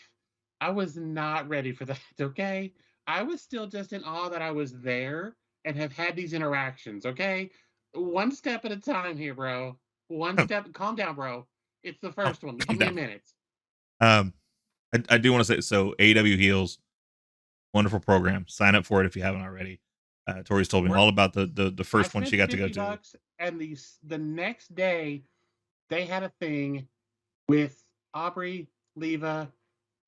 I was not ready for that. Okay, I was still just in awe that I was there and have had these interactions. Okay, one step at a time here, bro. One step. Calm down, bro. It's the Oh, first one. calm Give me a down. minute. I do want to say, so AEW heels, wonderful program. Sign up for it if you haven't already. Tori's told me all about the I first one spent she got to go $50, to. and the next day they had a thing with Aubrey, Leva,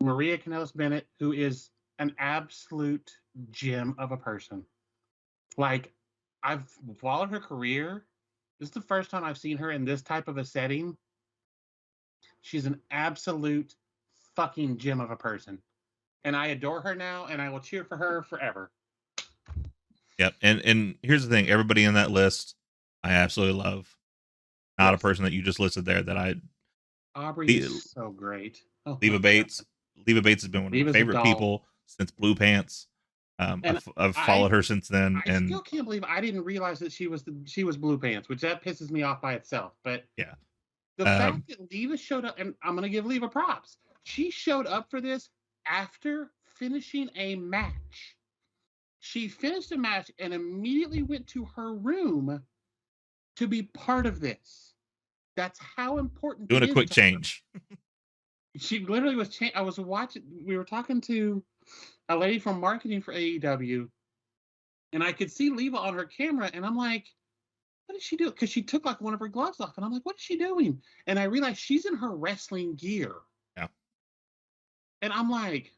Maria Kanellis Bennett, who is an absolute gem of a person. Like, I've followed her career. This is the first time I've seen her in this type of a setting. She's an absolute fucking gem of a person. And I adore her now, and I will cheer for her forever. Yep. And here's the thing, everybody in that list I absolutely love. Not a Yes. person that you just listed there that I Aubrey is so great. Oh my Leva God. Bates. Leva Bates has been one of my Leva's a favorite doll. people since Blue Pants. And I've followed her since then, I and still can't believe I didn't realize that she was Blue Pants, which that pisses me off by itself. But yeah. the fact that Leva showed up, and I'm gonna give Leva props. She showed up for this after finishing a match. She finished a match and immediately went to her room to be part of this. That's how important doing it a is quick to her. change. She literally was. I was watching. We were talking to a lady from marketing for AEW, and I could see Leva on her camera, and I'm like, what is she doing? Because she took like one of her gloves off, and I'm like, what is she doing? And I realized she's in her wrestling gear. Yeah. And I'm like,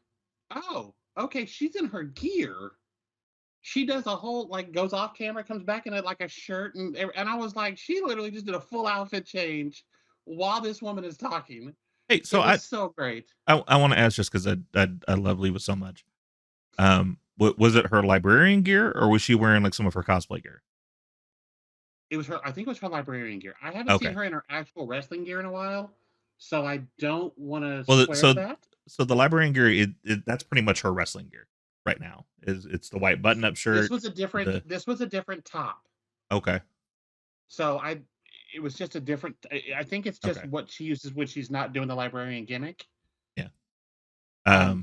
oh, okay, she's in her gear. She does a whole, like, goes off camera, comes back in like a shirt, and I was like, she literally just did a full outfit change while this woman is talking. Hey, It so was so great. I want to ask just because I love Leva so much. Was it her librarian gear or was she wearing like some of her cosplay gear? It was her. I think it was her librarian gear. I haven't seen Okay. her in her actual wrestling gear in a while, so I don't want to Well, swear to that. so the librarian gear, that's pretty much her wrestling gear right now. Is it's the white button up This shirt was a with different. the This was a different top. okay, So it was just a different. I think it's just okay, what she uses when she's not doing the librarian gimmick. yeah.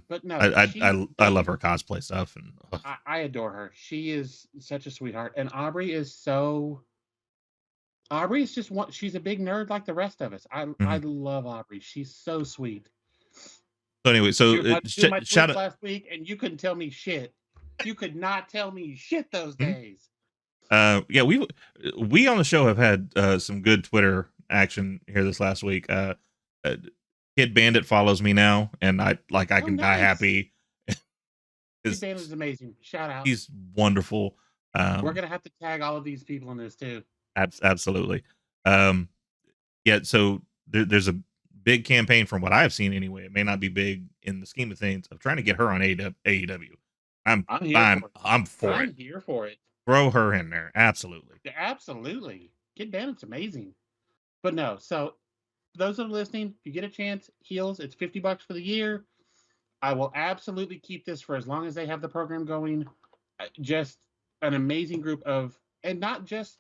But no, she's I love great. her cosplay stuff, and ugh. I adore her. She is such a sweetheart, and Aubrey is so. Aubrey is just one. She's a big nerd like the rest of us. I Mhm. love Aubrey. She's so sweet. So anyway, She so was watching doing my shout tweets out. last week, and you couldn't tell me shit. You could not tell me shit those Hmm? days. Yeah, we on the show have had some good Twitter action here this last week. Uh, Kid Bandit follows me now, and I Oh, can die nice. happy Kid because Band is amazing. Shout out. he's wonderful. We're Um, gonna have to tag all of these people in this too. absolutely. Um, yeah, so there's a big campaign from what I've seen anyway. It may not be big in the scheme of things of trying to get her on AEW. I'm I'm here fine. for it. I'm for it. I'm here for it. Throw her in there. Absolutely. Yeah, absolutely. Kid Bandit's amazing. But no, so those that are listening, if you get a chance, Heels, it's $50 for the year. I will absolutely keep this for as long as they have the program going. Just an amazing group of, and not just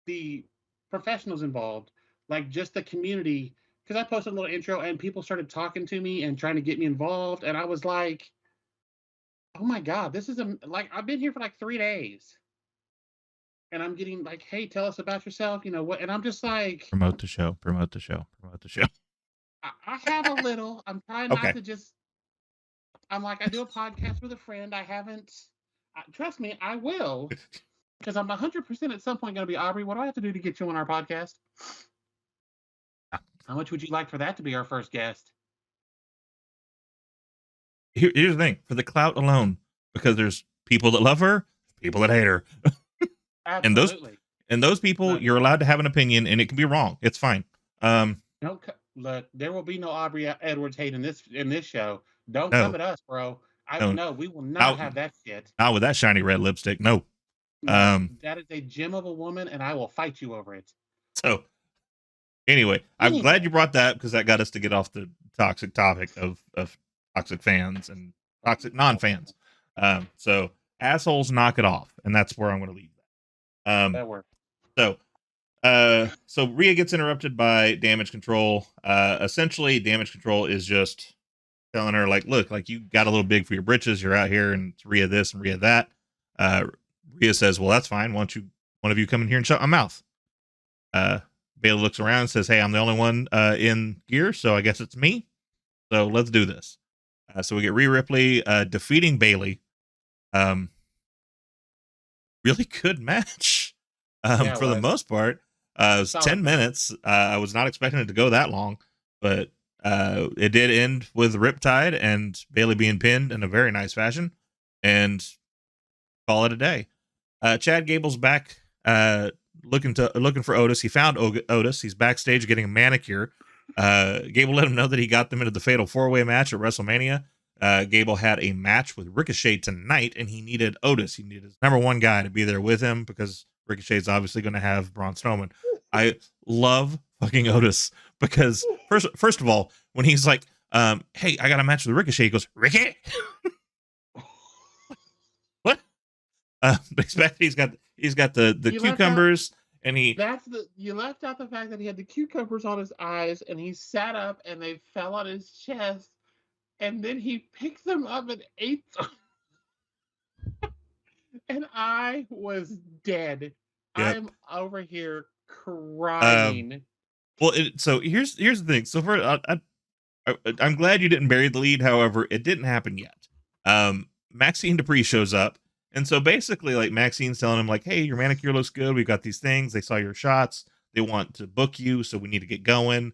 the professionals involved, like just the community. Because I posted a little intro and people started talking to me and trying to get me involved, and I was like, "Oh my god, this is like I've been here for like 3 days, and I'm getting like, hey, tell us about yourself, you know what?" And I'm just like, Promote the show. Promote the show. Promote the show. I have a little. I'm trying not Okay. to just. I'm like, I do a podcast with a friend. I haven't. Trust me, I will. Because I'm 100% at some point going to be Aubrey. What do I have to do to get you on our podcast? How much would you like for that to be our first guest? Here's the thing for the clout alone, because there's people that love her, people that hate her, and Absolutely. those people, No, you're allowed to have an opinion, and it can be wrong. It's fine. don't look. There will be no Aubrey Edwards hate in this show. Don't come No, at us, bro. no, No. We will not not have that shit. not with that shiny red lipstick. No. No, Um. that is a gem of a woman, and I will fight you over it. So anyway, I'm glad Anyway, you brought that because that got us to get off the toxic topic of toxic fans and toxic non-fans. So assholes, knock it off, and that's where I'm going to leave that. that worked. So so Rhea gets interrupted by Damage Control. Essentially, Damage Control is just telling her like, look, like you got a little big for your britches. You're out here and it's Rhea this and Rhea that. Rhea says, well, that's fine. Why don't you one of you come in here and shut my mouth? Bayley looks around and says, hey, I'm the only one in gear, so I guess it's me. So let's do this. So we get Rhea Ripley defeating Bayley. Really good match Yeah, it for the was. most part. It was Solid 10 match. minutes. I was not expecting it to go that long, but it did end with Riptide and Bayley being pinned in a very nice fashion and call it a day. Chad Gable's back looking for Otis. He found Otis. He's backstage getting a manicure. Gable let him know that he got them into the fatal 4-way match at WrestleMania. Gable had a match with Ricochet tonight, and he needed Otis. He needed his number one guy to be there with him because Ricochet's obviously going to have Braun Strowman. I love fucking Otis because first of all, when he's like, "Hey, I got a match with Ricochet," he goes, "Ricky." What? Expect he's got the cucumbers and he You left out the fact that he had the cucumbers on his eyes and he sat up and they fell on his chest and then he picked them up and ate them. And I was dead. yep. I'm over here crying. Well, so here's the thing. So I'm glad you didn't bury the lead. However, it didn't happen yet. Maxine Dupree shows up, and so basically, like Maxine's telling him, like, "Hey, your manicure looks good. We've got these things. They saw your shots. They want to book you, so we need to get going."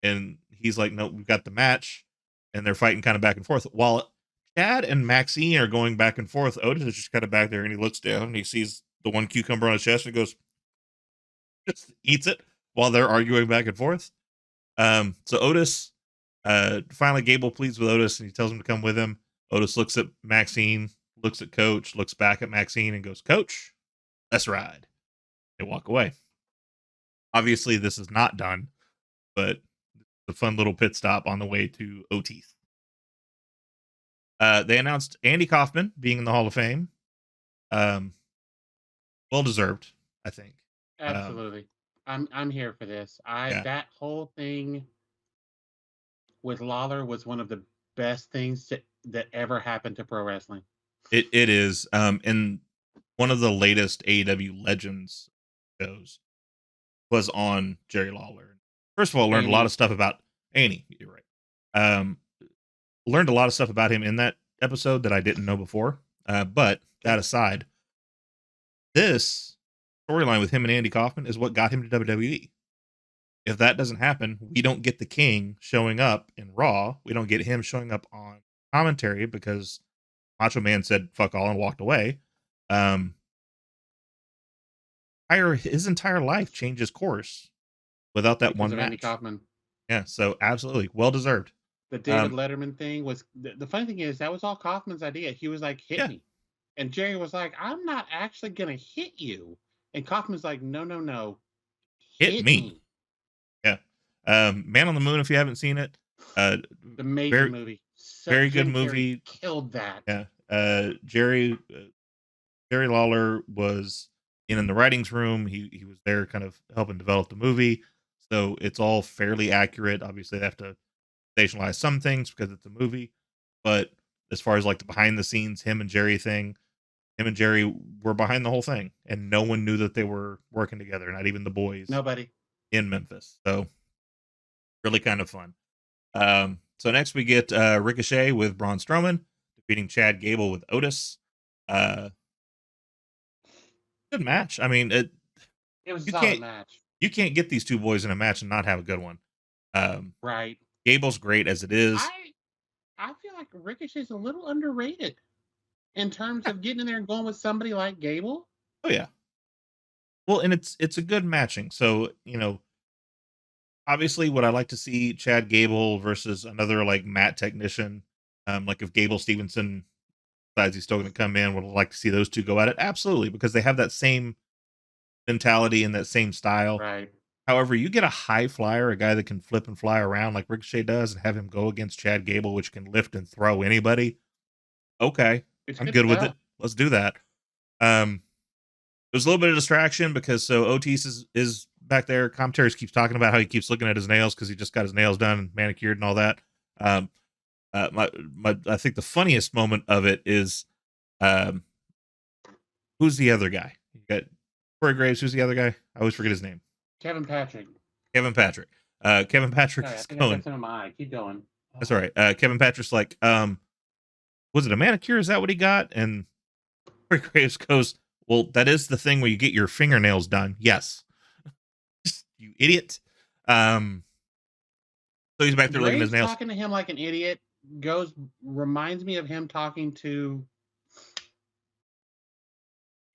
And he's like, "No, we've got the match," and they're fighting kind of back and forth. While Chad and Maxine are going back and forth, Otis is just kind of back there, and he looks down and he sees the one cucumber on his chest and goes, just eats it while they're arguing back and forth. So Otis Finally, Gable pleads with Otis and he tells him to come with him. Otis looks at Maxine, looks at Coach, looks back at Maxine and goes, "Coach, let's ride." They walk away. Obviously, this is not done, but it's a fun little pit stop on the way to Otis. They announced Andy Kaufman being in the Hall of Fame. Well deserved, I think. Absolutely. I'm here for this. Yeah. That whole thing with Lawler was one of the best things that ever happened to pro wrestling. It is. And one of the latest AEW Legends shows was on Jerry Lawler. First of all, learned a lot of stuff about Annie. You're right. Learned a lot of stuff about him in that episode that I didn't know before. But that aside, this storyline with him and Andy Kaufman is what got him to WWE. If that doesn't happen, we don't get the King showing up in Raw. We don't get him showing up on commentary because Macho Man said fuck all and walked away. His entire life changes course without that one match. Andy Kaufman. Yeah, so absolutely well deserved. The David Letterman thing was the funny thing is that was all Kaufman's idea. He was like, "Hit me," and Jerry was like, "I'm not actually gonna hit you," and Kaufman's like, "No, hit me." Yeah, Man on the Moon. If you haven't seen it, the major movie, very good movie. Killed that. Yeah, Jerry Lawler was in the writings room. He was there, kind of helping develop the movie. So it's all fairly accurate. Obviously, they have to sensationalize some things because it's a movie, but as far as like the behind the scenes him and Jerry were behind the whole thing, and no one knew that they were working together, not even the boys. Nobody in Memphis. So really kind of fun. So next we get Ricochet with Braun Strowman defeating Chad Gable with Otis. Good match. I mean, it was a solid match. You can't get these two boys in a match and not have a good one. Right. Gable's great as it is. I feel like Ricochet's a little underrated in terms of getting in there and going with somebody like Gable. Oh yeah. Well, and it's a good matching. So, obviously would I like to see Chad Gable versus another like mat technician? Like if Gable Stevenson decides he's still going to come in, would I like to see those two go at it? Absolutely, because they have that same mentality and that same style. Right. However, you get a high flyer, a guy that can flip and fly around like Ricochet does, and have him go against Chad Gable, which can lift and throw anybody. Okay, I'm good with it. Let's do that. There's a little bit of distraction because Otis is back there. Commentaries keeps talking about how he keeps looking at his nails because he just got his nails done and manicured and all that. I think the funniest moment of it is, who's the other guy? You got Corey Graves. Who's the other guy? I always forget his name. Kevin Patrick. Kevin Patrick is going. Keep going. That's all right. Kevin Patrick's like, was it a manicure? Is that what he got? And Corey Graves goes, well, that is the thing where you get your fingernails done. Yes. You idiot. So he's back there looking at his nails. Talking to him like an idiot reminds me of him talking to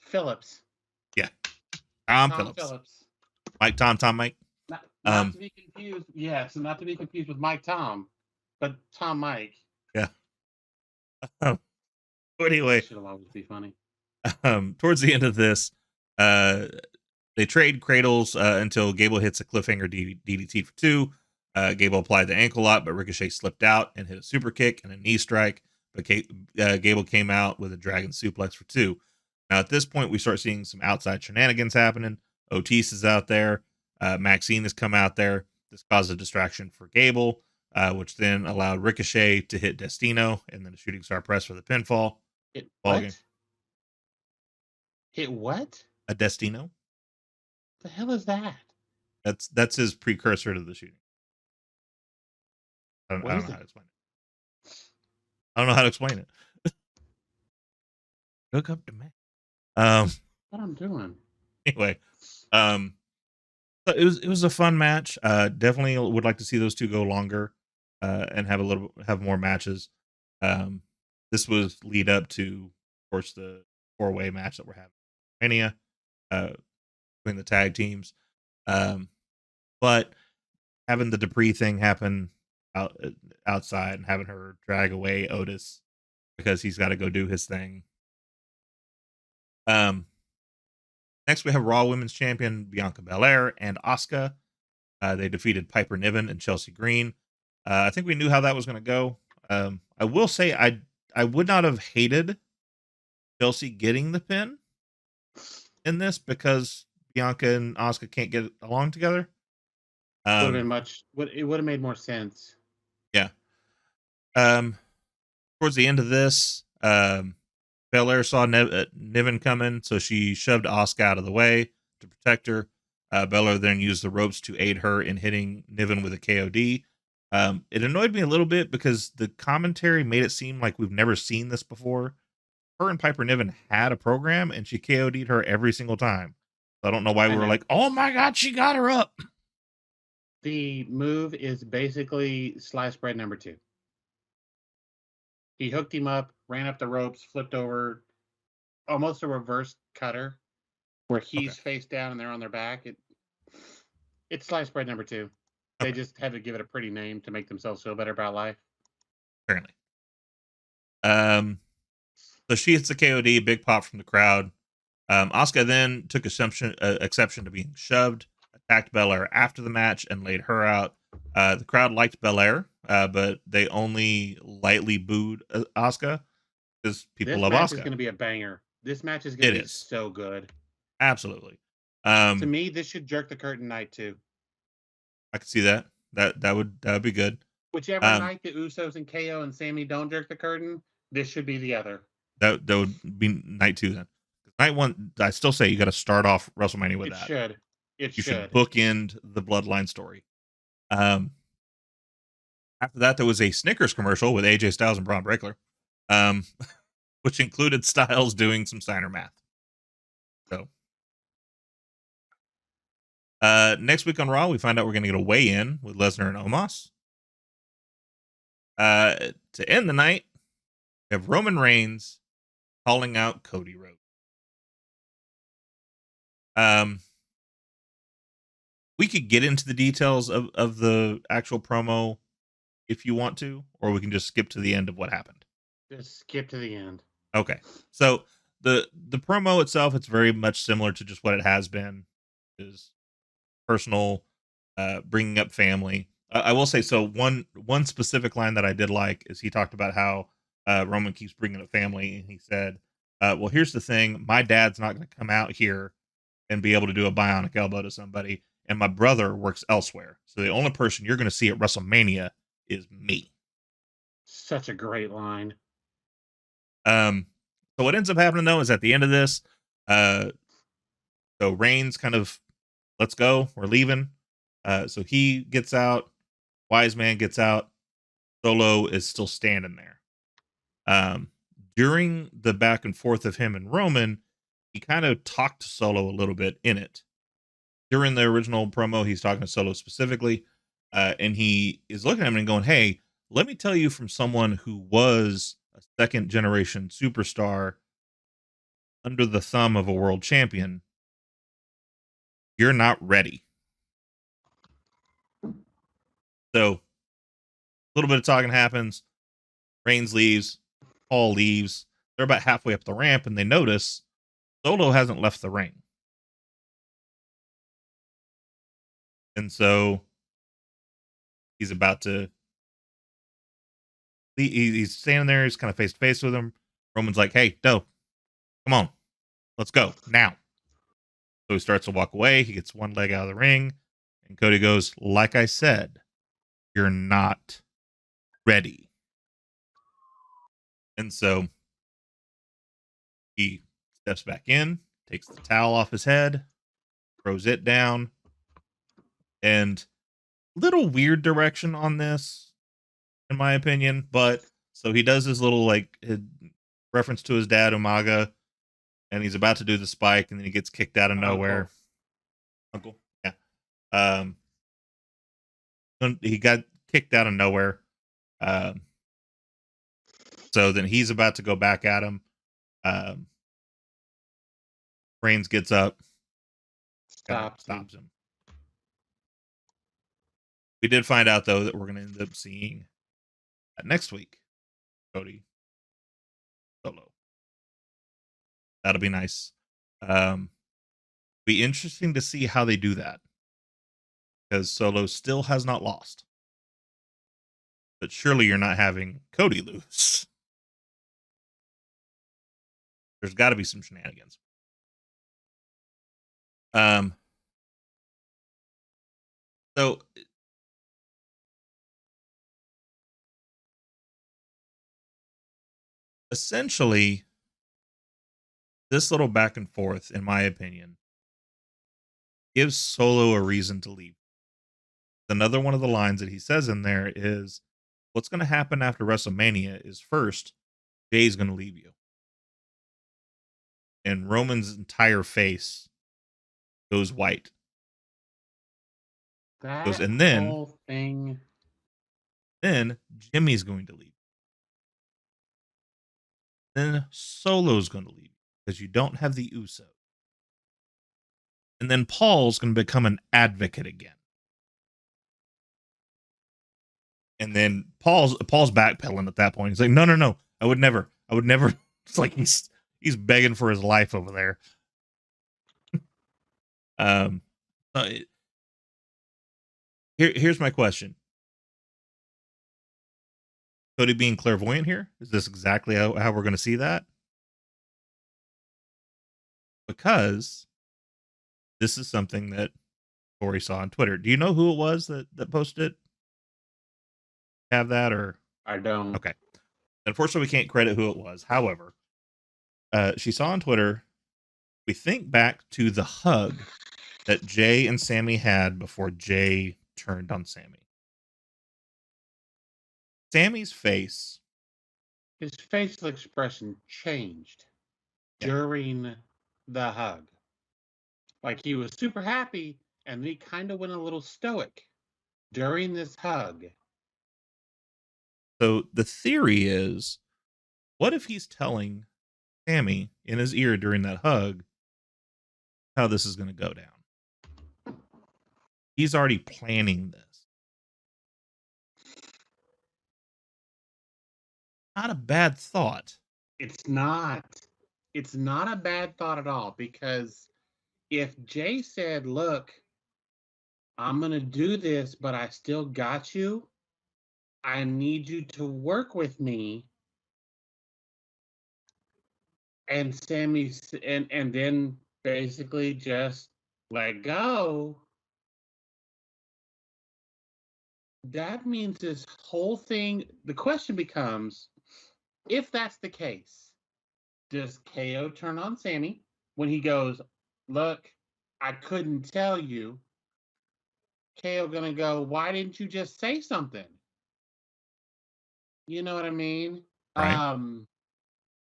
Phillips. Yeah. Tom Phillips. Mike Tom Mike. Not to be confused. Yes, not to be confused with Mike Tom, but Tom Mike. Yeah. Anyway, should always be funny. Towards the end of this, they trade cradles until Gable hits a cliffhanger DDT for 2. Gable applied the ankle lock, but Ricochet slipped out and hit a super kick and a knee strike. But Gable came out with a dragon suplex for 2. Now at this point, we start seeing some outside shenanigans happening. Otis is out there. Maxine has come out there. This caused a distraction for Gable, which then allowed Ricochet to hit Destino and then a shooting star press for the pinfall. Hit what? A Destino. The hell is that? That's his precursor to the shooting. I don't know how to explain it. I don't know how to explain it. Look up to me. What I'm doing. Anyway, it was a fun match. Definitely would like to see those two go longer, and have more matches. This was lead up to, of course, the 4-way match that we're having Mania, between the tag teams. But having the Dupree thing happen, out outside and having her drag away Otis because he's got to go do his thing. Next we have Raw Women's Champion Bianca Belair and Asuka. They defeated Piper Niven and Chelsea Green. I think we knew how that was going to go. I will say I would not have hated Chelsea getting the pin in this because Bianca and Asuka can't get along together. Would have been it would have made more sense. Yeah. Towards the end of this, Belair saw Niven coming, so she shoved Asuka out of the way to protect her. Belair then used the ropes to aid her in hitting Niven with a KOD. It annoyed me a little bit because the commentary made it seem like we've never seen this before. Her and Piper Niven had a program, and she KOD'd her every single time. So I don't know why we were like, oh my God, she got her up. The move is basically sliced bread number 2. He hooked him up, ran up the ropes, flipped over, almost a reverse cutter, where he's face down and they're on their back. It's sliced bread number 2. They just had to give it a pretty name to make themselves feel better about life. Apparently. So she hits the KOD, big pop from the crowd. Asuka then took exception to being shoved, attacked Belair after the match, and laid her out. The crowd liked Belair, but they only lightly booed Asuka because people love Asuka. This match is going to be a banger. This match is going to be so good. Absolutely. To me, this should jerk the curtain night too. I could see that. That would be good. Whichever night the Usos and KO and Sammy don't jerk the curtain, this should be the other. That would be night 2 then. Night 1, I still say you got to start off WrestleMania with that. You should bookend the Bloodline story. After that, there was a Snickers commercial with AJ Styles and Braun Breaker, which included Styles doing some Steiner math. So, next week on Raw, we find out we're going to get a weigh-in with Lesnar and Omos. To end the night, we have Roman Reigns calling out Cody Rhodes. We could get into the details of the actual promo if you want to, or we can just skip to the end of what happened. Just skip to the end. Okay. So the promo itself, it's very much similar to just what it has been. Is personal, bringing up family. I will say, so one specific line that I did like is he talked about how Roman keeps bringing up family, and he said, well, here's the thing. My dad's not going to come out here and be able to do a bionic elbow to somebody, and my brother works elsewhere. So the only person you're going to see at WrestleMania is me. Such a great line. So what ends up happening, though, is at the end of this, so Reigns kind of, let's go, we're leaving. So he gets out, Wise Man gets out, Solo is still standing there. During the back and forth of him and Roman, he kind of talked to Solo a little bit in it. During the original promo, he's talking to Solo specifically, and he is looking at him and going, hey, let me tell you from someone who was a second generation superstar under the thumb of a world champion, you're not ready. So a little bit of talking happens. Reigns leaves. Paul leaves. They're about halfway up the ramp, and they notice Solo hasn't left the ring. And so he's about to... He's standing there. He's kind of face to face with him. Roman's like, hey, no, come on. Let's go now. So he starts to walk away. He gets one leg out of the ring. And Cody goes, like I said, you're not ready. And so he steps back in, takes the towel off his head, throws it down, and little weird direction on this, in my opinion. But so he does his little reference to his dad, Umaga, and he's about to do the spike, and then he gets kicked out of nowhere. Uncle, yeah. He got kicked out of nowhere. So then he's about to go back at him. Reigns gets up, stops him. We did find out, though, that we're going to end up seeing next week Cody Solo. That'll be nice. Be interesting to see how they do that, because Solo still has not lost. But surely you're not having Cody lose. There's got to be some shenanigans. So essentially, this little back and forth, in my opinion, gives Solo a reason to leave. Another one of the lines that he says in there is, what's going to happen after WrestleMania is, first, Jay's going to leave you. And Roman's entire face goes white. That And then, whole thing. Then Jimmy's going to leave. Then Solo's going to leave because you don't have the Usos. And then Paul's going to become an advocate again. And then Paul's backpedaling at that point. He's like, no, I would never. It's like he's begging for his life over there. Here's my question. Cody being clairvoyant here? Is this exactly how we're going to see that? Because this is something that Corey saw on Twitter. Do you know who it was that posted it? Have that, or I don't. Okay. Unfortunately, we can't credit who it was. However, she saw on Twitter, we think back to the hug that Jay and Sammy had before Jay turned on Sammy. Sammy's face. His facial expression changed during the hug. Like he was super happy, and then he kind of went a little stoic during this hug. So the theory is, what if he's telling Sammy in his ear during that hug how this is going to go down? He's already planning this. Not a bad thought. It's not. It's not a bad thought at all, because if Jay said, look, I'm going to do this, but I still got you. I need you to work with me. And Sammy, and then basically just let go. That means this whole thing, the question becomes, if that's the case, does KO turn on Sammy when he goes, look, I couldn't tell you? KO gonna go, why didn't you just say something? You know what I mean? Right.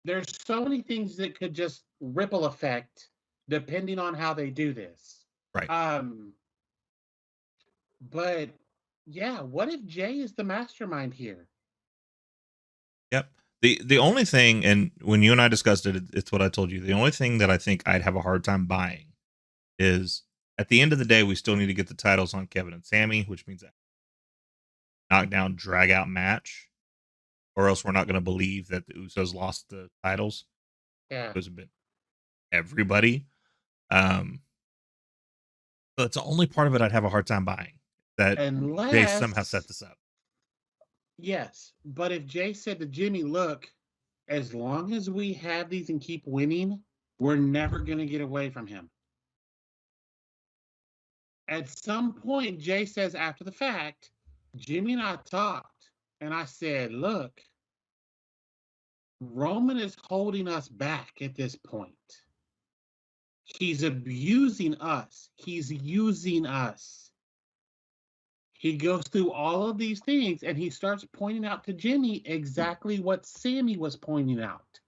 There's so many things that could just ripple effect depending on how they do this. Right. But yeah, what if Jay is the mastermind here? Yep. The only thing, and when you and I discussed it, it's what I told you. The only thing that I think I'd have a hard time buying is, at the end of the day, we still need to get the titles on Kevin and Sammy, which means that knockdown, drag out match, or else we're not going to believe that the Usos lost the titles. Yeah, Those have been everybody. So that's the only part of it I'd have a hard time buying. That Jay somehow set this up. Yes, but if Jay said to Jimmy, look, as long as we have these and keep winning, we're never going to get away from him. At some point, Jay says after the fact, Jimmy and I talked, and I said, look, Roman is holding us back at this point. He's abusing us. He's using us. He goes through all of these things, and he starts pointing out to Jimmy exactly what Sammy was pointing out.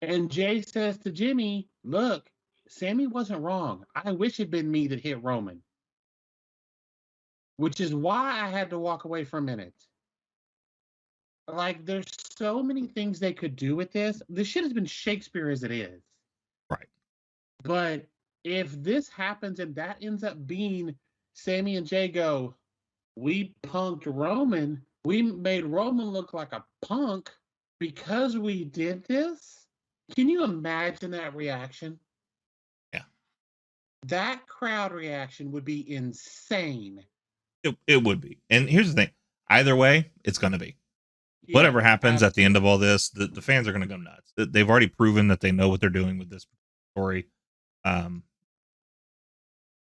And Jay says to Jimmy, look, Sammy wasn't wrong. I wish it'd been me that hit Roman. Which is why I had to walk away for a minute. Like, there's so many things they could do with this. This shit has been Shakespeare as it is. Right. But if this happens and that ends up being Sammy and Jay go, we punked Roman. We made Roman look like a punk because we did this. Can you imagine that reaction? Yeah. That crowd reaction would be insane. It would be. And here's the thing. Either way, it's going to be. Yeah, Whatever happens at the end of all this, the fans are going to go nuts. They've already proven that they know what they're doing with this story.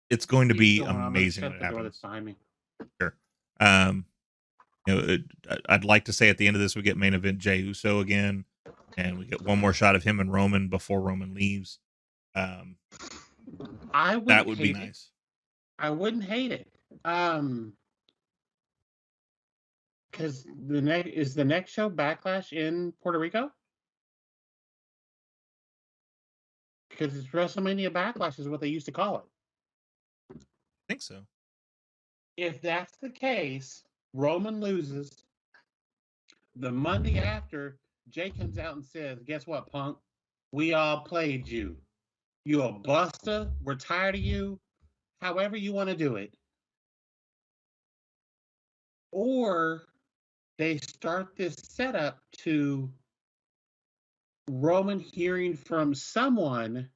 It's going to be amazing when it happens. Sure. I'd like to say at the end of this we get main event Jey Uso again, and we get one more shot of him and Roman before Roman leaves. That would be nice. I wouldn't hate it. Because the next show Backlash in Puerto Rico? Because it's WrestleMania Backlash is what they used to call it. I think so. If that's the case, Roman loses. The Monday after, Jay comes out and says, "Guess what, punk? We all played you. You a buster. We're tired of you. However you want to do it." Or they start this setup to Roman hearing from someone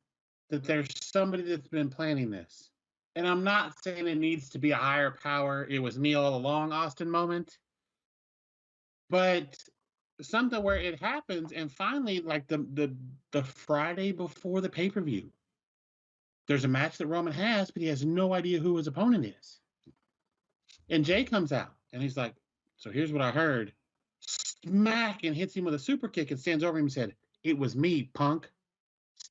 that there's somebody that's been planning this. And I'm not saying it needs to be a higher power. It was me all along, Austin moment. But something where it happens, and finally, like the Friday before the pay-per-view, there's a match that Roman has, but he has no idea who his opponent is. And Jay comes out, and he's like, "So here's what I heard." Smack, and hits him with a super kick and stands over him and said, "It was me, punk."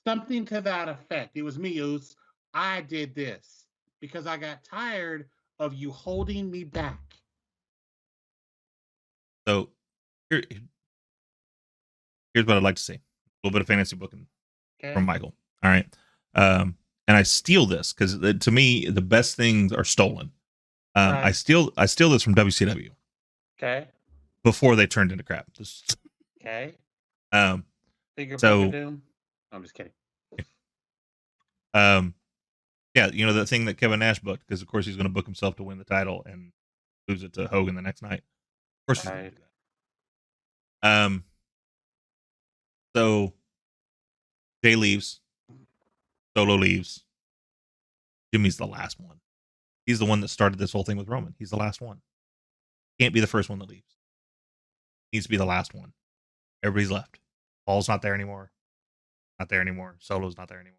Something to that effect. "It was me, Oos. I did this because I got tired of you holding me back." So here's what I'd like to see. A little bit of fantasy booking from Michael. All right. And I steal this because to me, the best things are stolen. Right. I steal this from WCW. Okay. Before they turned into crap. Okay. So Doom? I'm just kidding. Yeah, the thing that Kevin Nash booked, because of course he's going to book himself to win the title and lose it to Hogan the next night. Of course he's going to do that. So Jay leaves, Solo leaves. Jimmy's the last one. He's the one that started this whole thing with Roman. He's the last one. Can't be the first one that leaves. Needs to be the last one. Everybody's left. Paul's not there anymore. Not there anymore. Solo's not there anymore.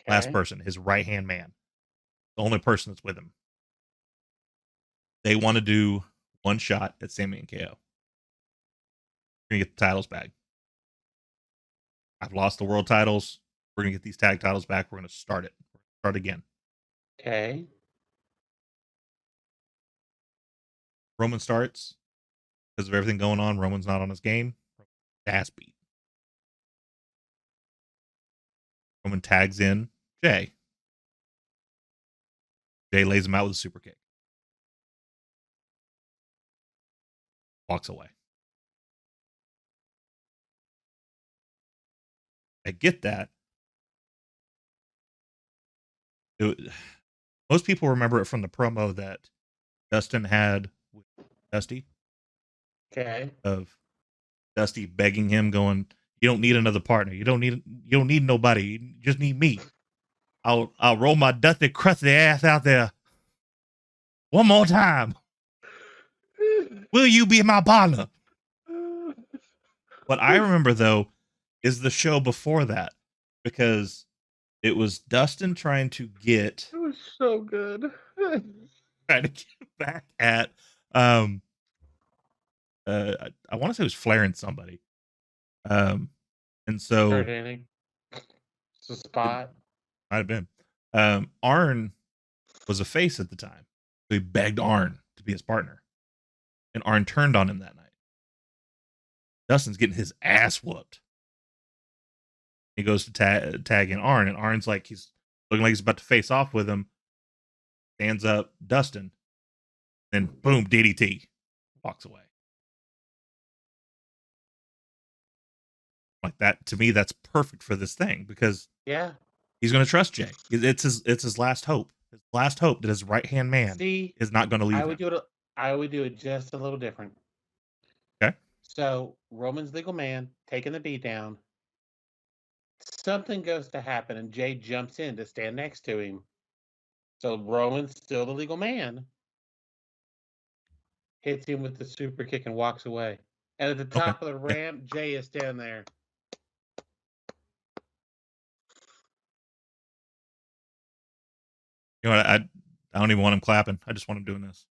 Okay. Last person, his right-hand man. The only person that's with him. They want to do one shot at Sami and KO. We're going to get the titles back. I've lost the world titles. We're going to get these tag titles back. We're going to start it. Start again. Okay. Roman starts. Because of everything going on, Roman's not on his game. Ass beat. Roman tags in Jay. Jay lays him out with a super kick. Walks away. I get that. Most people remember it from the promo that Dustin had with Dusty. Okay. Of Dusty begging him, going, "You don't need another partner. You don't need nobody. You just need me. I'll roll my dusty, crusty ass out there one more time. Will you be my partner?" What I remember though is the show before that, because it was Dustin trying to get. It was so good. Trying to get back at I want to say it was Flair and somebody. And so it's a spot. Might have been. Arn was a face at the time. So he begged Arn to be his partner. And Arn turned on him that night. Dustin's getting his ass whooped. He goes to tag in Arn, and Arn's like, he's looking like he's about to face off with him. Stands up, Dustin. Then boom, DDT. Walks away. Like that, to me, that's perfect for this thing, because yeah, he's going to trust Jay. It's his last hope. His last hope that his right hand man See, is not going to leave I would him. do it. I would do it just a little different. Okay. So Roman's legal man taking the beat down. Something goes to happen, and Jay jumps in to stand next to him. So Roman's still the legal man. Hits him with the super kick and walks away. And at the Okay. top of the Yeah. ramp, Jay is standing there. You know what? I don't even want him clapping. I just want him doing this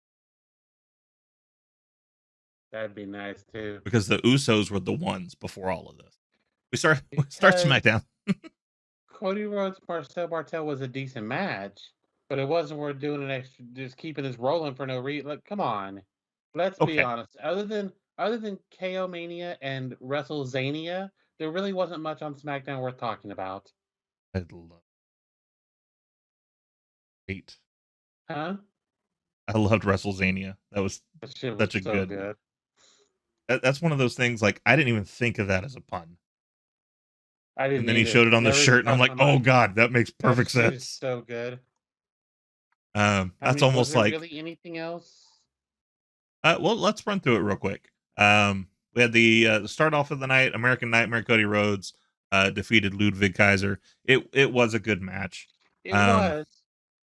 That'd be nice too. because the Usos were the ones before all of this. We start Because SmackDown. Cody Rhodes Marcel Bartel was a decent match, but it wasn't worth doing an extra, just keeping this rolling for no reason. Like, come on, let's be Okay. honest. Other than KO Mania and WrestleZania, there really wasn't much on SmackDown worth talking about. I love it. Huh? I loved WrestleZania. That was That shit was such a so good. good. That's one of those things. Like I didn't even think of that as a pun, I and didn't then he either. showed it on the Never even shirt, and I'm crossed like, my oh mind. god, that makes That perfect shit is sense. so good. I That's mean, was almost there like. really anything else? Well, let's run through it real quick. We had the start off of the night. American Nightmare Cody Rhodes defeated Ludwig Kaiser. It was a good match. It Um, was.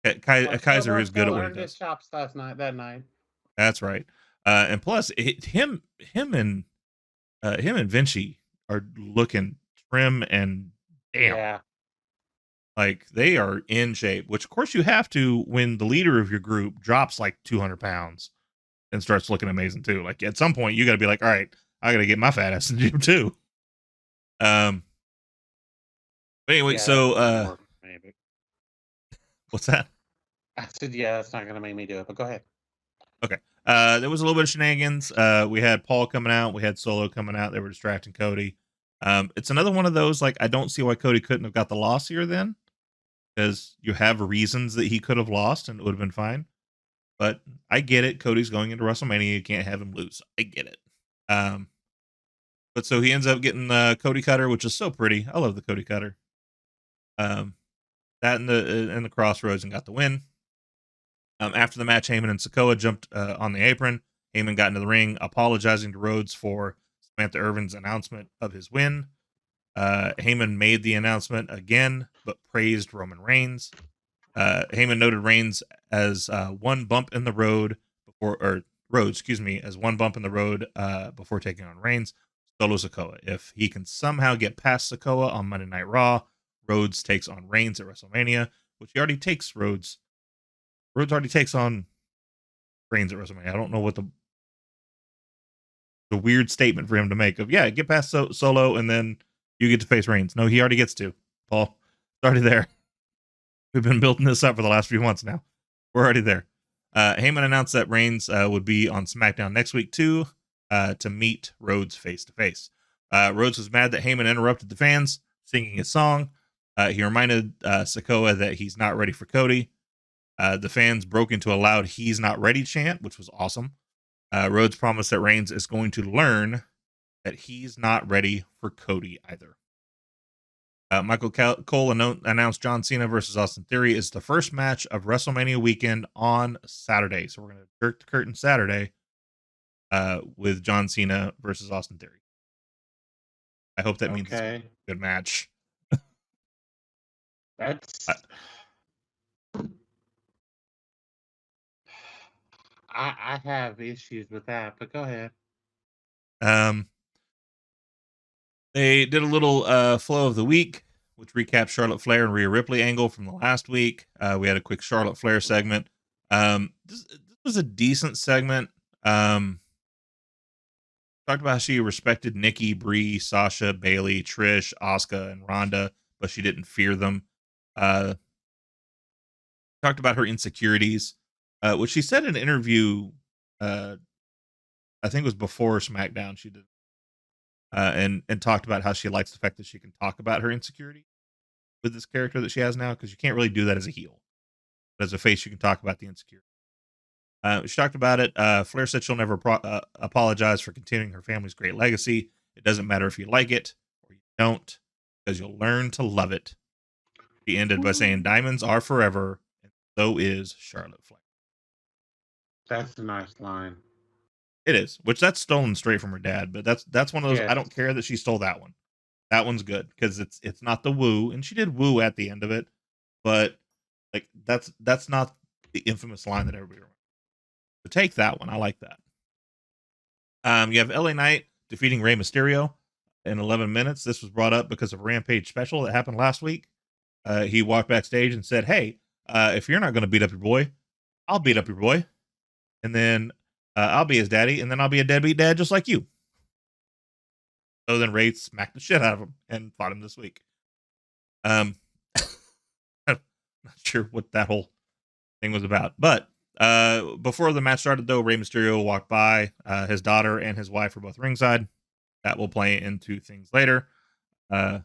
Marcel Kaiser is good at Bartel what he earned his does. chops that night. That's right. And plus, him and Vinci are looking trim and damn. Yeah. Like they are in shape, which of course you have to when the leader of your group drops like 200 pounds and starts looking amazing too. Like at some point you got to be like, all right, I got to get my fat ass in the gym too. Um. But anyway, Yeah, so that's not gonna work for me, but what's that? I said, yeah, that's not gonna make me do it. But go ahead. Okay. There was a little bit of shenanigans. We had Paul coming out. We had Solo coming out. They were distracting Cody. It's another one of those like I don't see why Cody couldn't have got the loss here then, because you have reasons that he could have lost and it would have been fine. But I get it. Cody's going into WrestleMania. You can't have him lose. I get it. Um, but so he ends up getting Cody Cutter, which is so pretty. I love the Cody Cutter. Um, that in the crossroads and got the win. After the match, Heyman and Sikoa jumped on the apron. Heyman got into the ring, apologizing to Rhodes for Samantha Irvin's announcement of his win. Heyman made the announcement again, but praised Roman Reigns. Heyman noted Reigns as one bump in the road before, or Rhodes, excuse me, as one bump in the road before taking on Reigns. Solo Sikoa. If he can somehow get past Sikoa on Monday Night Raw, Rhodes takes on Reigns at WrestleMania, which he already takes Rhodes. Rhodes already takes on Reigns at WrestleMania. I don't know what the weird statement for him to make of, yeah, get past Solo and then you get to face Reigns. No, he already gets to. Paul, it's already there. We've been building this up for the last few months now. We're already there. Heyman announced that Reigns would be on SmackDown next week too, to meet Rhodes face to face. Rhodes was mad that Heyman interrupted the fans singing his song. He reminded Sikoa that he's not ready for Cody. The fans broke into a loud "He's not ready" chant, which was awesome. Rhodes promised that Reigns is going to learn that he's not ready for Cody either. Michael Cole announced John Cena versus Austin Theory is the first match of WrestleMania weekend on Saturday. So we're going to jerk the curtain Saturday with John Cena versus Austin Theory. I hope that means it's a good match. That's. I have issues with that, but go ahead. They did a little flow of the week, which recaps Charlotte Flair and Rhea Ripley angle from the last week. We had a quick Charlotte Flair segment. This was a decent segment. Talked about how she respected Nikki, Brie, Sasha, Bailey, Trish, Asuka, and Ronda, but she didn't fear them. Talked about her insecurities, which she said in an interview. I think it was before SmackDown. She did, and talked about how she likes the fact that she can talk about her insecurity with this character that she has now, because you can't really do that as a heel. But as a face, you can talk about the insecurity. She talked about it. Flair said she'll never apologize for continuing her family's great legacy. It doesn't matter if you like it or you don't, because you'll learn to love it. She ended by saying, "Diamonds are forever, and so is Charlotte Flair. That's a nice line. It is, which that's stolen straight from her dad, but that's one of those. Yes. I don't care that she stole that one. That one's good because it's not the woo, and she did woo at the end of it, but like that's not the infamous line that everybody remembers. So take that one. I like that. You have LA Knight defeating Rey Mysterio in 11 minutes. This was brought up because of a Rampage special that happened last week. He walked backstage and said, "Hey, if you're not going to beat up your boy, I'll beat up your boy, and then I'll be his daddy, and then I'll be a deadbeat dad just like you." So then Ray smacked the shit out of him and fought him this week. I'm not sure what that whole thing was about, but before the match started, though, Rey Mysterio walked by. His daughter and his wife were both ringside. That will play into things later. So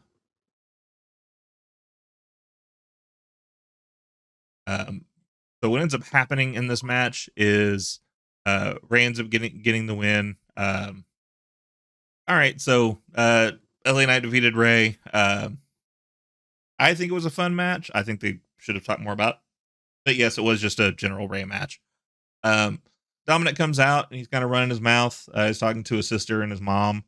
what ends up happening in this match is Ray ends up getting the win. All right, so LA Knight defeated Ray. I think it was a fun match. I think they should have talked more about it. But yes, it was just a general Ray match. Dominic comes out and he's kind of running his mouth. He's talking to his sister and his mom,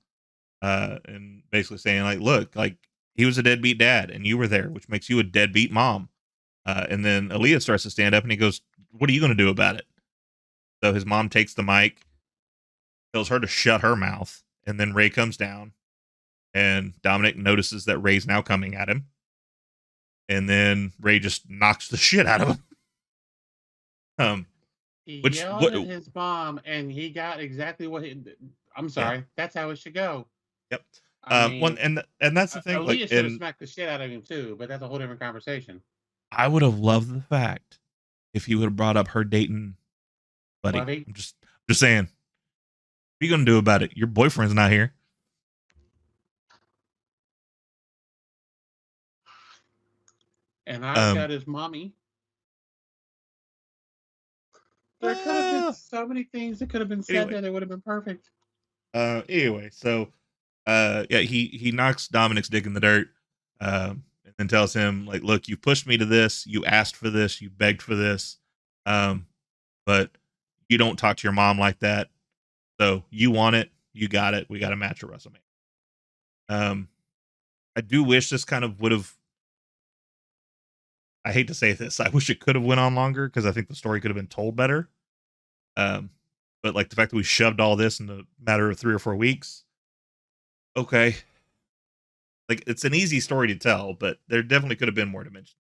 and basically saying, like, look, like, he was a deadbeat dad and you were there, which makes you a deadbeat mom. And then Aaliyah starts to stand up and he goes, what are you going to do about it? So his mom takes the mic, tells her to shut her mouth. And then Ray comes down and Dominic notices that Ray's now coming at him. And then Ray just knocks the shit out of him. He yelled at his mom and he got exactly what I'm sorry. Yeah. That's how it should go. Yep. And that's the thing. Aaliyah should have smacked the shit out of him too, but that's a whole different conversation. I would have loved the fact if he would have brought up her dating buddy. I'm just saying. What are you going to do about it? Your boyfriend's not here. And I've got his mommy. There could have been so many things that could have been said there that would have been perfect. Anyway, so he knocks Dominic's dick in the dirt, and then tells him, like, look, you pushed me to this, you asked for this, you begged for this, but you don't talk to your mom like that. So you want it, you got it. We got a match at WrestleMania. I do wish this kind of would have. I hate to say this. I wish it could have went on longer because I think the story could have been told better. But like the fact that we shoved all this in a matter of 3 or 4 weeks. Okay. Like, it's an easy story to tell, but there definitely could have been more to mention.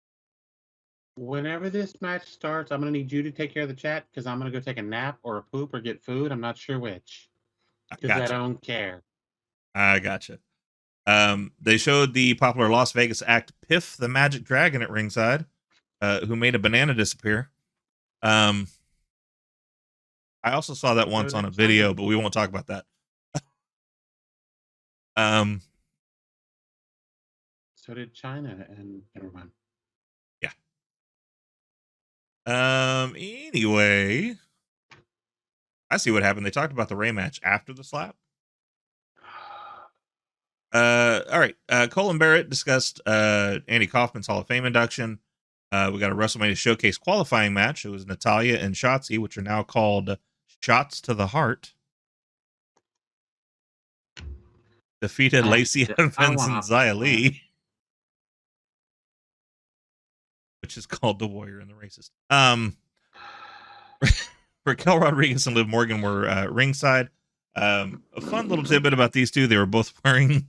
Whenever this match starts, I'm going to need you to take care of the chat because I'm going to go take a nap or a poop or get food. I'm not sure which. Because I don't care. I gotcha. They showed the popular Las Vegas act Piff the Magic Dragon at ringside, who made a banana disappear. I also saw that once on a video, but we won't talk about that. So did China, and never mind. Yeah. Anyway, I see what happened. They talked about the Ray match after the slap. All right. Cole and Barrett discussed Andy Kaufman's Hall of Fame induction. We got a WrestleMania Showcase qualifying match. It was Natalya and Shotzi, which are now called Shots to the Heart. Defeated Lacey Evans and Xia Li, which is called The Warrior and the Racist. Raquel Rodriguez and Liv Morgan were ringside. A fun little tidbit about these two: they were both wearing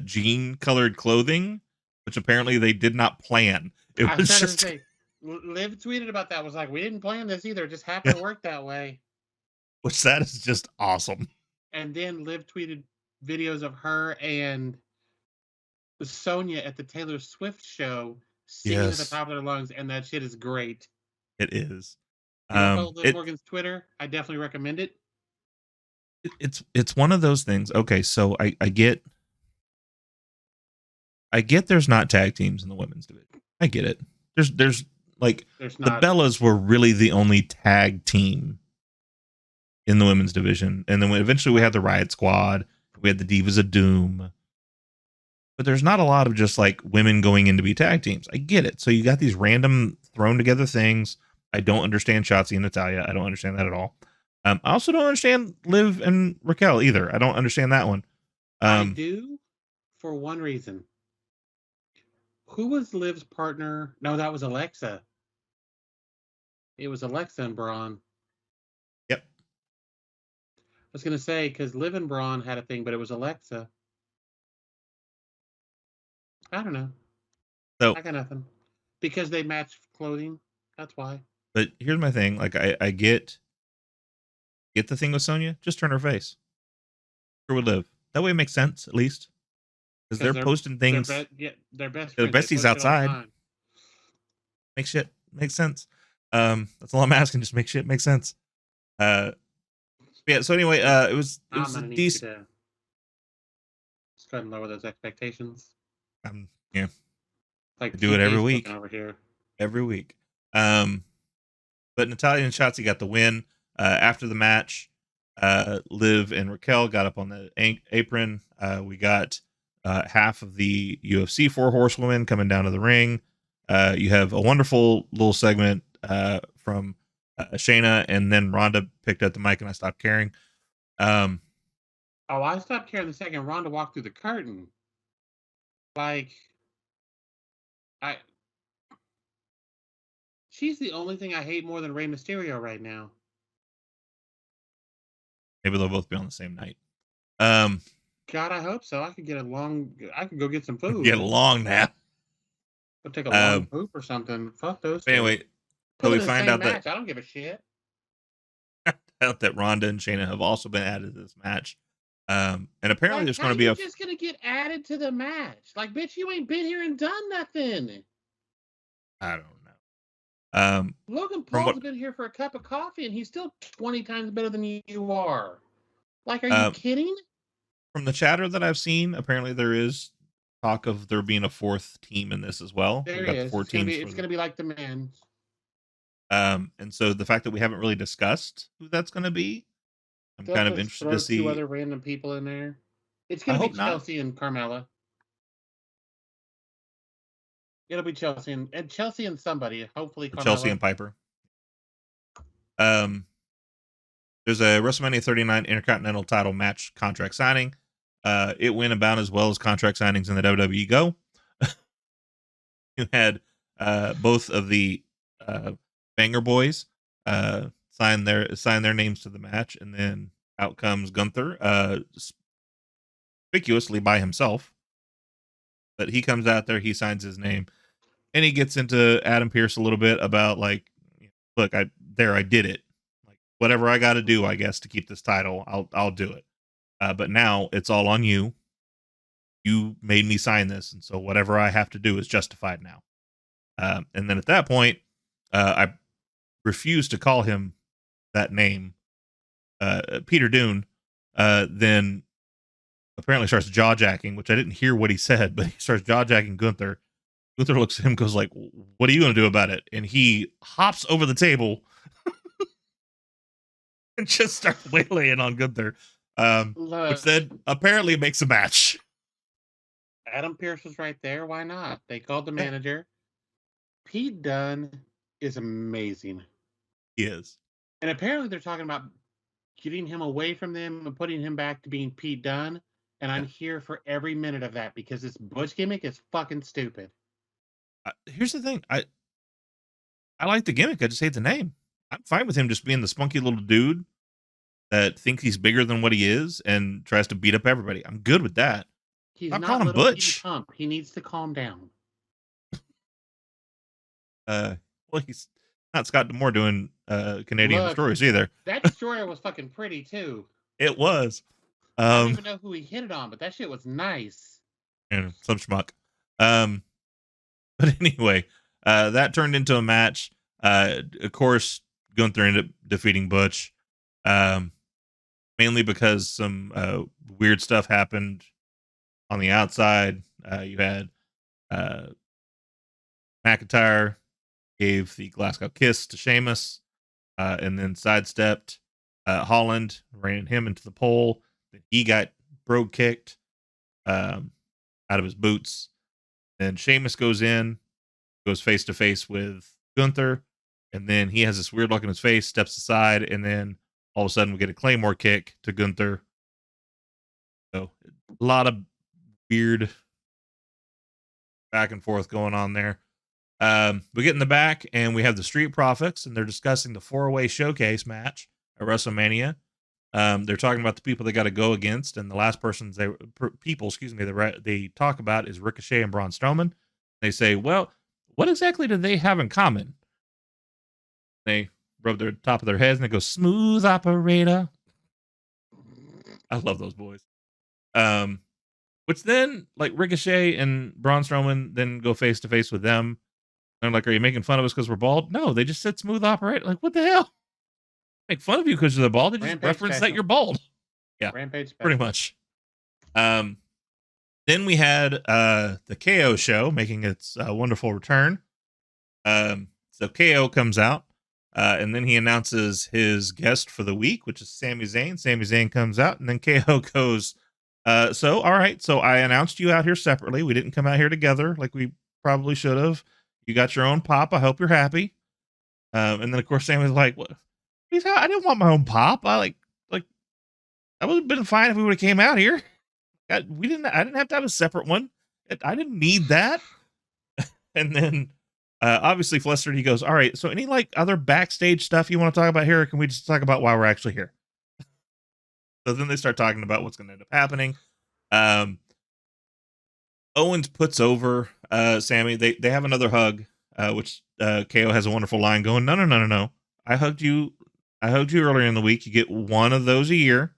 jean-colored clothing, which apparently they did not plan. It was just. Liv tweeted about that. Was like, we didn't plan this either. It just happened to work that way. Which that is just awesome. And then Liv tweeted videos of her and Sonya at the Taylor Swift show singing at the top of their lungs, and that shit is great. It is. Follow Liv Morgan's Twitter. I definitely recommend it. It's one of those things. Okay, so I get there's not tag teams in the women's division. I get it. There's not. The Bellas were really the only tag team in the women's division, and then eventually we had the Riot Squad. We had the Divas of Doom. But there's not a lot of just like women going in to be tag teams. I get it. So you got these random thrown together things. I don't understand Shotzi and Natalia. I don't understand that at all. I also don't understand Liv and Raquel either. I don't understand that one. I do, for one reason. Who was Liv's partner? No, that was Alexa. It was Alexa and Braun. Yep. I was going to say, because Liv and Braun had a thing, but it was Alexa. I don't know. So I got nothing. Because they match clothing. That's why. But here's my thing. Like, I get the thing with Sonya. Just turn her face. Her would Liv. That way it makes sense, at least. Because they're posting things. They're best They're friends. besties outside. Makes sense. That's all I'm asking. Just make shit make sense. Yeah. So anyway, it was a decent. Just try and lower those expectations. Yeah. Like I do it every week. Over here. Every week. But Natalia and Shotzi got the win. After the match, Liv and Raquel got up on the apron. We got half of the UFC 4 horsewomen coming down to the ring. You have a wonderful little segment from Shayna, and then Ronda picked up the mic, and I stopped caring. I stopped caring the second Ronda walked through the curtain. She's the only thing I hate more than Rey Mysterio right now. Maybe they'll both be on the same night. God, I hope so. I could go get some food. Get a long nap. Go take a long poop or something. Fuck those two. Anyway, so we find out that I don't give a shit. Out that Ronda and Shayna have also been added to this match. And apparently there's going to be just going to get added to the match. Like, bitch, you ain't been here and done nothing. I don't know. Logan Paul's been here for a cup of coffee, and he's still 20 times better than you are. Like, are you kidding? From the chatter that I've seen, apparently there is talk of there being a fourth team in this as well. There is. It's going to be like the men's. And so the fact that we haven't really discussed who that's going to be, I'm kind of interested to see. 2 other random people in there. It's going to be Chelsea and Carmella. It'll be Chelsea and somebody. Hopefully, Carmella. Chelsea and Piper. There's a WrestleMania 39 Intercontinental Title match contract signing. It went about as well as contract signings in the WWE go. You had both of the Banger Boys sign their names to the match, and then out comes Gunther, conspicuously by himself. But he comes out there, he signs his name, and he gets into Adam Pearce a little bit about, like, look, I did it. Like, whatever I got to do, I guess, to keep this title, I'll do it. But now it's all on you. You made me sign this, and so whatever I have to do is justified now. And then at that point, I refuse to call him that name, Peter Dune. Then apparently starts jaw-jacking, which I didn't hear what he said, but he starts jaw-jacking Gunther. Gunther looks at him and goes like, what are you going to do about it? And he hops over the table and just starts waylaying on Gunther, which then apparently makes a match. Adam Pearce was right there. Why not? They called the manager. Pete Dunne is amazing. He is. And apparently they're talking about getting him away from them and putting him back to being Pete Dunne. And I'm here for every minute of that because this Butch gimmick is fucking stupid. Here's the thing. I like the gimmick. I just hate the name. I'm fine with him just being the spunky little dude that thinks he's bigger than what he is and tries to beat up everybody. I'm good with that. He's I'm not calling him Butch. Pump. He needs to calm down. Well, he's not Scott D'Amore doing Canadian Destroyers either. That Destroyer was fucking pretty too. It was. I don't even know who he hit it on, but that shit was nice. And some schmuck. But anyway, that turned into a match. Of course, Gunther ended up defeating Butch, mainly because some weird stuff happened on the outside. You had McIntyre gave the Glasgow kiss to Sheamus, and then sidestepped Holland, ran him into the pole. He got brogue kicked out of his boots. Then Sheamus goes face to face with Gunther, and then he has this weird look in his face, steps aside, and then all of a sudden we get a Claymore kick to Gunther. So a lot of weird back and forth going on there. We get in the back and we have the Street Profits, and they're discussing the 4-way showcase match at WrestleMania. They're talking about the people they got to go against, and the last persons they talk about is Ricochet and Braun Strowman. They say, well, what exactly do they have in common? They rub their top of their heads and they go, smooth operator. I love those boys. Which then, like, Ricochet and Braun Strowman then go face to face with them. And I'm like, are you making fun of us because we're bald? No, they just said smooth operator. Like, what the hell? Make fun of you because you're bald. They just reference that you're bald. Yeah, Rampage special. pretty much. Then we had the KO show making its wonderful return. So KO comes out, and then he announces his guest for the week, which is Sami Zayn. Sami Zayn comes out, and then KO goes, so, all right, so I announced you out here separately. We didn't come out here together like we probably should have. You got your own pop. I hope you're happy. And then, of course, Sami's like, what? I didn't want my own pop. I would have been fine if we would have came out here. I didn't have to have a separate one. I didn't need that. And then obviously flustered, he goes, all right, so any like other backstage stuff you want to talk about here, or can we just talk about why we're actually here? So then they start talking about what's going to end up happening. Owens puts over Sami. They have another hug, which KO has a wonderful line going, no. I hugged you earlier in the week. You get one of those a year.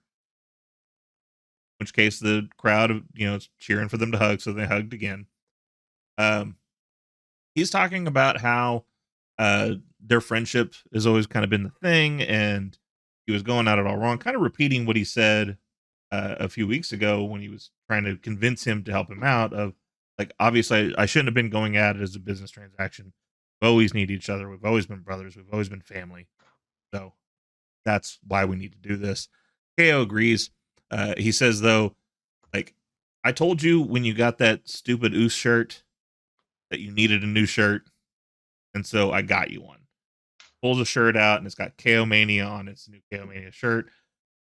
In which case the crowd, is cheering for them to hug, so they hugged again. He's talking about how their friendship has always kind of been the thing, and he was going at it all wrong, kind of repeating what he said a few weeks ago when he was trying to convince him to help him out of, like, obviously I shouldn't have been going at it as a business transaction. We always need each other. We've always been brothers. We've always been family. So that's why we need to do this. KO agrees. He says, though, like, I told you when you got that stupid Oos shirt that you needed a new shirt, and so I got you one. Pulls a shirt out, and it's got KO Mania on it. It's a new KO Mania shirt.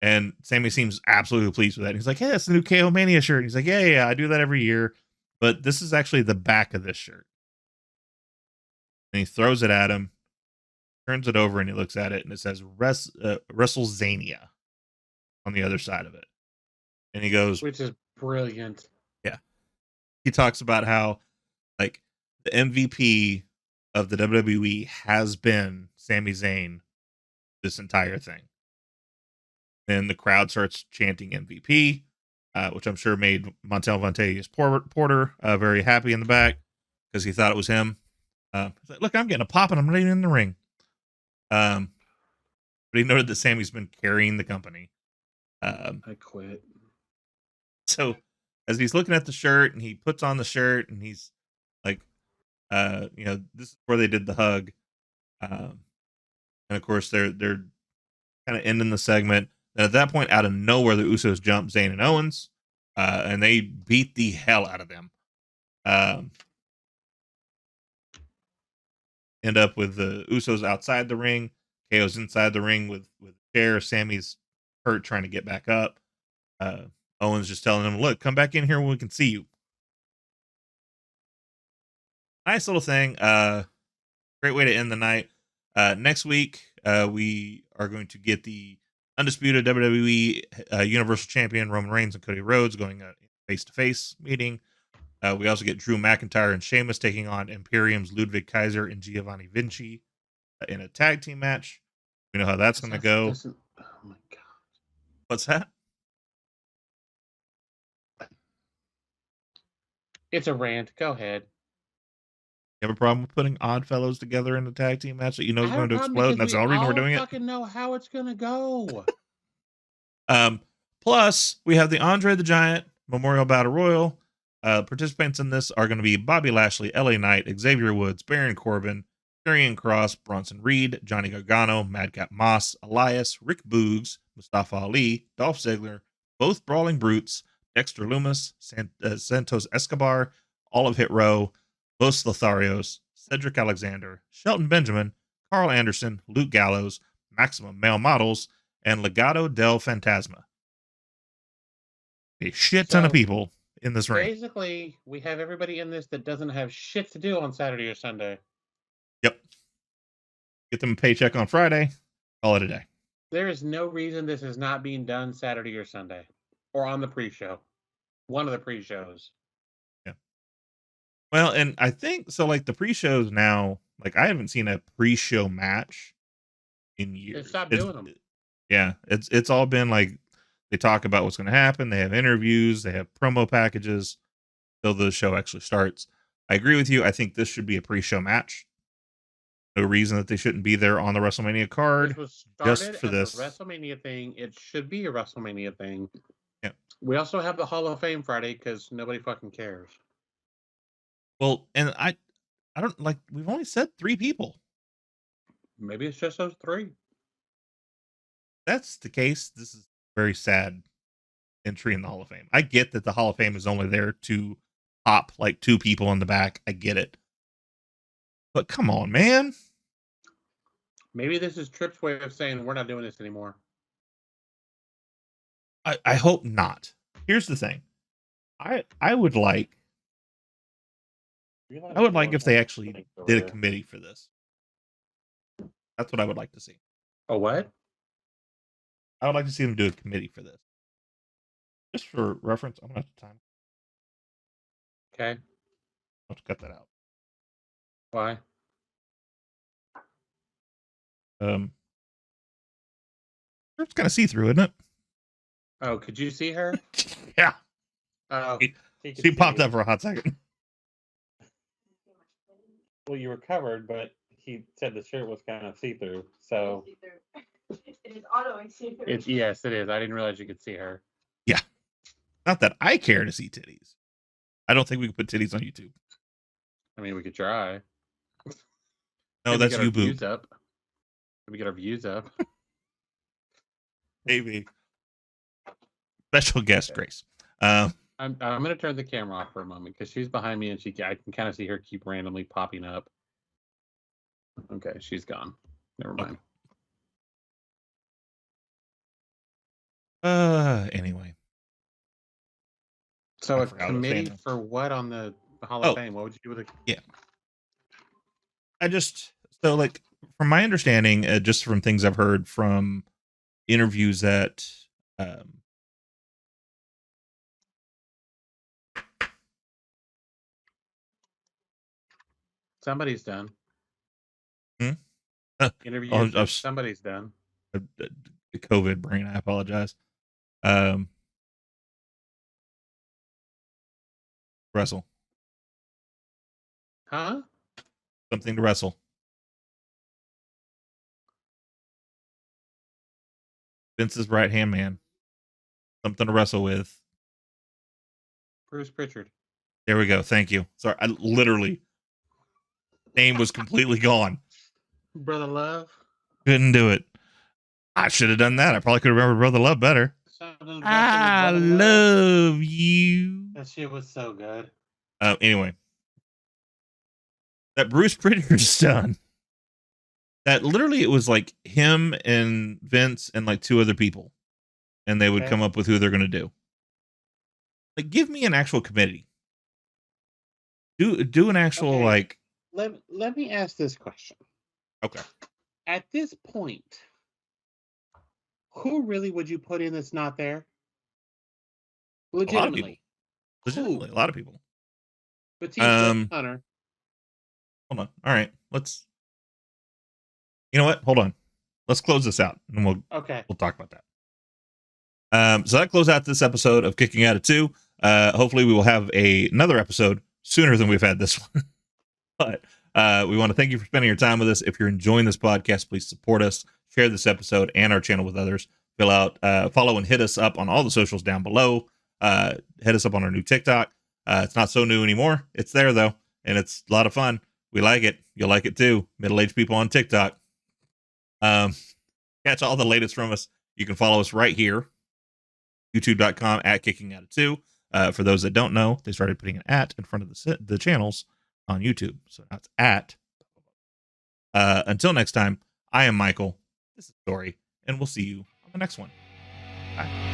And Sami seems absolutely pleased with that. He's like, hey, that's the new KO Mania shirt. He's like, yeah, I do that every year. But this is actually the back of this shirt. And he throws it at him, turns it over, and he looks at it, and it says WrestleZania on the other side of it. And he goes, which is brilliant. Yeah. He talks about how, like, the MVP of the WWE has been Sami Zayn this entire thing. Then the crowd starts chanting MVP, which I'm sure made Montel Vontae's Porter very happy in the back because he thought it was him. He's like, look, I'm getting a pop and I'm not even in the ring. But he noted that Sammy's been carrying the company. I quit. So as he's looking at the shirt and he puts on the shirt and he's like, this is where they did the hug. And of course they're kind of ending the segment. And at that point, out of nowhere, the Usos jump Zayn and Owens, and they beat the hell out of them. End up with the Usos outside the ring. KO's inside the ring with a chair. Sammy's hurt trying to get back up. Owens just telling him, look, come back in here when we can see you. Nice little thing. Great way to end the night. Next week, we are going to get the undisputed WWE Universal Champion Roman Reigns and Cody Rhodes going face-to-face meeting. We also get Drew McIntyre and Sheamus taking on Imperium's Ludwig Kaiser and Giovanni Vinci in a tag team match. We know how that's going to go. Oh my god! What's that? It's a rant. Go ahead. You have a problem with putting odd fellows together in a tag team match that you know is going to explode, and that's the only reason we're doing it? I fucking know how it's going to go. Plus, we have the Andre the Giant Memorial Battle Royal. Participants in this are going to be Bobby Lashley, LA Knight, Xavier Woods, Baron Corbin, Karrion Kross, Bronson Reed, Johnny Gargano, Madcap Moss, Elias, Rick Boogs, Mustafa Ali, Dolph Ziggler, both Brawling Brutes, Dexter Lumis, Santos Escobar, all of Hit Row, Los Lotharios, Cedric Alexander, Shelton Benjamin, Carl Anderson, Luke Gallows, Maximum Male Models, and Legado del Fantasma. A shit ton of people in this ring. Basically, we have everybody in this that doesn't have shit to do on Saturday or Sunday. Yep. Get them a paycheck on Friday, call it a day. There is no reason this is not being done Saturday or Sunday. Or on the pre-show. One of the pre-shows. Yeah. Well, and I think, so like the pre-shows now, like I haven't seen a pre-show match in years. They stopped doing them. Yeah. It's all been like, they talk about what's going to happen. They have interviews. They have promo packages till the show actually starts. I agree with you. I think this should be a pre-show match. No reason that they shouldn't be there on the WrestleMania card. This was started just for as this a WrestleMania thing. It should be a WrestleMania thing. Yeah. We also have the Hall of Fame Friday because nobody fucking cares. Well, and I don't like. We've only said 3 people. Maybe it's just those 3. That's the case. This is very sad entry in the Hall of Fame. I get that the Hall of Fame is only there to pop like 2 people in the back. I get it. But come on, man. Maybe this is Tripp's way of saying we're not doing this anymore. I hope not. Here's the thing. I would like if they actually did a committee for this. That's what I would like to see. A what? I would like to see them do a committee for this. Just for reference, I'm gonna have to time. Okay. I'll have to cut that out. Why? It's kind of see-through, isn't it? Oh, could you see her? Yeah. Oh, She popped up for a hot second. Well, you were covered, but he said the shirt was kind of see-through. So it is auto see-through. Yes, it is. I didn't realize you could see her. Yeah. Not that I care to see titties. I don't think we could put titties on YouTube. I mean, we could try. No, that's you, boo. We get our views up. Maybe. Special guest, Grace. I'm going to turn the camera off for a moment because she's behind me and I can kind of see her keep randomly popping up. Okay, she's gone. Never mind. Anyway. So a committee for what on the Hall of Fame? What would you do with it? Yeah. So like from my understanding, just from things I've heard from interviews that somebody's done. Interviews. Somebody's done. The COVID brain. I apologize. Wrestle. Huh? Something to wrestle. Vince's right hand man. Something to wrestle with. Bruce Pritchard. There we go. Thank you. Sorry, I literally name was completely gone. Brother Love. Couldn't do it. I should have done that. I probably could have remembered Brother Love better. I love you. That shit was so good. Anyway, that Bruce Pritchard's done. That literally it was like him and Vince and like 2 other people, and they would come up with who they're going to do. Like, give me an actual committee. Do an actual like. Let me ask this question. Okay. At this point, who really would you put in that's not there? Legitimately. Legitimately, a lot of people. Batista, Hunter. Hold on. All right. You know what? Hold on. Let's close this out, and we'll talk about that. So that closed out this episode of Kicking Out at 2. Hopefully, we will have another episode sooner than we've had this one. But we want to thank you for spending your time with us. If you're enjoying this podcast, please support us. Share this episode and our channel with others. Follow and hit us up on all the socials down below. Hit us up on our new TikTok. It's not so new anymore. It's there though, and it's a lot of fun. We like it. You'll like it too. Middle-aged people on TikTok. Catch all the latest from us. You can follow us right here. YouTube.com @KickingOut2. For those that don't know, they started putting an @ in front of the channels on YouTube. So now it's at. Until next time, I am Michael. This is Story, and we'll see you on the next one. Bye.